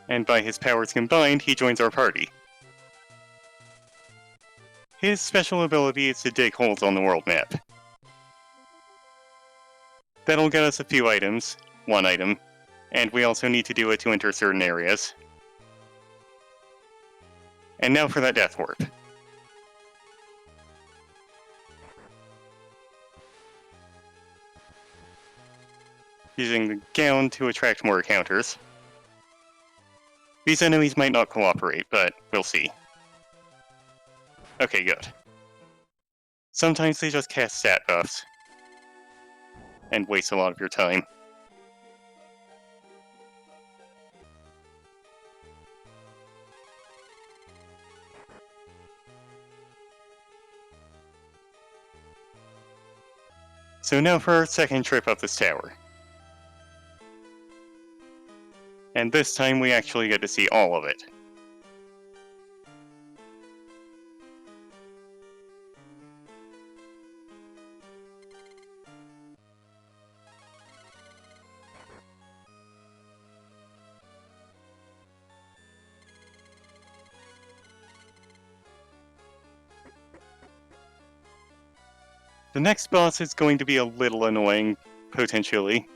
B: And by his powers combined, he joins our party. His special ability is to dig holes on the world map. That'll get us a few items, 1 item, and we also need to do it to enter certain areas. And now for that death warp. Using the gown to attract more encounters. These enemies might not cooperate, but we'll see. Okay, good. Sometimes they just cast stat buffs and waste a lot of your time. So now for our second trip up this tower. And this time we actually get to see all of it. The next boss is going to be a little annoying, potentially.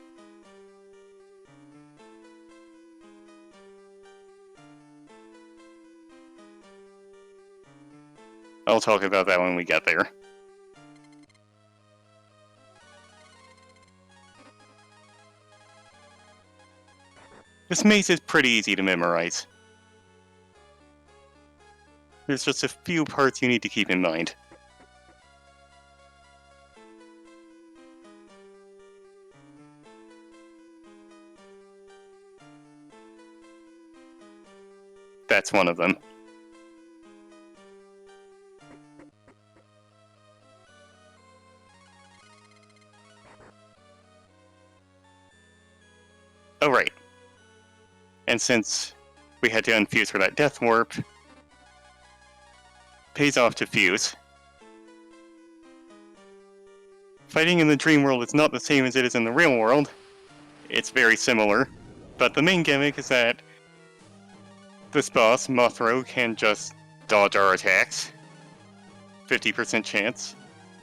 B: I'll talk about that when we get there. This maze is pretty easy to memorize. There's just a few parts you need to keep in mind. That's one of them. Oh, right. And since we had to unfuse for that death warp, pays off to fuse. Fighting in the dream world is not the same as it is in the real world. It's very similar, but the main gimmick is that this boss, Mothro, can just dodge our attacks. 50% chance.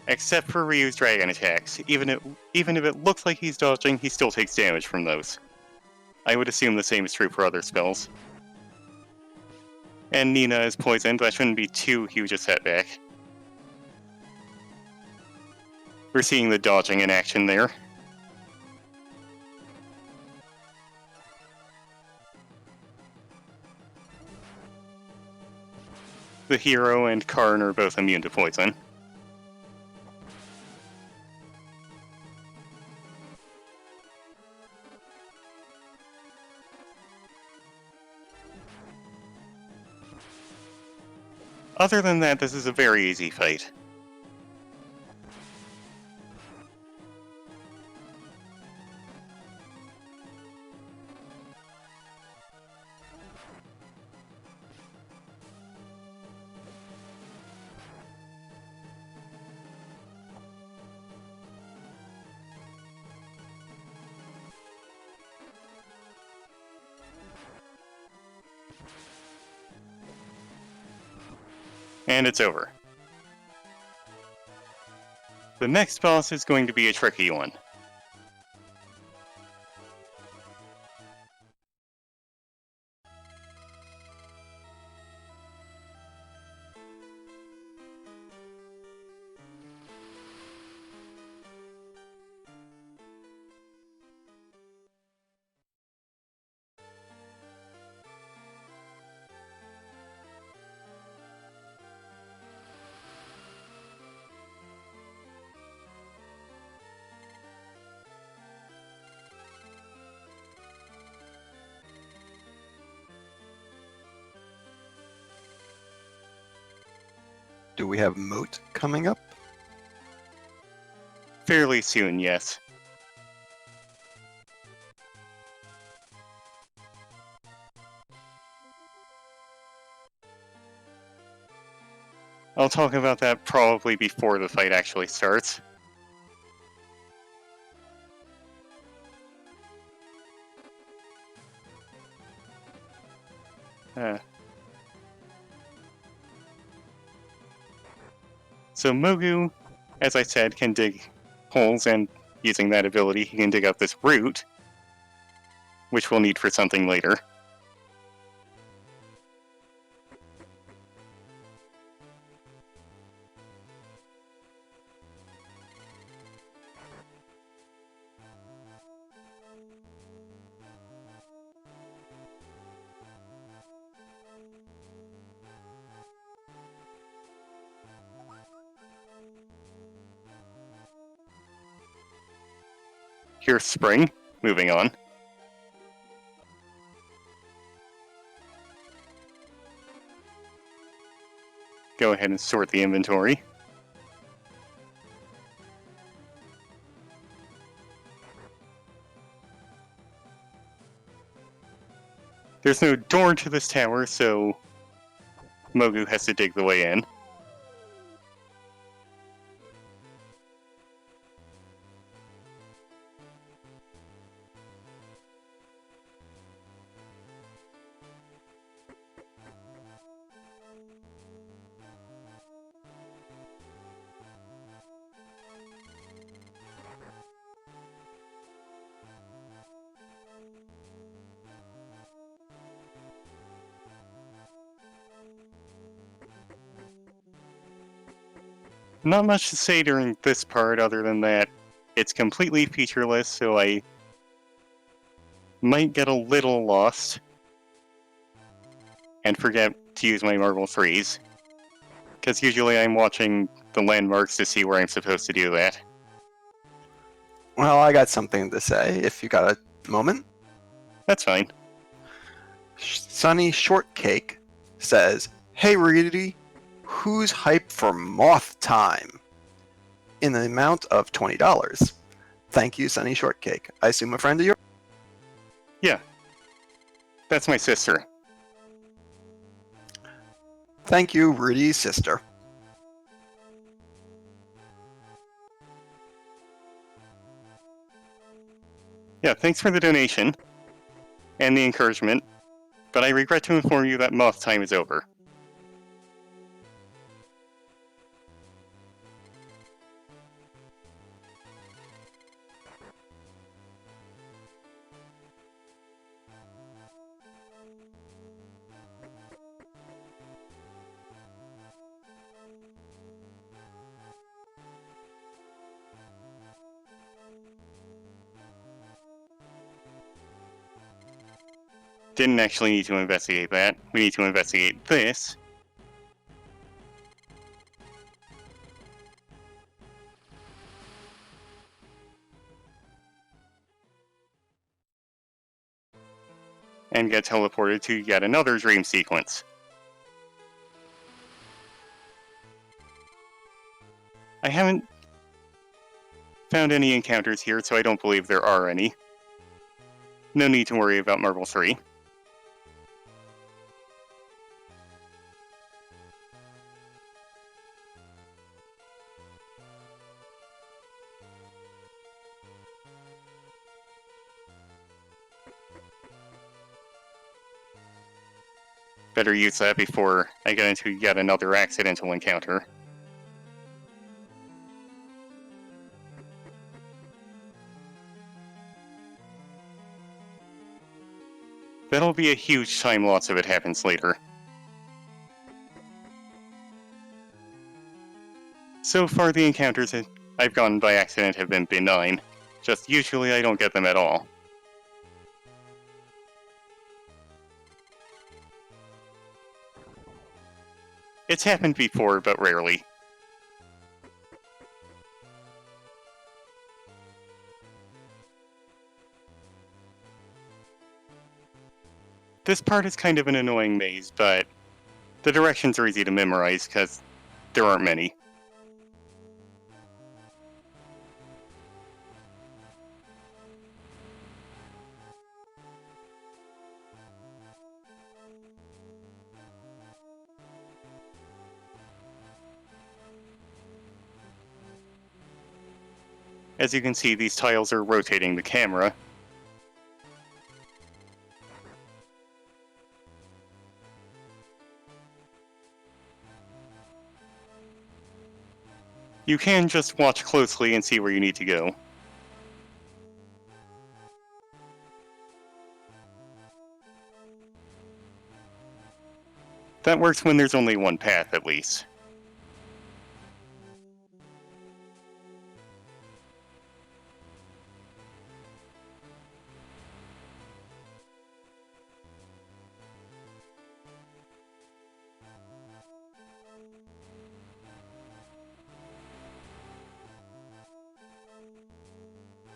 B: Except for Ryu's dragon attacks. Even if it looks like he's dodging, he still takes damage from those. I would assume the same is true for other spells. And Nina is poisoned, that shouldn't be too huge a setback. We're seeing the dodging in action there. The hero and Karn are both immune to poison. Other than that, this is a very easy fight. And it's over. The next boss is going to be a tricky one.
A: Do we have Moat coming up?
B: Fairly soon, yes. I'll talk about that probably before the fight actually starts. So Mogu, as I said, can dig holes, and using that ability he can dig up this root, which we'll need for something later. Here's Spring. Moving on. Go ahead and sort the inventory. There's no door to this tower, so Mogu has to dig the way in. Not much to say during this part other than that it's completely featureless, so I might get a little lost and forget to use my Marble Freeze. Because usually I'm watching the landmarks to see where I'm supposed to do that.
A: Well, I got something to say if you got a moment.
B: That's fine.
A: Sunny Shortcake says, "Hey Rudy, who's hyped for Moth Time?" In the amount of $20. Thank you, Sunny Shortcake. I assume a friend of yours?
B: Yeah. That's my sister.
A: Thank you, Rudy's sister.
B: Yeah, thanks for the donation and the encouragement, but I regret to inform you that Moth Time is over. Didn't actually need to investigate that. We need to investigate this. And get teleported to yet another dream sequence. I haven't found any encounters here, so I don't believe there are any. No need to worry about Marble 3. Better use that before I get into yet another accidental encounter. That'll be a huge time loss if it happens later. So far the encounters I've gotten by accident have been benign. Just usually I don't get them at all. It's happened before, but rarely. This part is kind of an annoying maze, but the directions are easy to memorize because there aren't many. As you can see, these tiles are rotating the camera. You can just watch closely and see where you need to go. That works when there's only one path, at least.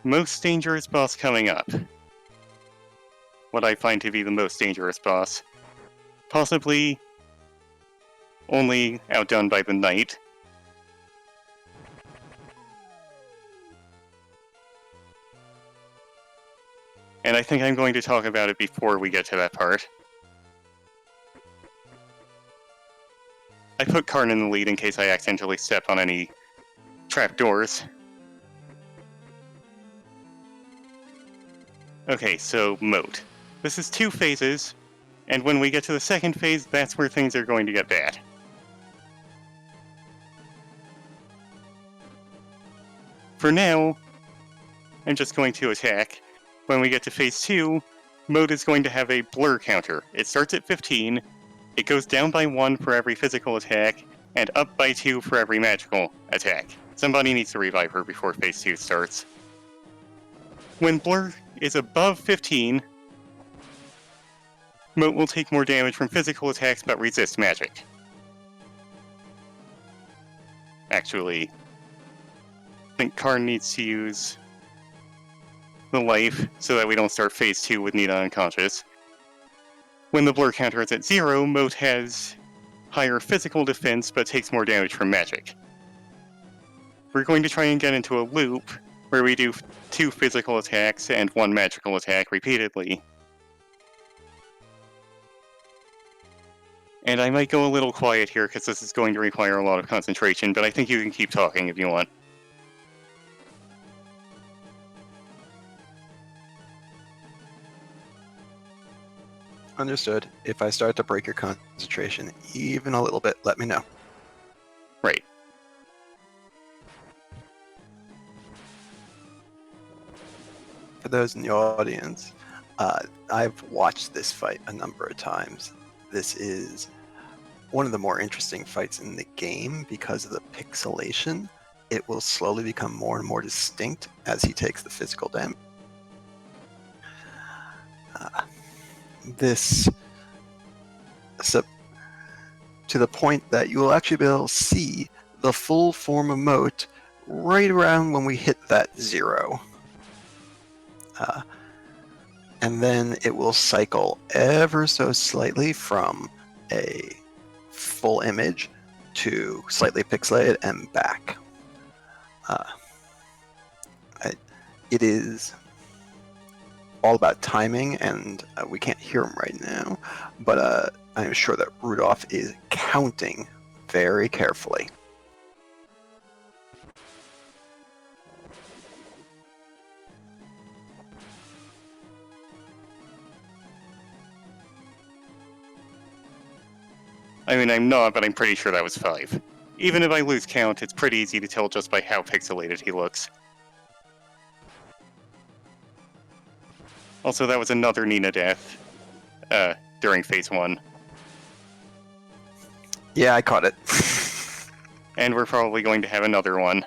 B: Most dangerous boss coming up. What I find to be the most dangerous boss. Possibly only outdone by the Knight. And I think I'm going to talk about it before we get to that part. I put Karn in the lead in case I accidentally step on any trapdoors. Okay, so Moat. This is 2 phases, and when we get to the second phase, that's where things are going to get bad. For now, I'm just going to attack. When we get to phase 2, Moat is going to have a blur counter. It starts at 15, it goes down by 1 for every physical attack, and up by 2 for every magical attack. Somebody needs to revive her before phase 2 starts. When blur is above 15, Moat will take more damage from physical attacks but resist magic. Actually, I think Karn needs to use the life so that we don't start phase 2 with Nina unconscious. When the blur counter is at 0, Moat has higher physical defense but takes more damage from magic. We're going to try and get into a loop where we do 2 physical attacks and 1 magical attack repeatedly. And I might go a little quiet here because this is going to require a lot of concentration, but I think you can keep talking if you want.
A: Understood. If I start to break your concentration even a little bit, let me know.
B: Right.
A: For those in the audience, I've watched this fight a number of times. This is one of the more interesting fights in the game because of the pixelation. It will slowly become more and more distinct as he takes the physical damage. To the point that you will actually be able to see the full form of Moat right around when we hit that 0. And then it will cycle ever so slightly from a full image to slightly pixelated and back. It is all about timing, and we can't hear him right now, but I'm sure that Rudolph is counting very carefully.
B: I mean, I'm not, but I'm pretty sure that was 5. Even if I lose count, it's pretty easy to tell just by how pixelated he looks. Also, that was another Nina death during phase 1.
A: Yeah, I caught it.
B: And we're probably going to have another one.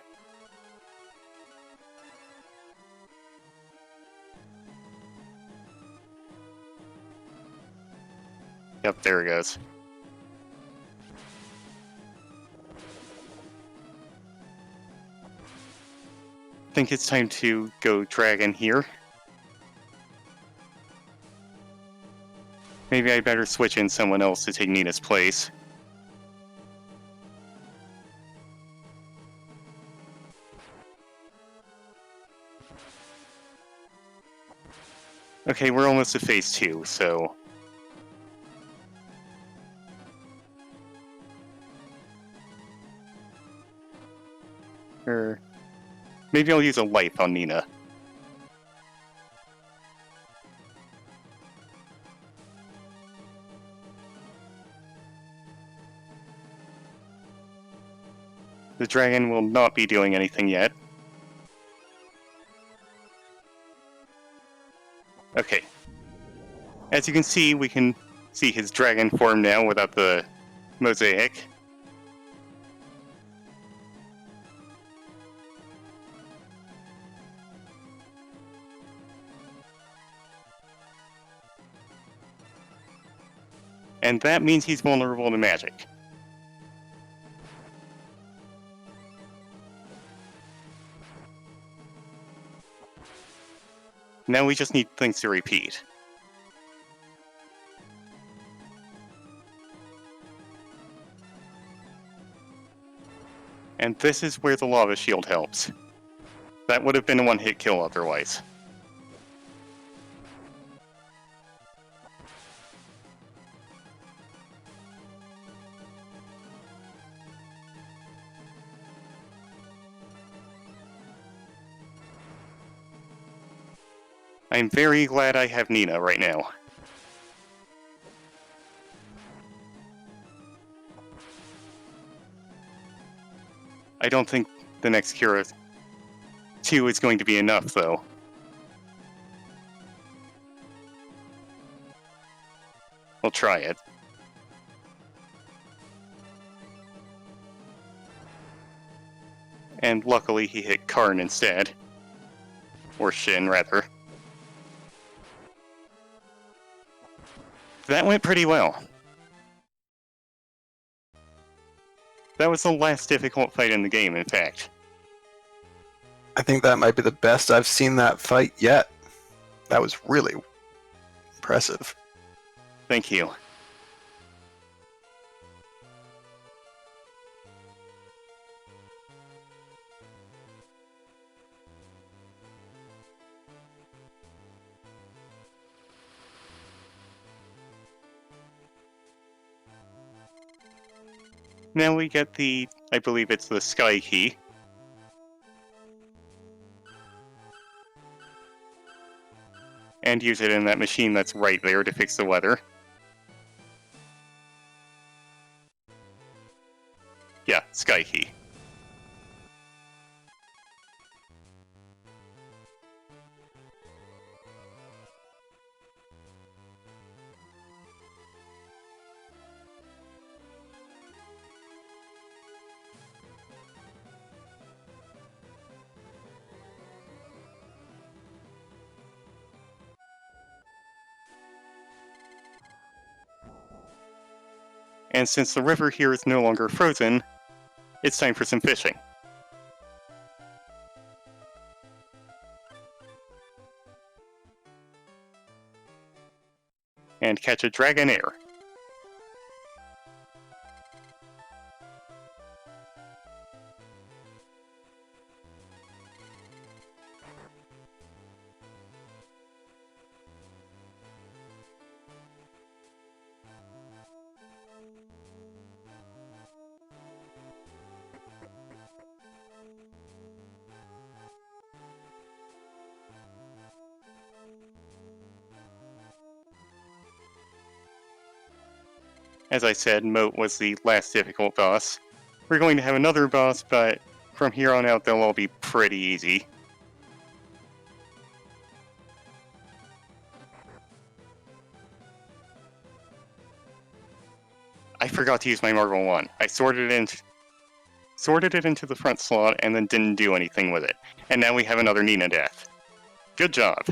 B: Yep, there it goes. I think it's time to go Dragon here. Maybe I'd better switch in someone else to take Nina's place. Okay, we're almost to phase 2, so... Maybe I'll use a life on Nina. The dragon will not be doing anything yet. Okay. As you can see, we can see his dragon form now without the mosaic. And that means he's vulnerable to magic. Now we just need things to repeat. And this is where the lava shield helps. That would have been a one-hit kill otherwise. I'm very glad I have Nina right now. I don't think the next Cura 2 is going to be enough, though. We'll try it. And luckily he hit Karn instead. Or Shin, rather. That went pretty well. That was the last difficult fight in the game, in fact.
A: I think that might be the best I've seen that fight yet. That was really impressive.
B: Thank you. Now we get the, I believe it's the sky key. And use it in that machine that's right there to fix the weather. Yeah, sky key. And since the river here is no longer frozen, it's time for some fishing. And catch a dragonair. As I said, Moat was the last difficult boss. We're going to have another boss, but from here on out they'll all be pretty easy. I forgot to use my Marble 1. I sorted it into the front slot and then didn't do anything with it. And now we have another Nina death. Good job.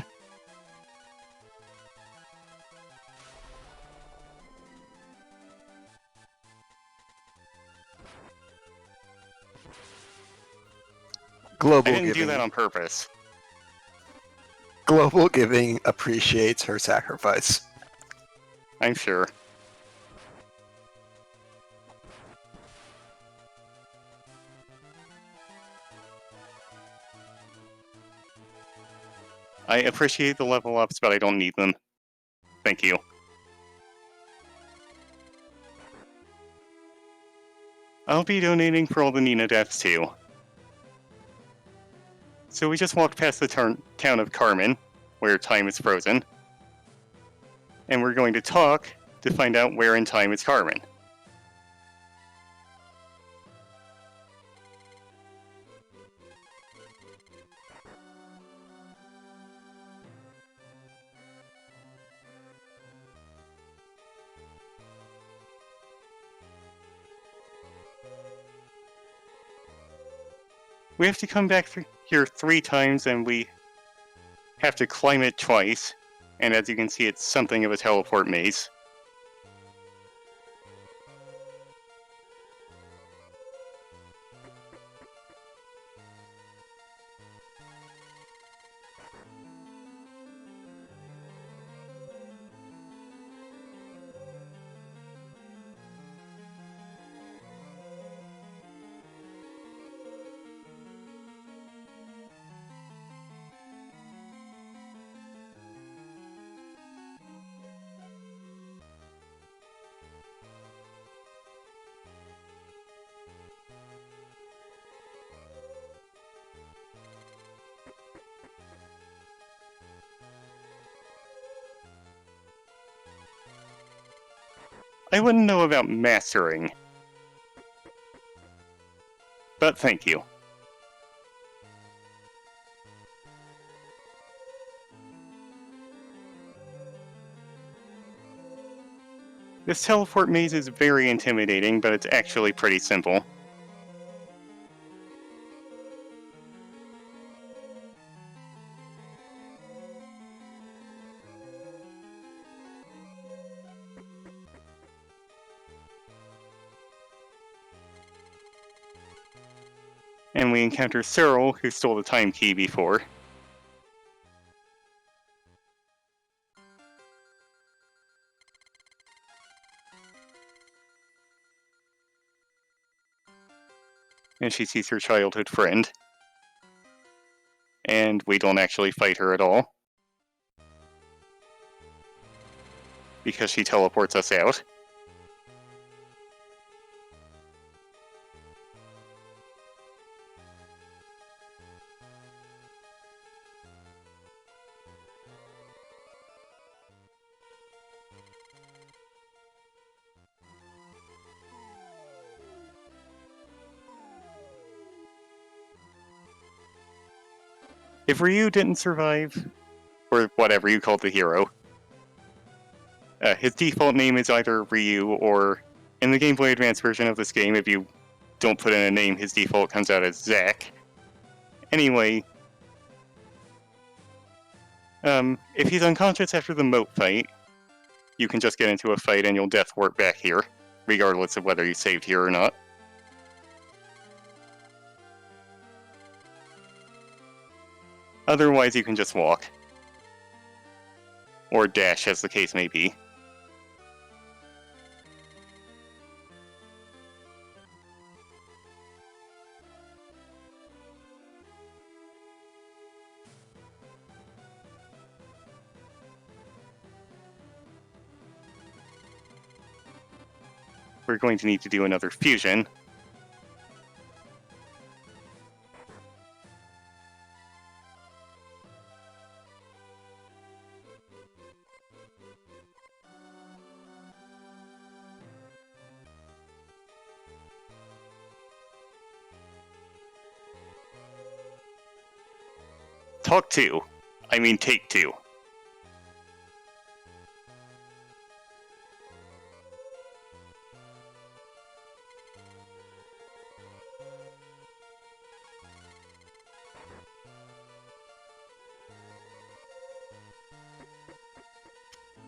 A: Global
B: I didn't
A: giving.
B: do that on purpose.
A: Global giving appreciates her sacrifice.
B: I'm sure. I appreciate the level ups, but I don't need them. Thank you. I'll be donating for all the Nina deaths too. So we just walked past the town of Carmen, where time is frozen. And we're going to talk to find out where in time is Carmen. We have to come back here 3 times, and we have to climb it twice. And as you can see, it's something of a teleport maze. I wouldn't know about mastering. But thank you. This teleport maze is very intimidating, but it's actually pretty simple. And we encounter Cyril, who stole the time key before. And she sees her childhood friend. And we don't actually fight her at all. Because she teleports us out. If Ryu didn't survive, or whatever you called the hero, his default name is either Ryu, or in the Game Boy Advance version of this game, if you don't put in a name, his default comes out as Zack. Anyway, if he's unconscious after the moat fight, you can just get into a fight and you'll death warp back here, regardless of whether you saved here or not. Otherwise, you can just walk. Or dash, as the case may be. We're going to need to do another fusion. Talk two. I mean take two.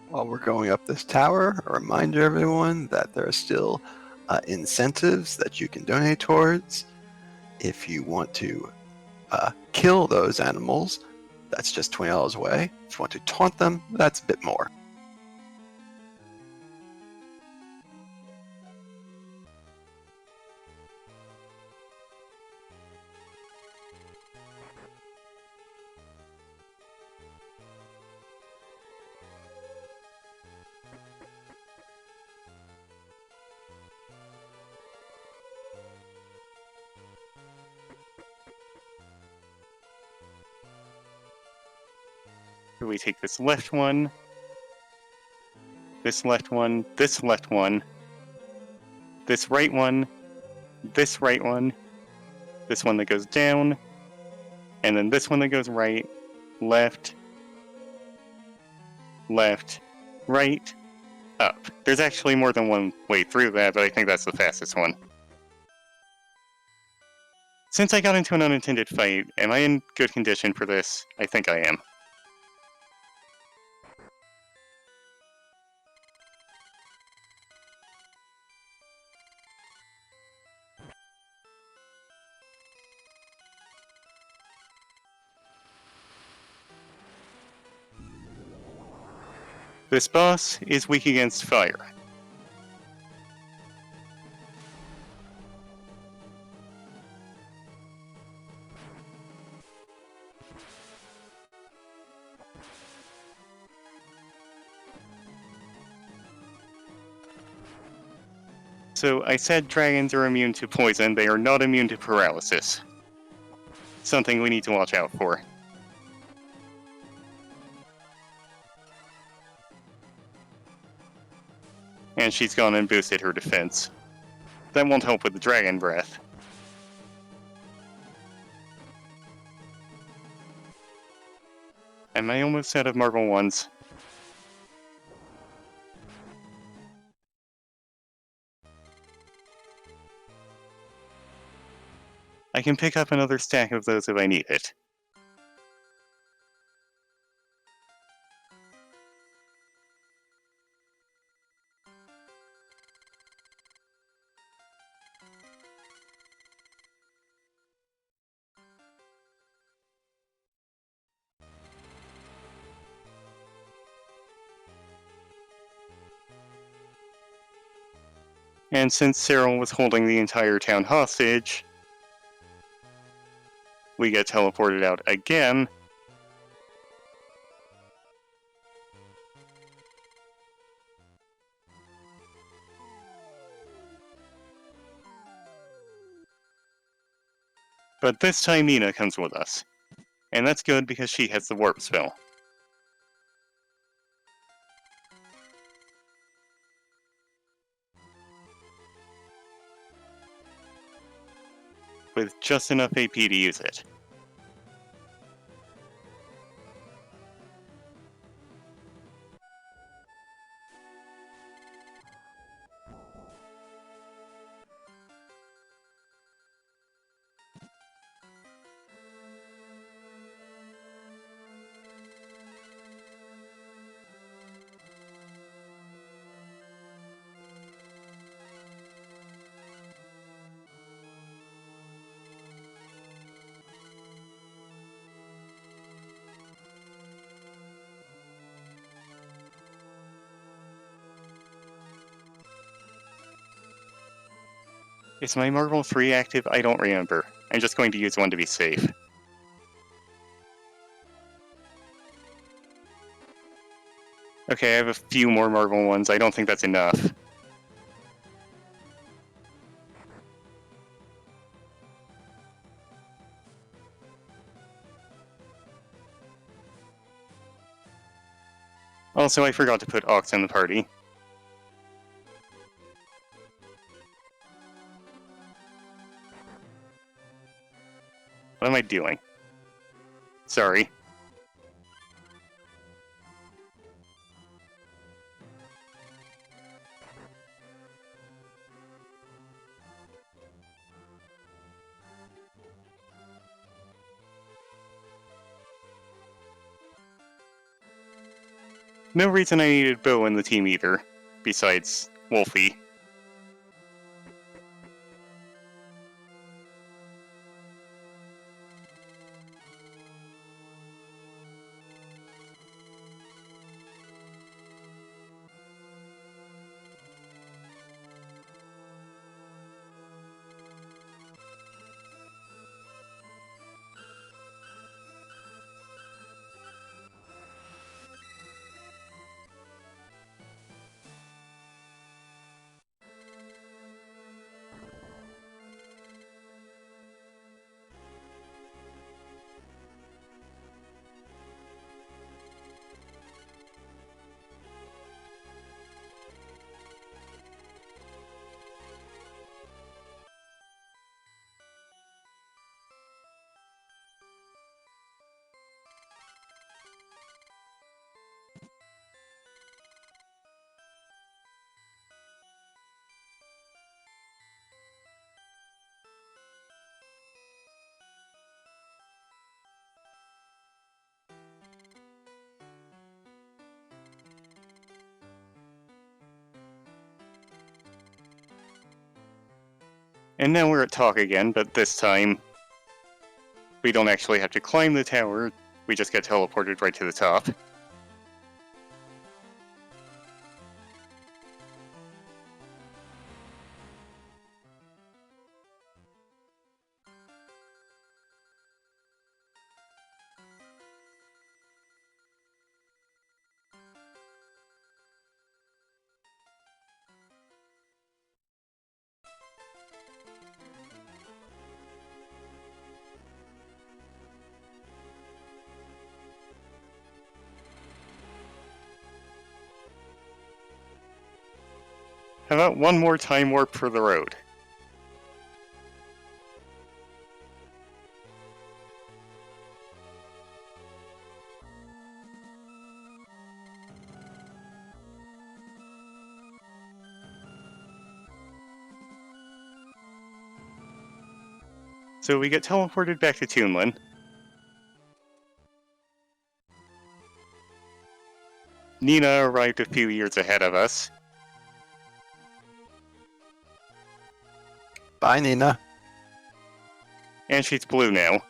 A: While we're going up this tower, a reminder to everyone that there are still incentives that you can donate towards. If you want to kill those animals, that's just $20 away. If you want to taunt them, that's a bit more.
B: We take this left one, this left one, this left one, this right one, this right one, this one that goes down, and then this one that goes right, left, left, right, up. There's actually more than one way through that, but I think that's the fastest one. Since I got into an unintended fight, am I in good condition for this? I think I am. This boss is weak against fire. So I said dragons are immune to poison, they are not immune to paralysis. Something we need to watch out for. And she's gone and boosted her defense. That won't help with the dragon breath. Am I almost out of Marble ones? I can pick up another stack of those if I need it. And since Cyril was holding the entire town hostage, we get teleported out again. But this time Nina comes with us. And that's good because she has the warp spell. With just enough AP to use it. Is my Marvel 3 active? I don't remember. I'm just going to use one to be safe. Okay, I have a few more Marvel ones. I don't think that's enough. Also, I forgot to put Ox in the party. What am I doing? Sorry. No reason I needed Bo in the team either, besides Wolfie. And now we're at talk again, but this time we don't actually have to climb the tower, we just get teleported right to the top. How about one more time warp for the road? So we get teleported back to Toonlin. Nina arrived a few years ahead of us.
A: Bye, Nina.
B: And she's blue now.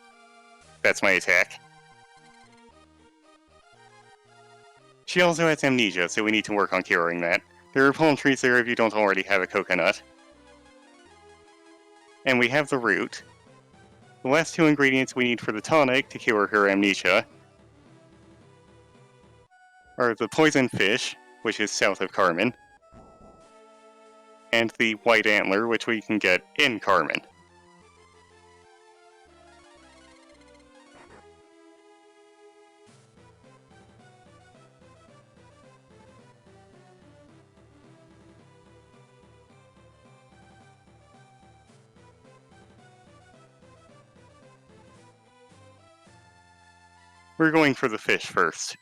B: That's my attack. She also has amnesia, so we need to work on curing that. There are palm trees there if you don't already have a coconut. And we have the root. The last two ingredients we need for the tonic to cure her amnesia are the poison fish, which is south of Carmen, and the white antler, which we can get in Carmen. We're going for the fish first.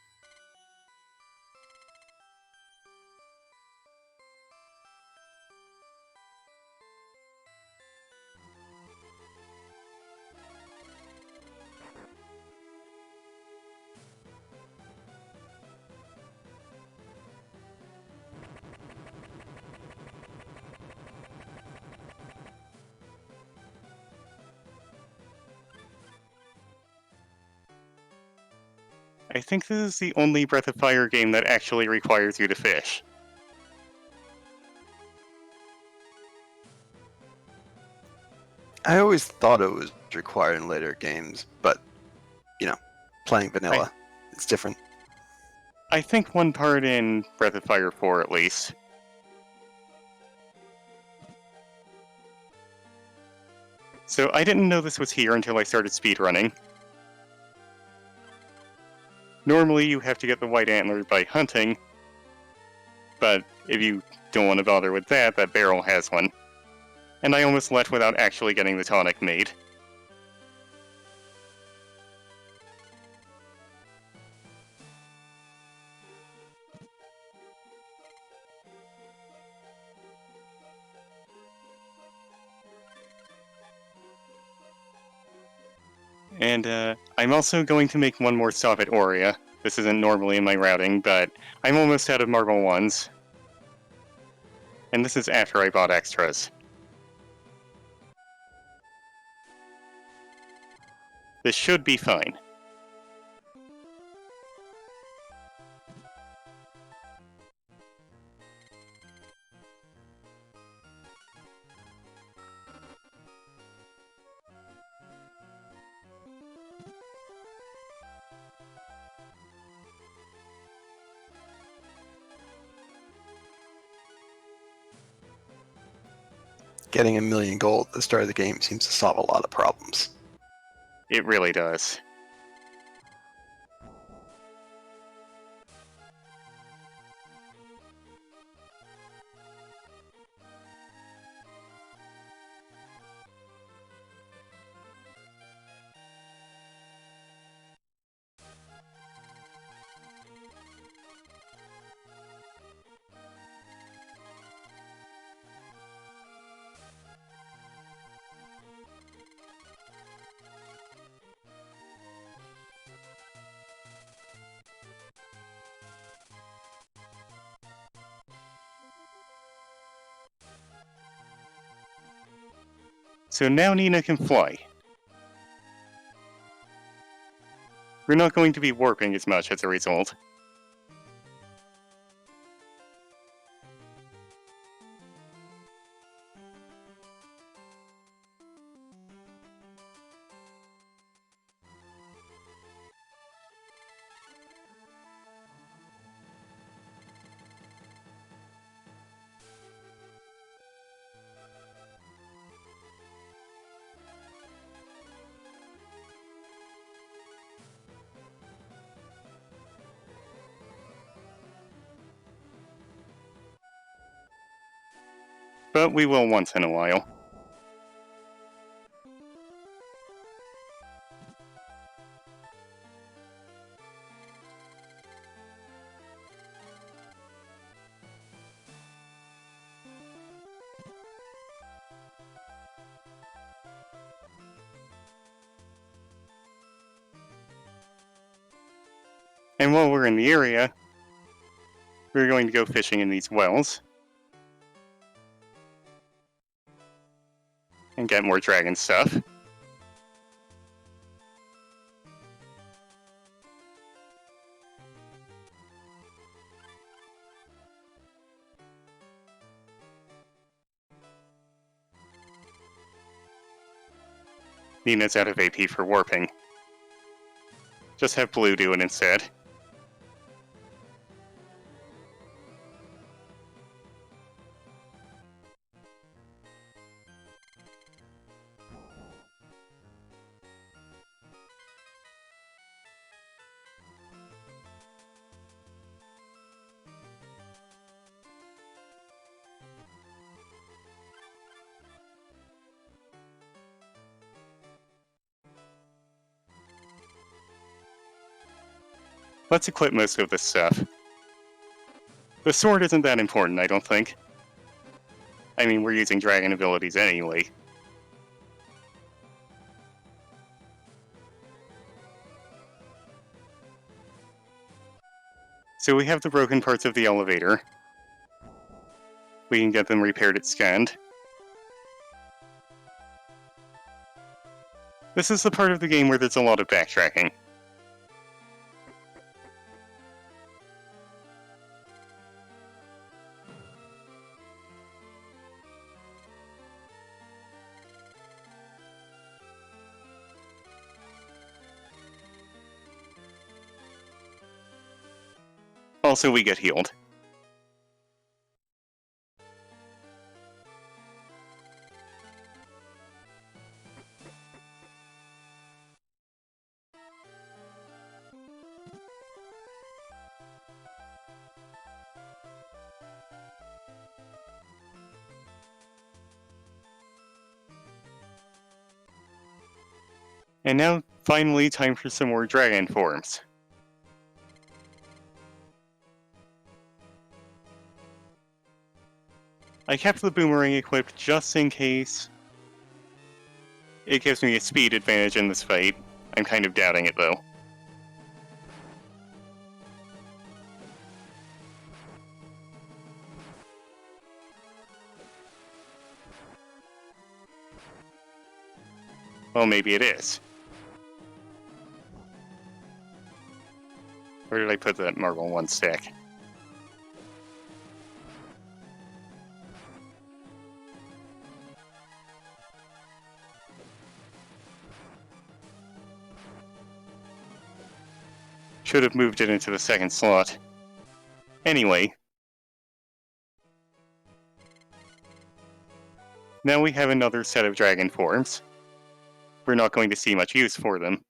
B: I think this is the only Breath of Fire game that actually requires you to fish.
A: I always thought it was required in later games, but, playing vanilla, it's different.
B: I think one part in Breath of Fire 4 at least. So I didn't know this was here until I started speedrunning. Normally you have to get the white antler by hunting, but if you don't want to bother with that, that barrel has one. And I almost left without actually getting the tonic made. And I'm also going to make one more stop at Aurea. This isn't normally in my routing, but I'm almost out of Marble Ones. And this is after I bought extras. This should be fine.
A: Getting 1,000,000 gold at the start of the game seems to solve a lot of problems.
B: It really does. So now Nina can fly. We're not going to be warping as much as a result. But we will once in a while. And while we're in the area, we're going to go fishing in these wells. And get more dragon stuff. He knows out of AP for warping. Just have Blue do it instead. Let's equip most of this stuff. The sword isn't that important, I don't think. I mean, we're using dragon abilities anyway. So we have the broken parts of the elevator. We can get them repaired at Scanned. This is the part of the game where there's a lot of backtracking. Also, we get healed. And now, finally, time for some more dragon forms. I kept the boomerang equipped just in case. It gives me a speed advantage in this fight. I'm kind of doubting it, though. Well, maybe it is. Where did I put that marble one stack? Should have moved it into the second slot. Anyway. Now we have another set of dragon forms. We're not going to see much use for them.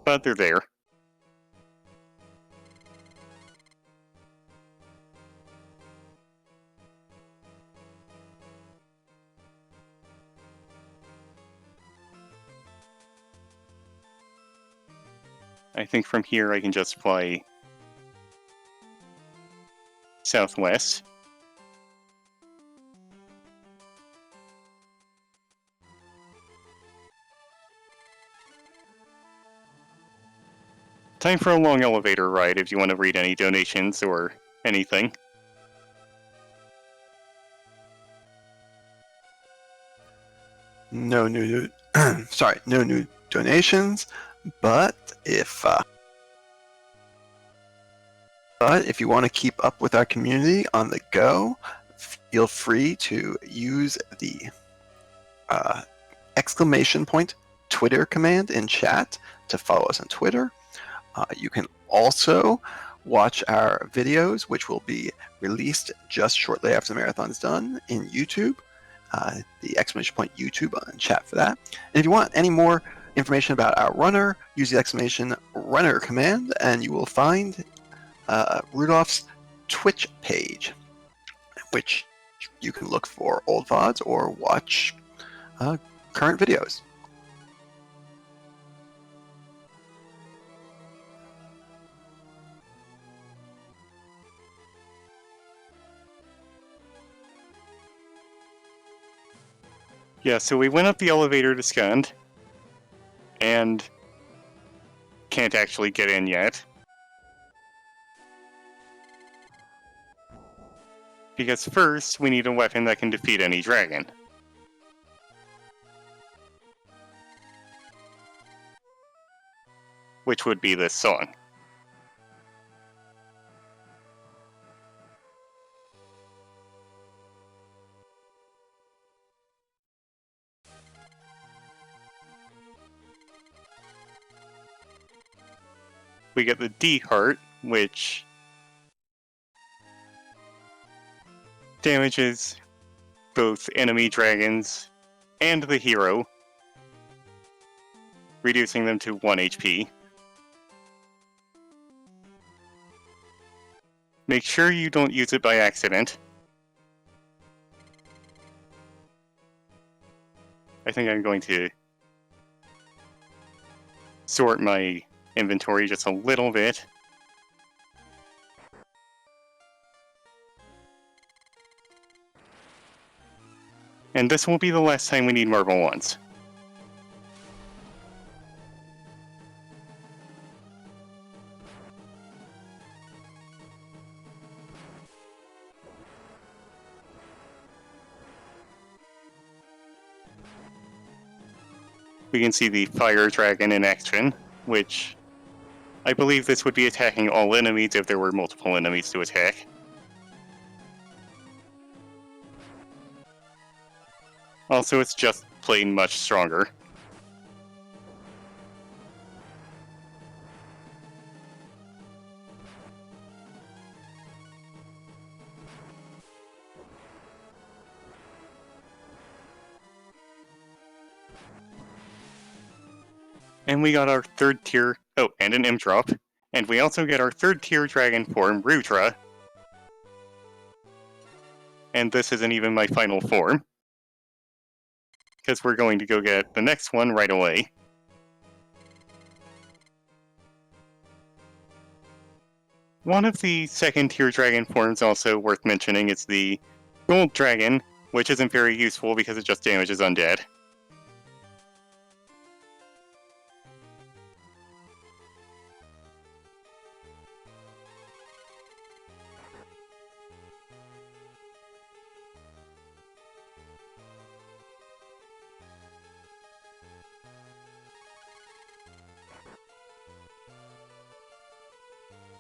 B: But they're there. I think from here I can just fly southwest. Time for a long elevator ride if you want to read any donations or anything.
A: No new, no new donations. But if you want to keep up with our community on the go, feel free to use the exclamation point Twitter command in chat to follow us on Twitter. You can also watch our videos, which will be released just shortly after the marathon is done in YouTube. The exclamation point YouTube on chat for that. And if you want any more information about our runner, use the exclamation runner command, and you will find Rudolph's Twitch page, which you can look for old VODs or watch current videos.
B: Yeah, so we went up the elevator to Scund, and can't actually get in yet. Because first, we need a weapon that can defeat any dragon. Which would be this song. we get the D heart, which damages both enemy dragons and the hero, reducing them to 1 HP. Make sure you don't use it by accident. I think I'm going to sort my inventory just a little bit. And this will be the last time we need marble wands. We can see the fire dragon in action, which I believe this would be attacking all enemies if there were multiple enemies to attack. Also, it's just plain much stronger. And we got our third tier, oh, and an M drop. And we also get our third tier dragon form, Rudra. And this isn't even my final form, because we're going to go get the next one right away. One of the second tier dragon forms also worth mentioning is the gold dragon, which isn't very useful because it just damages undead.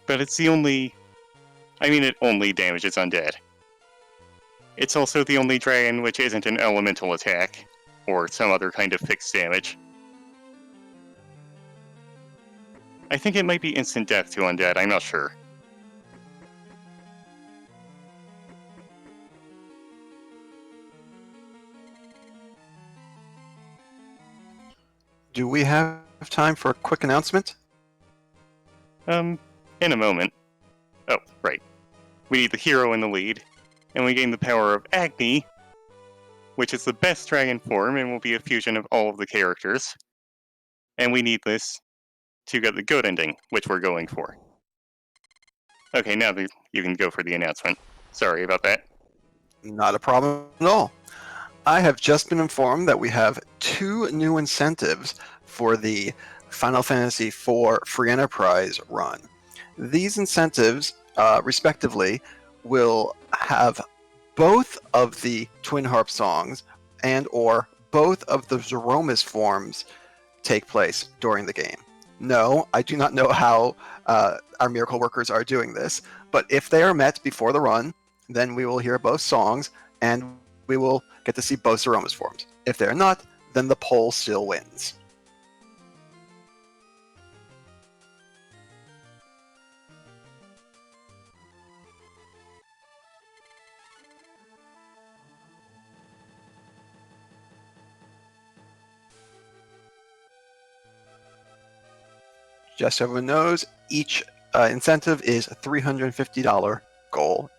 B: But it's the only... I mean, it only damages undead. It's also the only dragon which isn't an elemental attack, or some other kind of fixed damage. I think it might be instant death to undead, I'm not sure.
A: Do we have time for a quick announcement?
B: In a moment. Oh, right. We need the hero in the lead, and we gain the power of Agni, which is the best dragon form and will be a fusion of all of the characters. And we need this to get the good ending, which we're going for. Okay, now you can go for the announcement. Sorry about that.
A: Not a problem at all. I have just been informed that we have 2 new incentives for the Final Fantasy IV Free Enterprise run. These incentives, respectively, will have both of the Twin Harp songs and or both of the Zeromus forms take place during the game. No, I do not know how our miracle workers are doing this, but if they are met before the run, then we will hear both songs and we will get to see both Zeromus forms. If they're not, then the poll still wins. Just so everyone knows, each incentive is a $350 goal.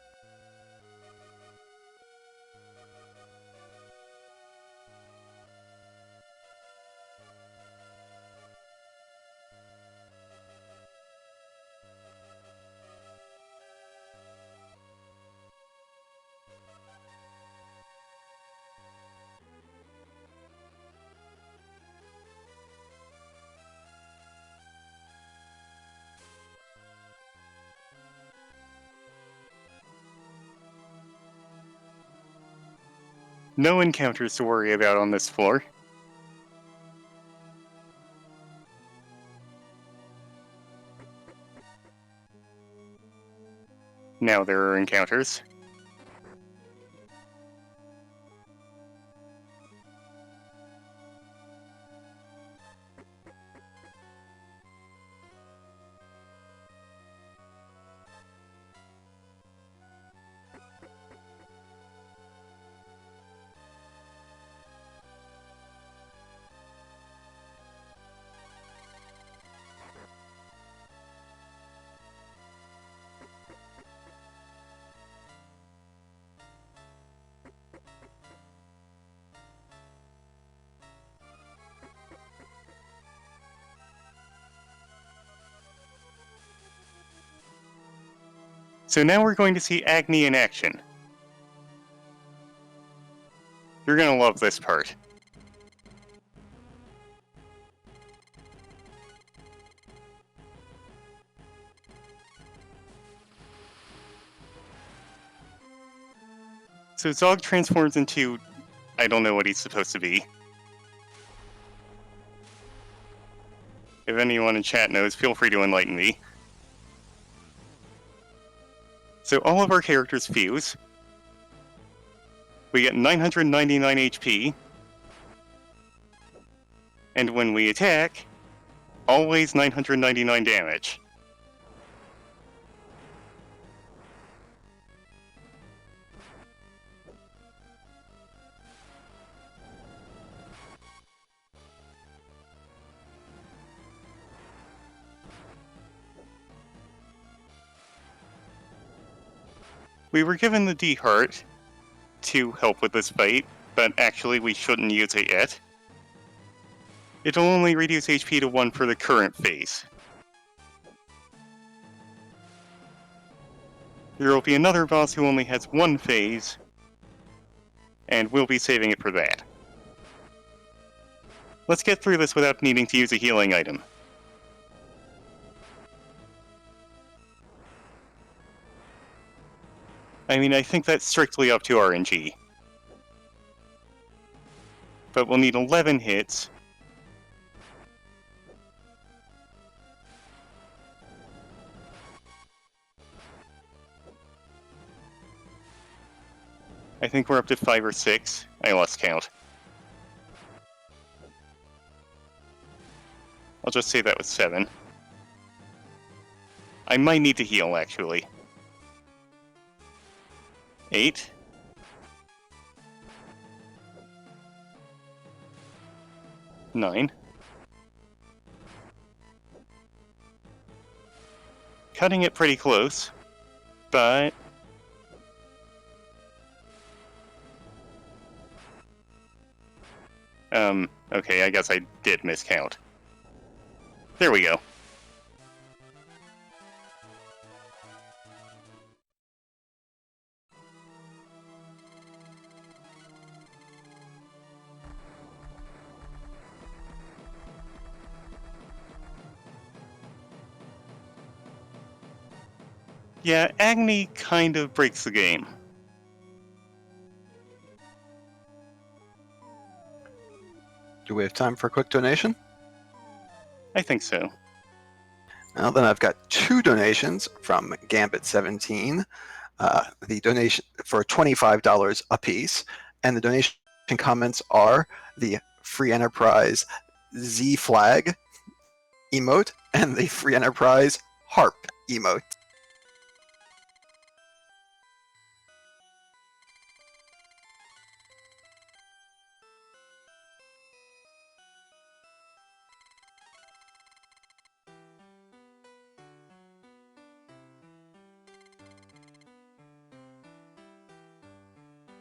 B: No encounters to worry about on this floor. Now there are encounters. So now we're going to see Agni in action. You're gonna love this part. So Zog transforms into... I don't know what he's supposed to be. If anyone in chat knows, feel free to enlighten me. So all of our characters fuse. We get 999 HP. And when we attack, always 999 damage. We were given the D-Heart to help with this fight, but actually we shouldn't use it yet. It'll only reduce HP to 1 for the current phase. There will be another boss who only has 1 phase, and we'll be saving it for that. Let's get through this without needing to use a healing item. I mean, I think that's strictly up to RNG. But we'll need 11 hits. I think we're up to 5 or 6. I lost count. I'll just say that was 7. I might need to heal, actually. 8. 9. Cutting it pretty close, but... okay, I guess I did miscount. There we go. Yeah, Agni kind of breaks the game.
A: Do we have time for a quick donation?
B: I think so.
A: Well, then I've got 2 donations from Gambit17. The donation for $25 a piece, and the donation comments are the Free Enterprise Z flag emote and the Free Enterprise harp emote.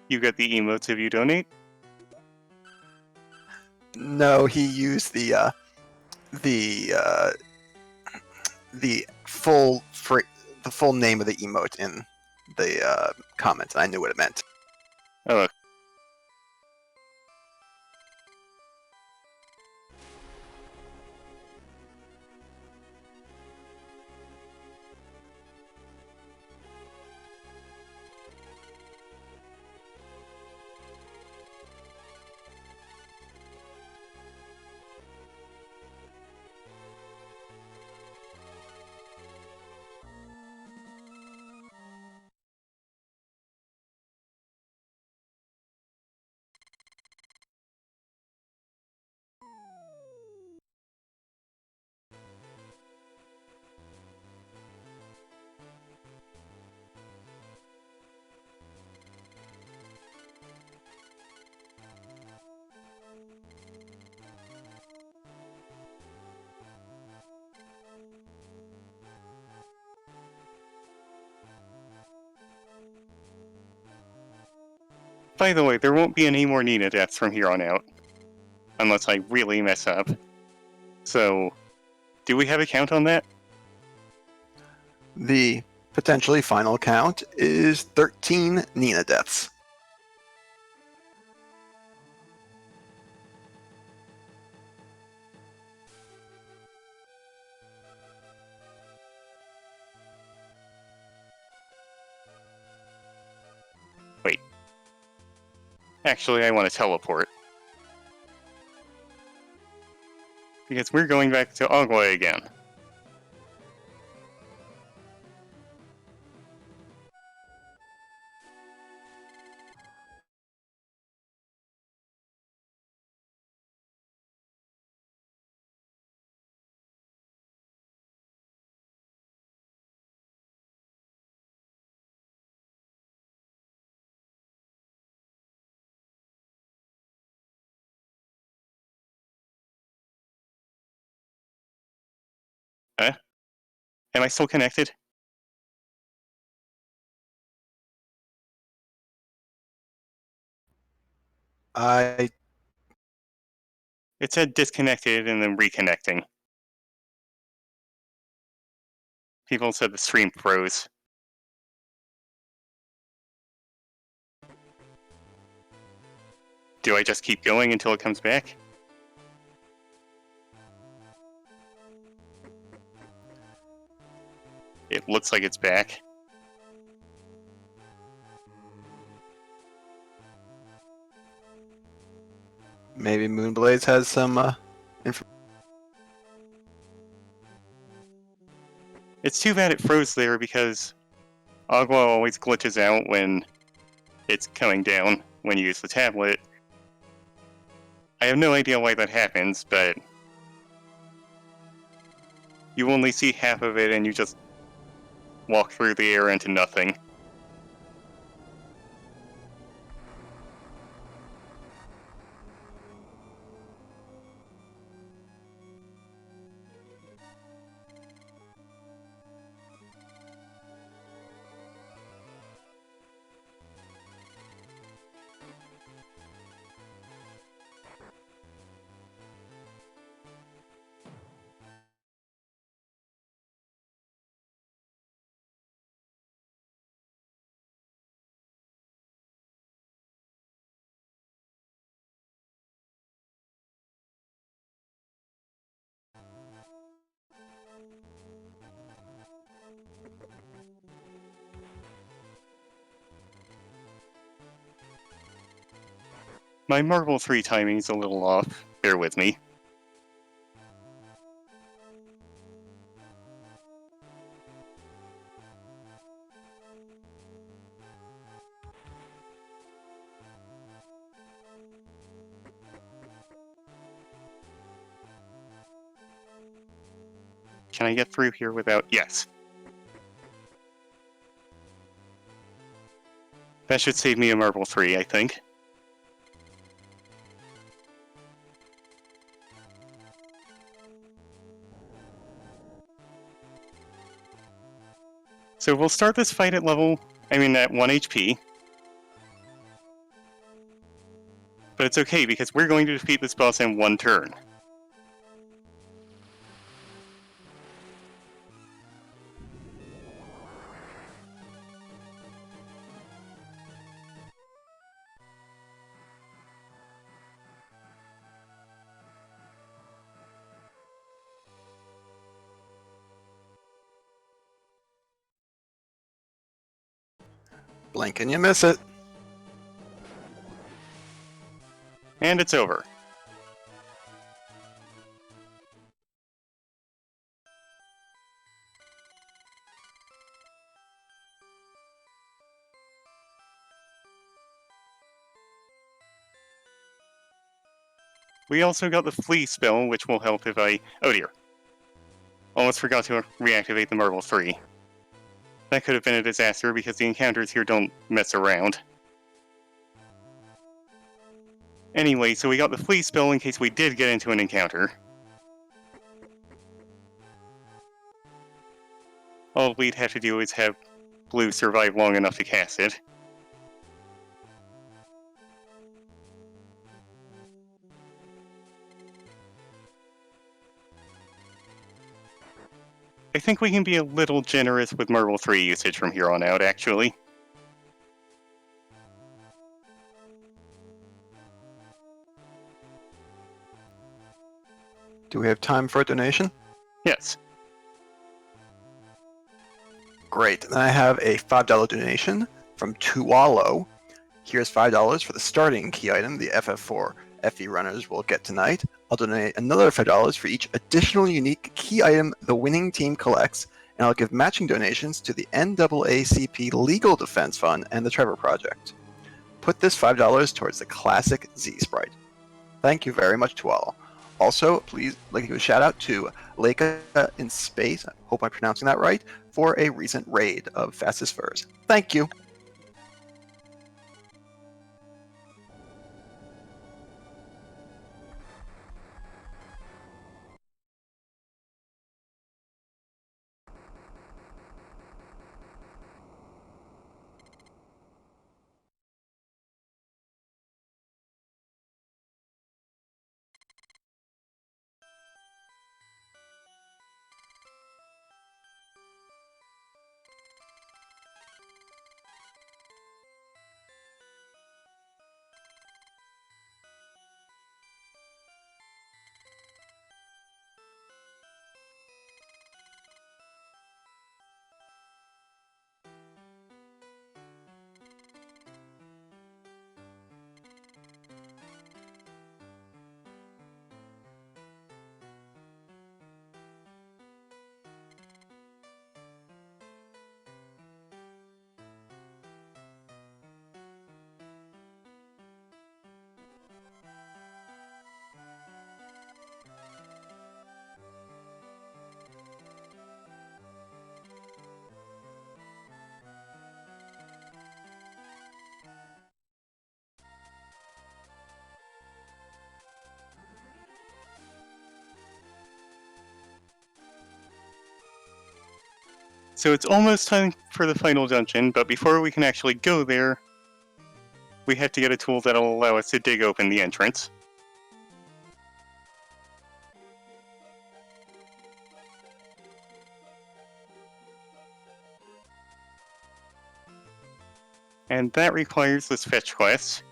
B: You get the emotes if you donate?
A: No, he used the full name of the emote in the comment. I knew what it meant.
B: Oh, by the way, there won't be any more Nina deaths from here on out. Unless I really mess up. So, do we have a count on that?
A: The potentially final count is 13 Nina deaths.
B: Wait. Actually, I want to teleport. Because we're going back to Agua again. Huh? Am I still connected?
A: I
B: It said disconnected and then reconnecting. People said the stream froze. Do I just keep going until it comes back? It looks like it's back.
A: maybe Moonblades has some information.
B: It's too bad it froze there because Agua always glitches out when it's coming down when you use the tablet. I have no idea why that happens, but you only see half of it and you just walk through the air into nothing. My Marble 3 timing's a little off. Bear with me. Can I get through here without... Yes. That should save me a Marble 3, I think. So we'll start this fight at at 1 HP. But it's okay, because we're going to defeat this boss in 1 turn.
A: Blink and you miss it.
B: And it's over. We also got the Flee spell, which will help if I... Oh dear. Almost forgot to reactivate the Marble 3. That could have been a disaster because the encounters here don't mess around. Anyway, so we got the Flee spell in case we did get into an encounter. All we'd have to do is have Blue survive long enough to cast it. I think we can be a little generous with Marble 3 usage from here on out, actually.
A: Do we have time for a donation?
B: Yes.
A: Great. Then I have a $5 donation from Tuwalo. Here's $5 for the starting key item the FF4 FE runners will get tonight. I'll donate another $5 for each additional unique key item the winning team collects, and I'll give matching donations to the NAACP Legal Defense Fund and the Trevor Project. Put this $5 towards the classic Z Sprite. Thank you very much to all. Also, please like to give a shout out to Leica in Space, I hope I'm pronouncing that right, for a recent raid of Fastest Furs. Thank you.
B: So it's almost time for the final dungeon, but before we can actually go there, we have to get a tool that'll allow us to dig open the entrance. And that requires this fetch quest.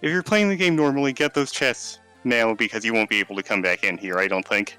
B: If you're playing the game normally, get those chests now because you won't be able to come back in here, I don't think.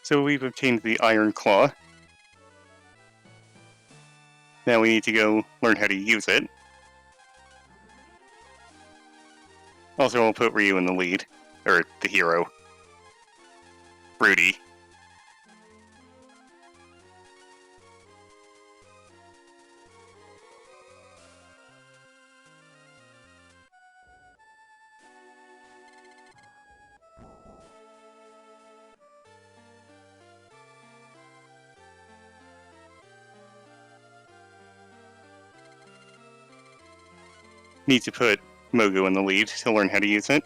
B: So we've obtained the Iron Claw. Now we need to go learn how to use it. Also, I'll put Ryu in the lead. Or the hero. Rudy. Need to put Mogu in the lead to learn how to use it.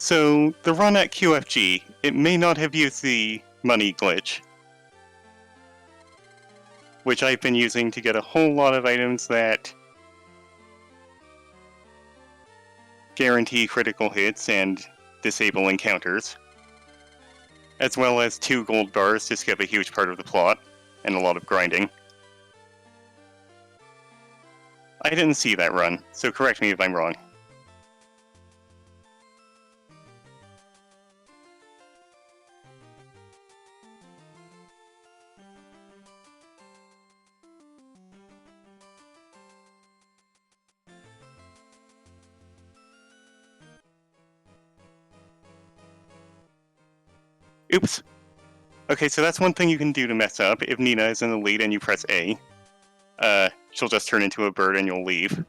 B: So, the run at QFG, it may not have used the money glitch, which I've been using to get a whole lot of items that guarantee critical hits and disable encounters, as well as 2 gold bars to skip a huge part of the plot, and a lot of grinding. I didn't see that run, so correct me if I'm wrong. Oops. Okay, so that's one thing you can do to mess up. If Nina is in the lead and you press A, she'll just turn into a bird and you'll leave.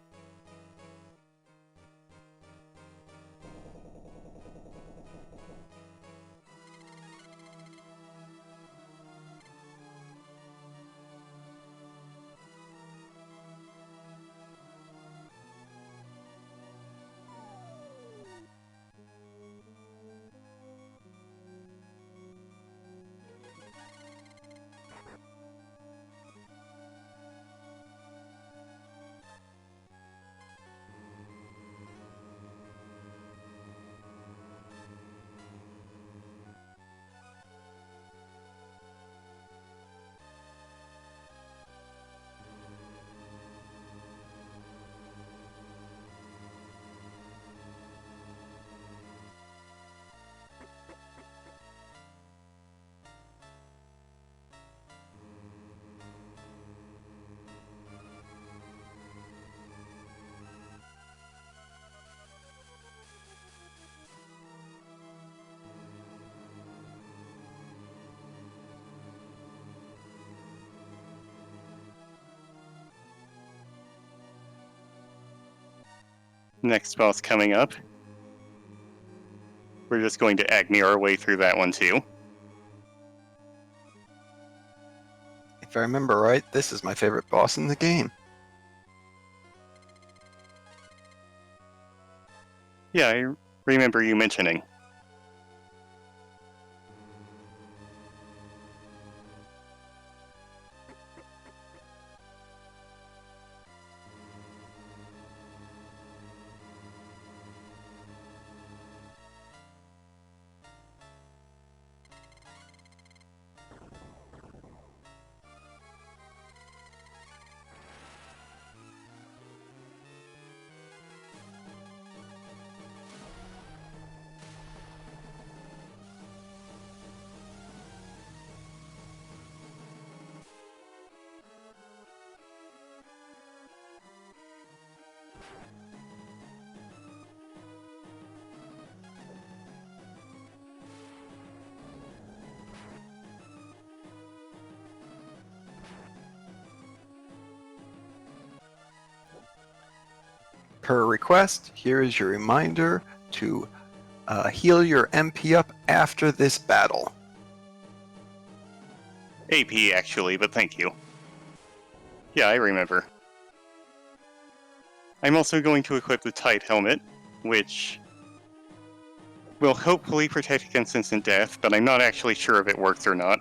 B: Next boss coming up. We're just going to Agni our way through that one too.
A: If I remember right, this is my favorite boss in the game.
B: Yeah, I remember you mentioning.
A: Per request, here is your reminder to heal your MP up after this battle.
B: AP, actually, but thank you. Yeah, I remember. I'm also going to equip the Tide Helmet, which will hopefully protect against instant death, but I'm not actually sure if it works or not.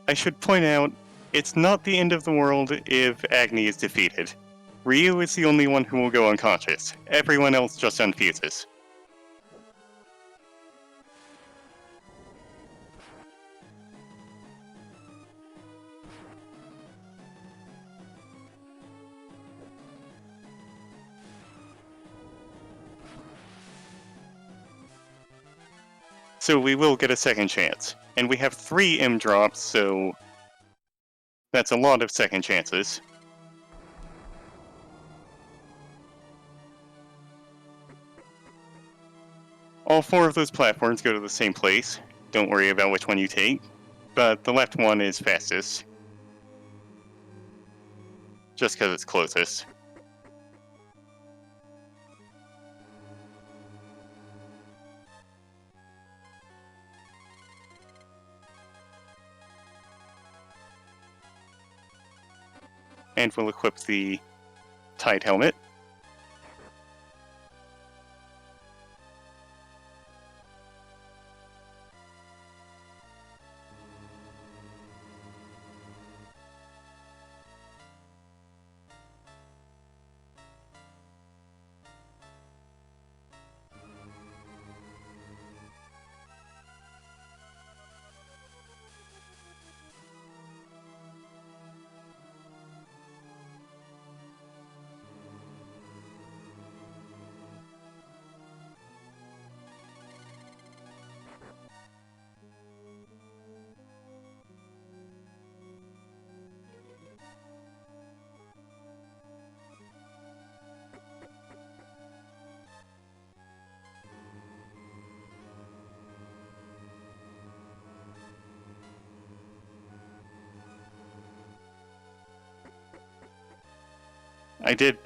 B: I should point out, it's not the end of the world if Agni is defeated. Ryu is the only one who will go unconscious. Everyone else just unfuses. So we will get a second chance. And we have 3 M drops, so that's a lot of second chances. All 4 of those platforms go to the same place. Don't worry about which one you take, but the left one is fastest. Just because it's closest. And we'll equip the Tide helmet. I did.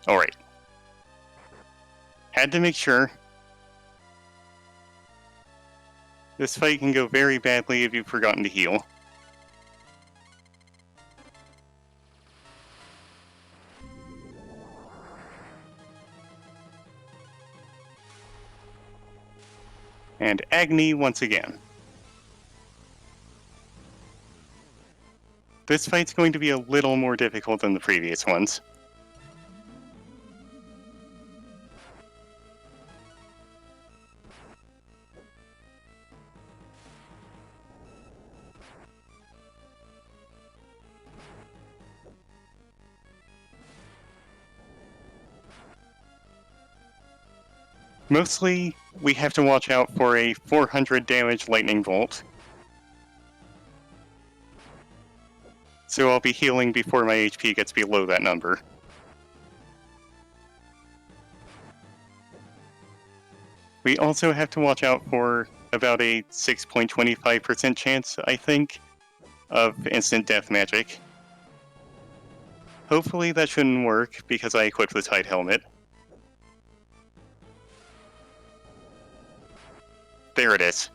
B: Alright. Had to make sure. This fight can go very badly if you've forgotten to heal. And Agni once again. This fight's going to be a little more difficult than the previous ones. Mostly, we have to watch out for a 400 damage lightning bolt. So I'll be healing before my HP gets below that number. We also have to watch out for about a 6.25% chance, I think, of instant death magic. Hopefully that shouldn't work because I equipped the Tide helmet. There it is.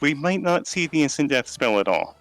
B: We might not see the instant death spell at all.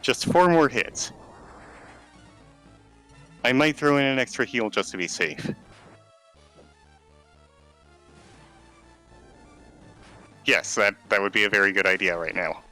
B: Just 4 more hits. I might throw in an extra heal just to be safe. Yes, that would be a very good idea right now.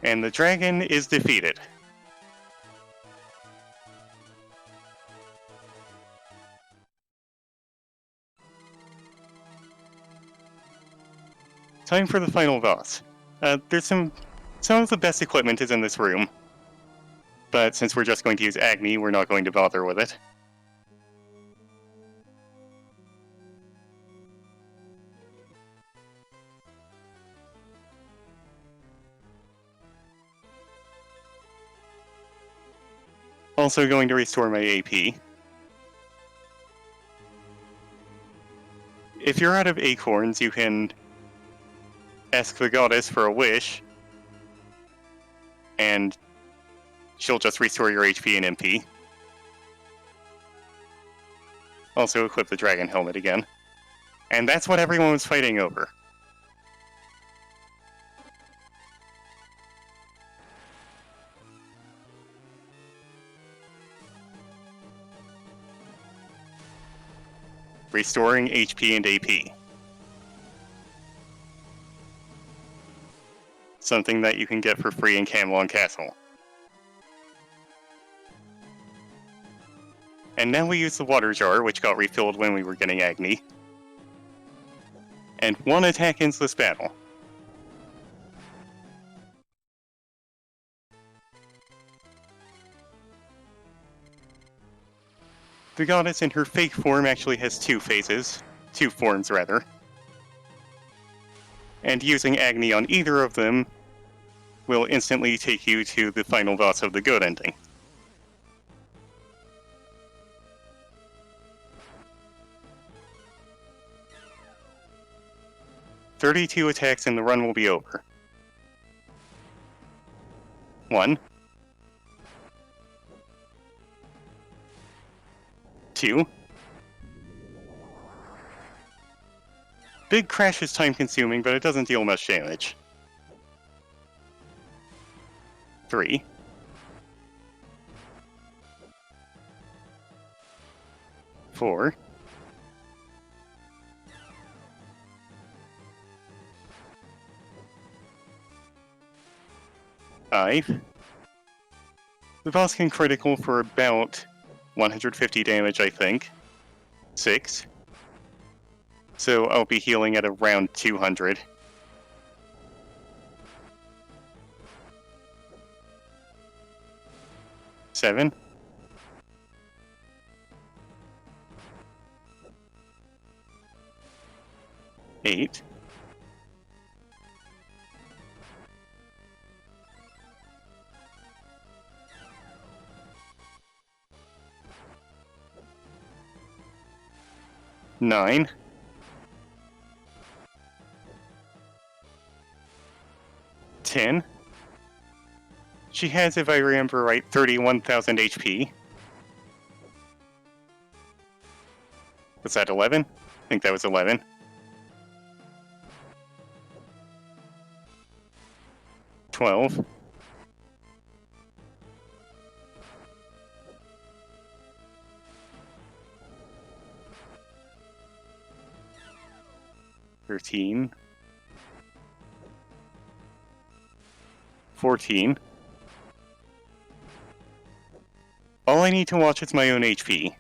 B: And the dragon is defeated. time for the final boss. There's some of the best equipment is in this room, but since we're just going to use Agni, we're not going to bother with it. Also going to restore my AP. If you're out of acorns, you can ask the goddess for a wish, and she'll just restore your HP and MP. Also equip the dragon helmet again. And that's what everyone was fighting over. Restoring HP and AP. Something that you can get for free in Camelon Castle. And now we use the water jar, which got refilled when we were getting Agni. And one attack ends this battle. The goddess in her fake form actually has two forms rather. And using Agni on either of them will instantly take you to the final boss of the good ending. "32 attacks and the run will be over. 1. 2. Big crash is time consuming, but it doesn't deal much damage. 3. 4. 5. The boss can critical for about 150 damage, I think. 6. So I'll be healing at around 200. 7. 8. 9. 10. She has, if I remember right, 31,000 HP. Was that 11? I think that was 11. 12. 13. 14. All I need to watch is my own HP.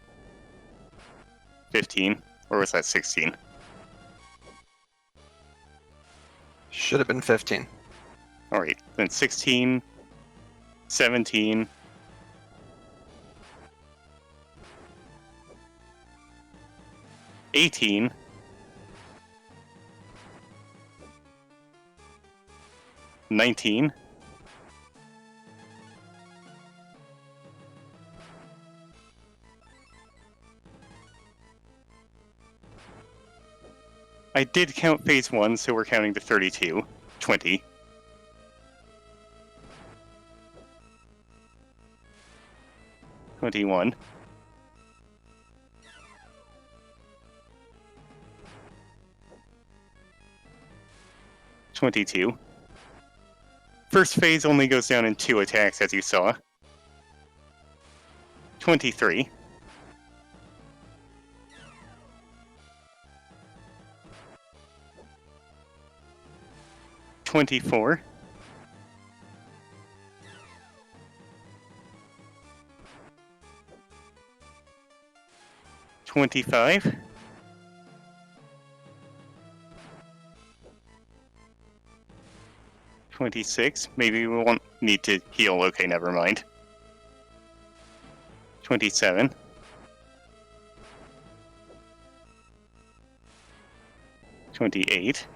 B: 15. Or was that 16?
A: Should have been 15.
B: Alright, then 16, 17, 18, 19, 'I did count phase 1, so we're counting to 32. 20. 21. 22. First phase only goes down in 2 attacks, as you saw. 23. 24. 25. 26. Maybe we won't need to heal. Okay, never mind. 27. 28.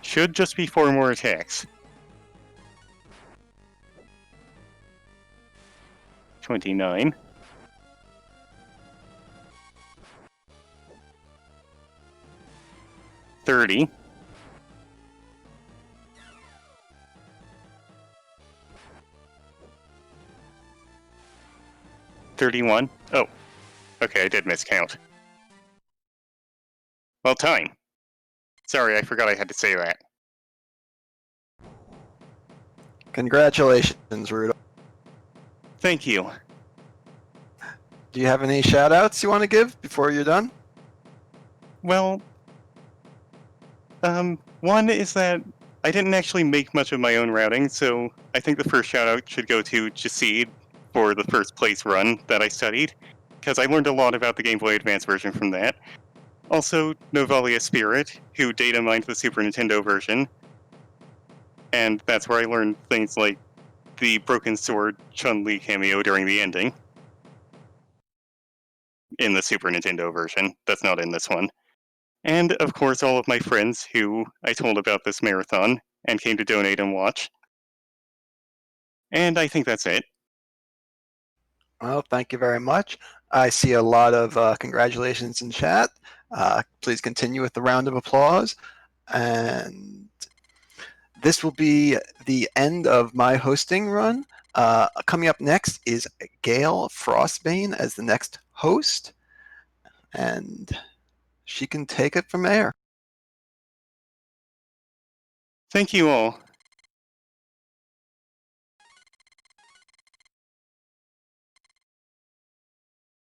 B: Should just be 4 more attacks. 29. 30. 31. Oh, okay, I did miscount. Well, time. Sorry, I forgot I had to say that.
A: Congratulations, Rudolph.
B: Thank you.
A: Do you have any shout outs you want to give before you're done?
B: Well, one is that I didn't actually make much of my own routing, so I think the first shout out should go to Jacid for the first place run that I studied, because I learned a lot about the Game Boy Advance version from that. Also, Novalia Spirit, who data mined the Super Nintendo version, and that's where I learned things like the Broken Sword Chun-Li cameo during the ending. In the Super Nintendo version, that's not in this one. And, of course, all of my friends who I told about this marathon and came to donate and watch. And I think that's it.
A: Well, thank you very much. I see a lot of congratulations in chat. Please continue with the round of applause. And this will be the end of my hosting run. Coming up next is Gail Frostbane as the next host. And she can take it from there.
B: Thank you all.